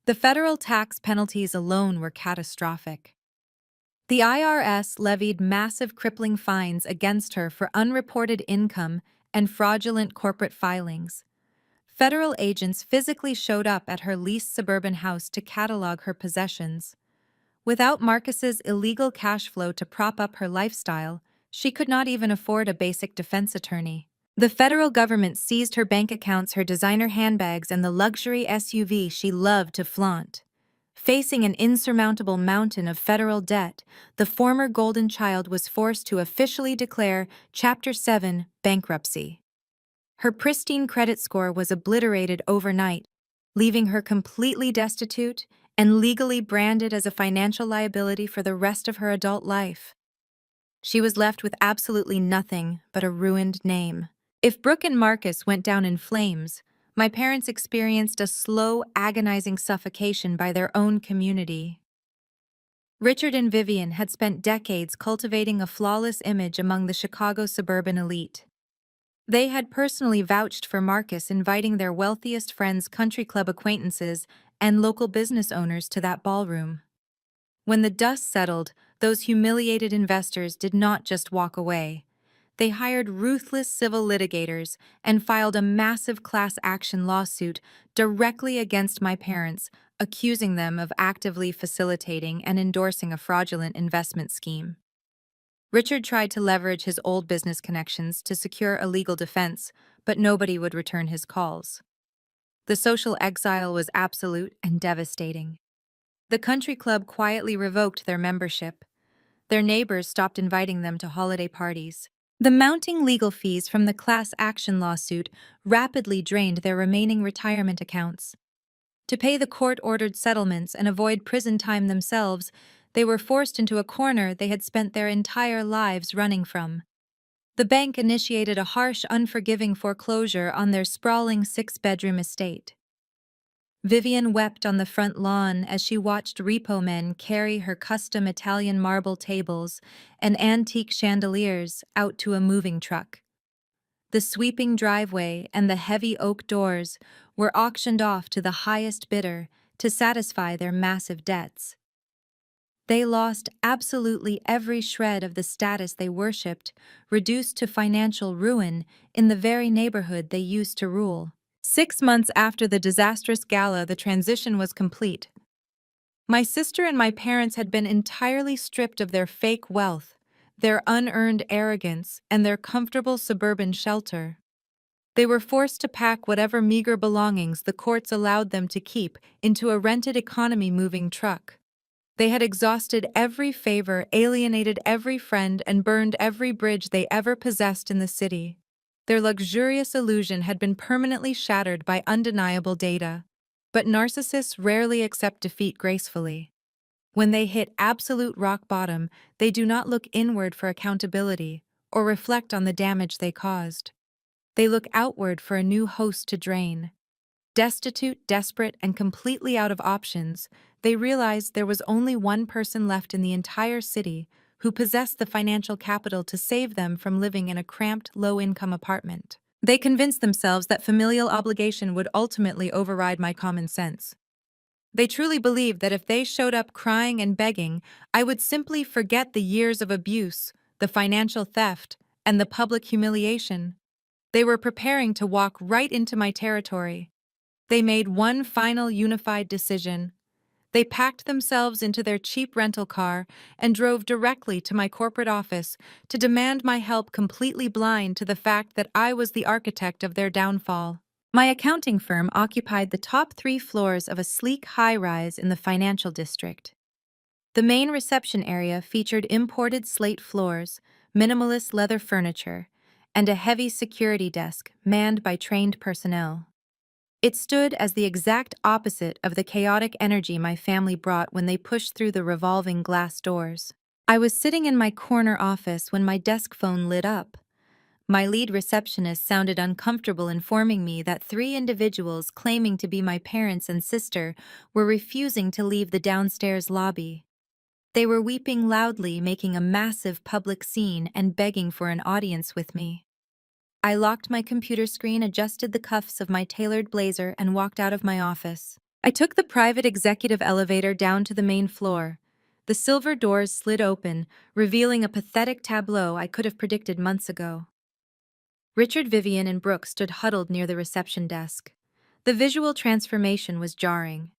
The federal tax penalties alone were catastrophic. The IRS levied massive crippling fines against her for unreported income and fraudulent corporate filings. Federal agents physically showed up at her leased suburban house to catalog her possessions. Without Marcus's illegal cash flow to prop up her lifestyle, she could not even afford a basic defense attorney. The federal government seized her bank accounts, her designer handbags, and the luxury SUV she loved to flaunt. Facing an insurmountable mountain of federal debt, the former golden child was forced to officially declare Chapter 7 bankruptcy. Her pristine credit score was obliterated overnight, leaving her completely destitute and legally branded as a financial liability for the rest of her adult life. She was left with absolutely nothing but a ruined name. If Brooke and Marcus went down in flames, my parents experienced a slow, agonizing suffocation by their own community. Richard and Vivian had spent decades cultivating a flawless image among the Chicago suburban elite. They had personally vouched for Marcus, inviting their wealthiest friends, country club acquaintances, and local business owners to that ballroom. When the dust settled, those humiliated investors did not just walk away. They hired ruthless civil litigators and filed a massive class action lawsuit directly against my parents, accusing them of actively facilitating and endorsing a fraudulent investment scheme. Richard tried to leverage his old business connections to secure a legal defense, but nobody would return his calls. The social exile was absolute and devastating. The country club quietly revoked their membership. Their neighbors stopped inviting them to holiday parties. The mounting legal fees from the class action lawsuit rapidly drained their remaining retirement accounts. To pay the court-ordered settlements and avoid prison time themselves, they were forced into a corner they had spent their entire lives running from. The bank initiated a harsh, unforgiving foreclosure on their sprawling 6-bedroom estate. Vivian wept on the front lawn as she watched repo men carry her custom Italian marble tables and antique chandeliers out to a moving truck. The sweeping driveway and the heavy oak doors were auctioned off to the highest bidder to satisfy their massive debts. They lost absolutely every shred of the status they worshipped, reduced to financial ruin in the very neighborhood they used to rule. 6 months after the disastrous gala, the transition was complete. My sister and my parents had been entirely stripped of their fake wealth, their unearned arrogance, and their comfortable suburban shelter. They were forced to pack whatever meager belongings the courts allowed them to keep into a rented economy moving truck. They had exhausted every favor, alienated every friend, and burned every bridge they ever possessed in the city. Their luxurious illusion had been permanently shattered by undeniable data. But narcissists rarely accept defeat gracefully. When they hit absolute rock bottom, they do not look inward for accountability or reflect on the damage they caused. They look outward for a new host to drain. Destitute, desperate, and completely out of options, they realized there was only one person left in the entire city who possessed the financial capital to save them from living in a cramped, low-income apartment. They convinced themselves that familial obligation would ultimately override my common sense. They truly believed that if they showed up crying and begging, I would simply forget the years of abuse, the financial theft, and the public humiliation. They were preparing to walk right into my territory. They made one final unified decision. They packed themselves into their cheap rental car and drove directly to my corporate office to demand my help, completely blind to the fact that I was the architect of their downfall. My accounting firm occupied the top 3 floors of a sleek high-rise in the financial district. The main reception area featured imported slate floors, minimalist leather furniture, and a heavy security desk manned by trained personnel. It stood as the exact opposite of the chaotic energy my family brought when they pushed through the revolving glass doors. I was sitting in my corner office when my desk phone lit up. My lead receptionist sounded uncomfortable, informing me that 3 individuals claiming to be my parents and sister were refusing to leave the downstairs lobby. They were weeping loudly, making a massive public scene, and begging for an audience with me. I locked my computer screen, adjusted the cuffs of my tailored blazer, and walked out of my office. I took the private executive elevator down to the main floor. The silver doors slid open, revealing a pathetic tableau I could have predicted months ago. Richard, Vivian, and Brooke stood huddled near the reception desk. The visual transformation was jarring.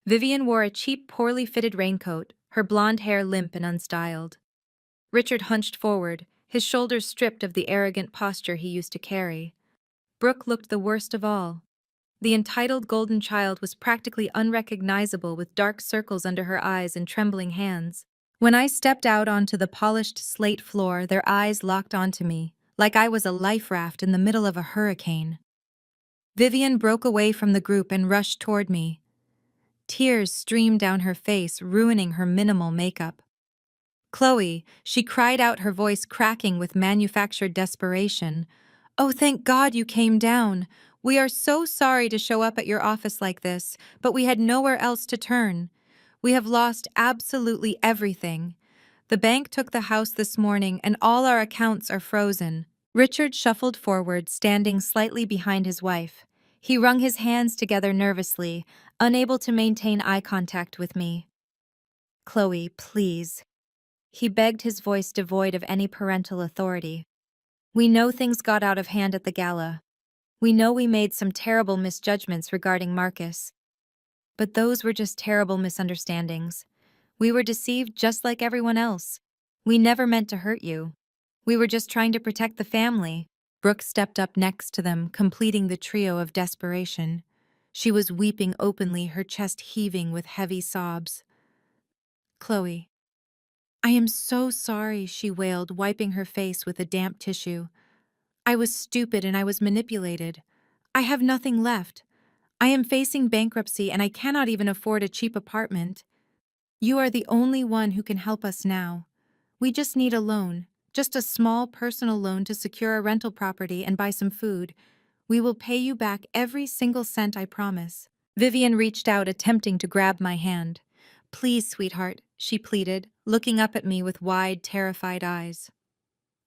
Vivian wore a cheap, poorly fitted raincoat, her blonde hair limp and unstyled. Richard hunched forward, his shoulders stripped of the arrogant posture he used to carry. Brooke looked the worst of all. The entitled golden child was practically unrecognizable with dark circles under her eyes and trembling hands. When I stepped out onto the polished slate floor, their eyes locked onto me, like I was a life raft in the middle of a hurricane. Vivian broke away from the group and rushed toward me. Tears streamed down her face, ruining her minimal makeup. Chloe, she cried out, her voice cracking with manufactured desperation. "Oh, thank God you came down. We are so sorry to show up at your office like this, but we had nowhere else to turn. We have lost absolutely everything. The bank took the house this morning and all our accounts are frozen." Richard shuffled forward, standing slightly behind his wife. He wrung his hands together nervously, unable to maintain eye contact with me. "Chloe, please." He begged, his voice devoid of any parental authority. "We know things got out of hand at the gala. We know we made some terrible misjudgments regarding Marcus. But those were just terrible misunderstandings. We were deceived just like everyone else. We never meant to hurt you. We were just trying to protect the family." Brooke stepped up next to them, completing the trio of desperation. She was weeping openly, her chest heaving with heavy sobs. "Chloe, I am so sorry," she wailed, wiping her face with a damp tissue. "I was stupid and I was manipulated. I have nothing left. I am facing bankruptcy and I cannot even afford a cheap apartment. You are the only one who can help us now. We just need a loan, just a small personal loan to secure a rental property and buy some food. We will pay you back every single cent, I promise." Vivian reached out, attempting to grab my hand. "Please, sweetheart," she pleaded, looking up at me with wide, terrified eyes.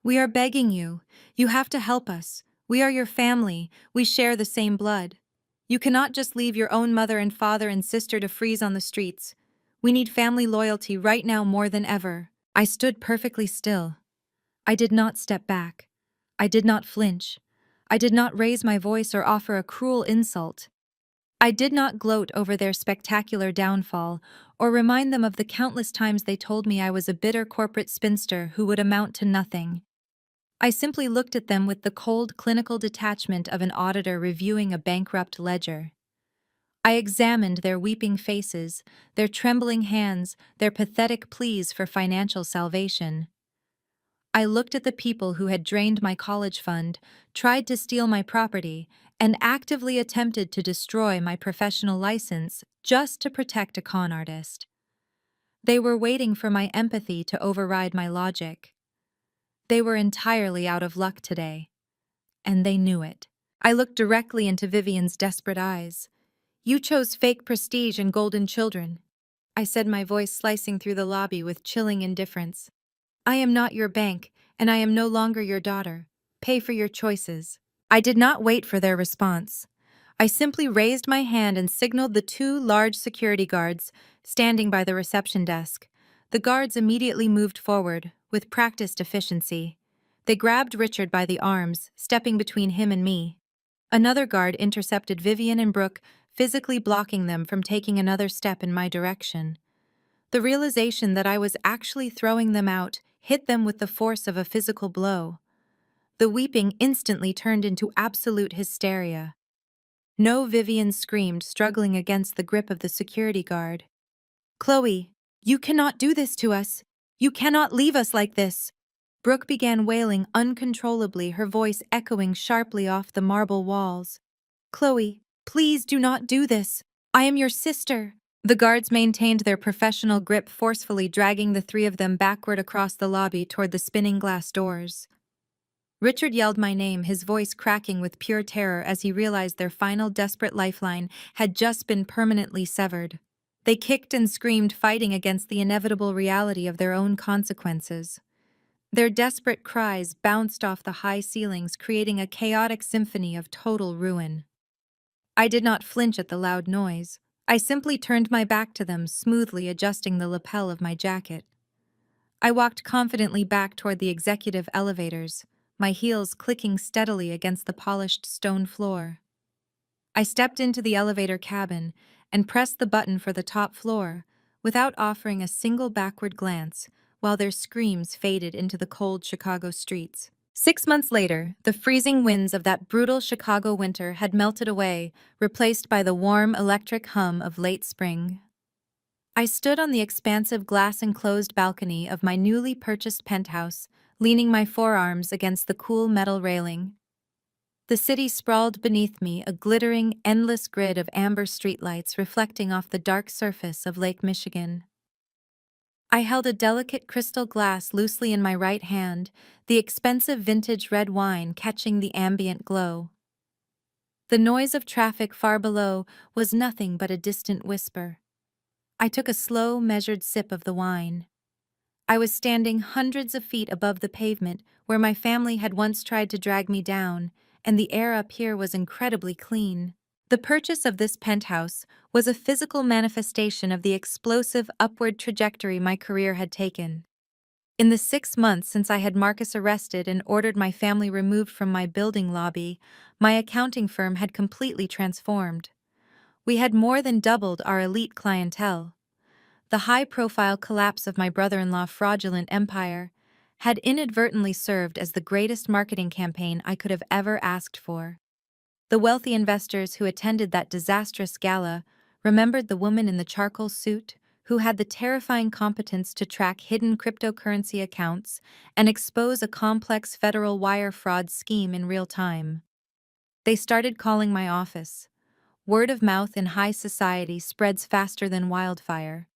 "We are begging you. You have to help us. We are your family. We share the same blood. You cannot just leave your own mother and father and sister to freeze on the streets. We need family loyalty right now more than ever." I stood perfectly still. I did not step back. I did not flinch. I did not raise my voice or offer a cruel insult. I did not gloat over their spectacular downfall or remind them of the countless times they told me I was a bitter corporate spinster who would amount to nothing. I simply looked at them with the cold, clinical detachment of an auditor reviewing a bankrupt ledger. I examined their weeping faces, their trembling hands, their pathetic pleas for financial salvation. I looked at the people who had drained my college fund, tried to steal my property, and actively attempted to destroy my professional license just to protect a con artist. They were waiting for my empathy to override my logic. They were entirely out of luck today, and they knew it. I looked directly into Vivian's desperate eyes. "You chose fake prestige and golden children," I said, my voice slicing through the lobby with chilling indifference. "I am not your bank, and I am no longer your daughter. Pay for your choices." I did not wait for their response. I simply raised my hand and signaled the two large security guards standing by the reception desk. The guards immediately moved forward, with practiced efficiency. They grabbed Richard by the arms, stepping between him and me. Another guard intercepted Vivian and Brooke, physically blocking them from taking another step in my direction. The realization that I was actually throwing them out hit them with the force of a physical blow. The weeping instantly turned into absolute hysteria. "No," Vivian screamed, struggling against the grip of the security guard. "Chloe, you cannot do this to us. You cannot leave us like this." Brooke began wailing uncontrollably, her voice echoing sharply off the marble walls. "Chloe, please do not do this. I am your sister." The guards maintained their professional grip, forcefully dragging the three of them backward across the lobby toward the spinning glass doors. Richard yelled my name, his voice cracking with pure terror as he realized their final desperate lifeline had just been permanently severed. They kicked and screamed, fighting against the inevitable reality of their own consequences. Their desperate cries bounced off the high ceilings, creating a chaotic symphony of total ruin. I did not flinch at the loud noise. I simply turned my back to them, smoothly adjusting the lapel of my jacket. I walked confidently back toward the executive elevators, my heels clicking steadily against the polished stone floor. I stepped into the elevator cabin and pressed the button for the top floor, without offering a single backward glance, while their screams faded into the cold Chicago streets. 6 months later, the freezing winds of that brutal Chicago winter had melted away, replaced by the warm electric hum of late spring. I stood on the expansive glass-enclosed balcony of my newly purchased penthouse, leaning my forearms against the cool metal railing. The city sprawled beneath me, a glittering, endless grid of amber streetlights reflecting off the dark surface of Lake Michigan. I held a delicate crystal glass loosely in my right hand, the expensive vintage red wine catching the ambient glow. The noise of traffic far below was nothing but a distant whisper. I took a slow, measured sip of the wine. I was standing hundreds of feet above the pavement where my family had once tried to drag me down, and the air up here was incredibly clean. The purchase of this penthouse was a physical manifestation of the explosive upward trajectory my career had taken. In the 6 months since I had Marcus arrested and ordered my family removed from my building lobby, my accounting firm had completely transformed. We had more than doubled our elite clientele. The high-profile collapse of my brother-in-law's fraudulent empire had inadvertently served as the greatest marketing campaign I could have ever asked for. The wealthy investors who attended that disastrous gala remembered the woman in the charcoal suit who had the terrifying competence to track hidden cryptocurrency accounts and expose a complex federal wire fraud scheme in real time. They started calling my office. Word of mouth in high society spreads faster than wildfire.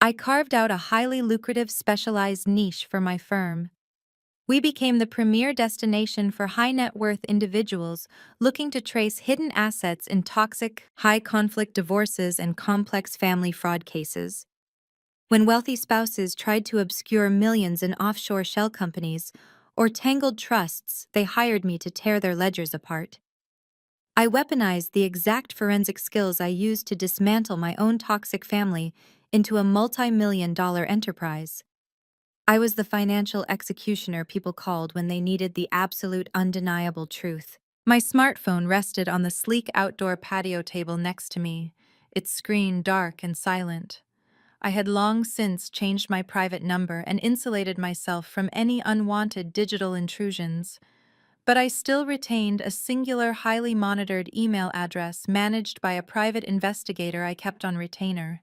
I carved out a highly lucrative specialized niche for my firm. We became the premier destination for high-net-worth individuals looking to trace hidden assets in toxic, high-conflict divorces and complex family fraud cases. When wealthy spouses tried to obscure millions in offshore shell companies or tangled trusts, they hired me to tear their ledgers apart. I weaponized the exact forensic skills I used to dismantle my own toxic family into a multi-million-dollar enterprise. I was the financial executioner people called when they needed the absolute undeniable truth. My smartphone rested on the sleek outdoor patio table next to me, its screen dark and silent. I had long since changed my private number and insulated myself from any unwanted digital intrusions. But I still retained a singular, highly monitored email address managed by a private investigator I kept on retainer.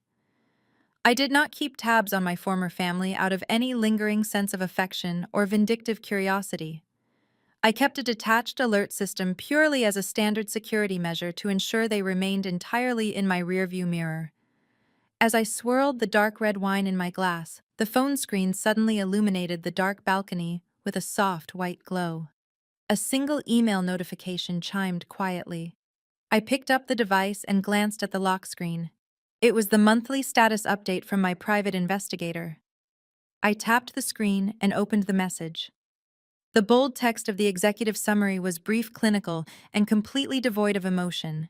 I did not keep tabs on my former family out of any lingering sense of affection or vindictive curiosity. I kept a detached alert system purely as a standard security measure to ensure they remained entirely in my rearview mirror. As I swirled the dark red wine in my glass, the phone screen suddenly illuminated the dark balcony with a soft white glow. A single email notification chimed quietly. I picked up the device and glanced at the lock screen. It was the monthly status update from my private investigator. I tapped the screen and opened the message. The bold text of the executive summary was brief, clinical, and completely devoid of emotion.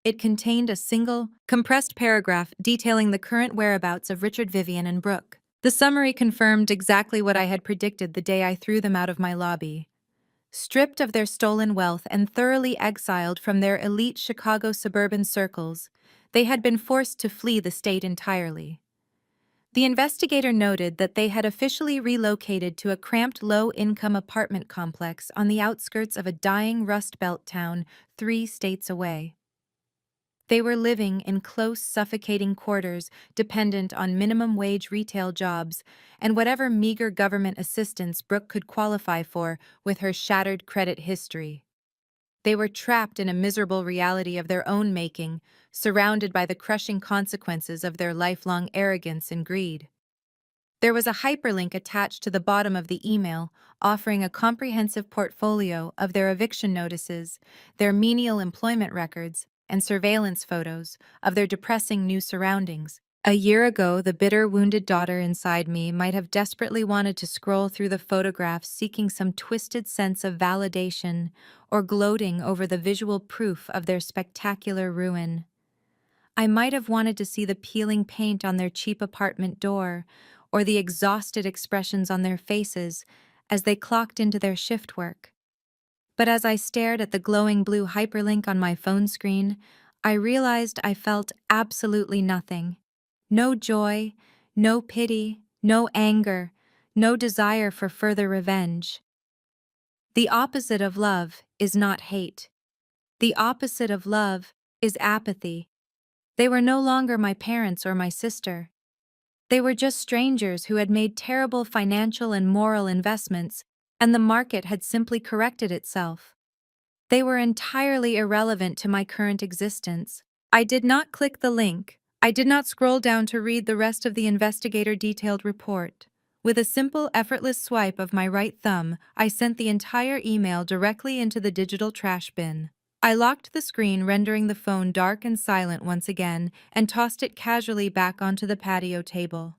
It contained a single, compressed paragraph detailing the current whereabouts of Richard, Vivian, and Brooke. The summary confirmed exactly what I had predicted the day I threw them out of my lobby. Stripped of their stolen wealth and thoroughly exiled from their elite Chicago suburban circles, they had been forced to flee the state entirely. The investigator noted that they had officially relocated to a cramped low-income apartment complex on the outskirts of a dying Rust Belt town 3 states away. They were living in close, suffocating quarters, dependent on minimum-wage retail jobs and whatever meager government assistance Brooke could qualify for with her shattered credit history. They were trapped in a miserable reality of their own making, surrounded by the crushing consequences of their lifelong arrogance and greed. There was a hyperlink attached to the bottom of the email, offering a comprehensive portfolio of their eviction notices, their menial employment records, and surveillance photos of their depressing new surroundings. A year ago, the bitter, wounded daughter inside me might have desperately wanted to scroll through the photographs seeking some twisted sense of validation or gloating over the visual proof of their spectacular ruin. I might have wanted to see the peeling paint on their cheap apartment door, or the exhausted expressions on their faces as they clocked into their shift work. But as I stared at the glowing blue hyperlink on my phone screen, I realized I felt absolutely nothing. No joy, no pity, no anger, no desire for further revenge. The opposite of love is not hate. The opposite of love is apathy. They were no longer my parents or my sister. They were just strangers who had made terrible financial and moral investments, and the market had simply corrected itself. They were entirely irrelevant to my current existence. I did not click the link. I did not scroll down to read the rest of the investigator detailed report. With a simple, effortless swipe of my right thumb, I sent the entire email directly into the digital trash bin. I locked the screen, rendering the phone dark and silent once again, and tossed it casually back onto the patio table.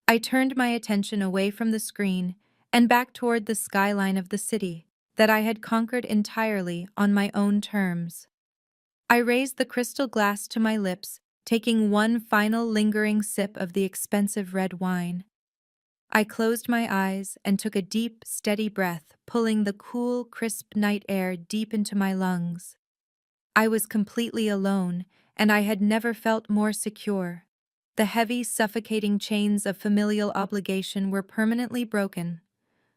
I turned my attention away from the screen and back toward the skyline of the city that I had conquered entirely on my own terms. I raised the crystal glass to my lips, taking one final lingering sip of the expensive red wine. I closed my eyes and took a deep, steady breath, pulling the cool, crisp night air deep into my lungs. I was completely alone, and I had never felt more secure. The heavy, suffocating chains of familial obligation were permanently broken.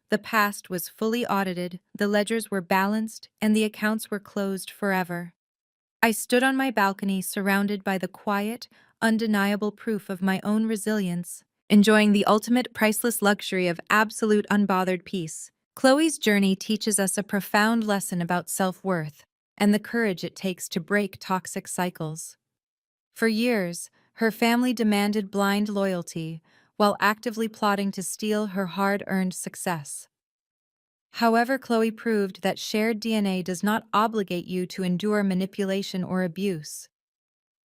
The past was fully audited, the ledgers were balanced, and the accounts were closed forever. I stood on my balcony, surrounded by the quiet, undeniable proof of my own resilience, enjoying the ultimate priceless luxury of absolute unbothered peace. Chloe's journey teaches us a profound lesson about self-worth and the courage it takes to break toxic cycles. For years, her family demanded blind loyalty while actively plotting to steal her hard-earned success. However, Chloe proved that shared DNA does not obligate you to endure manipulation or abuse.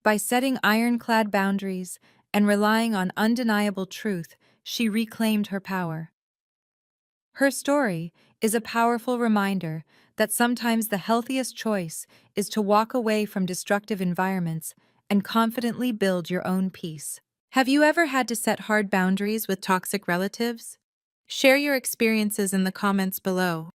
By setting ironclad boundaries and relying on undeniable truth, she reclaimed her power. Her story is a powerful reminder that sometimes the healthiest choice is to walk away from destructive environments and confidently build your own peace. Have you ever had to set hard boundaries with toxic relatives? Share your experiences in the comments below.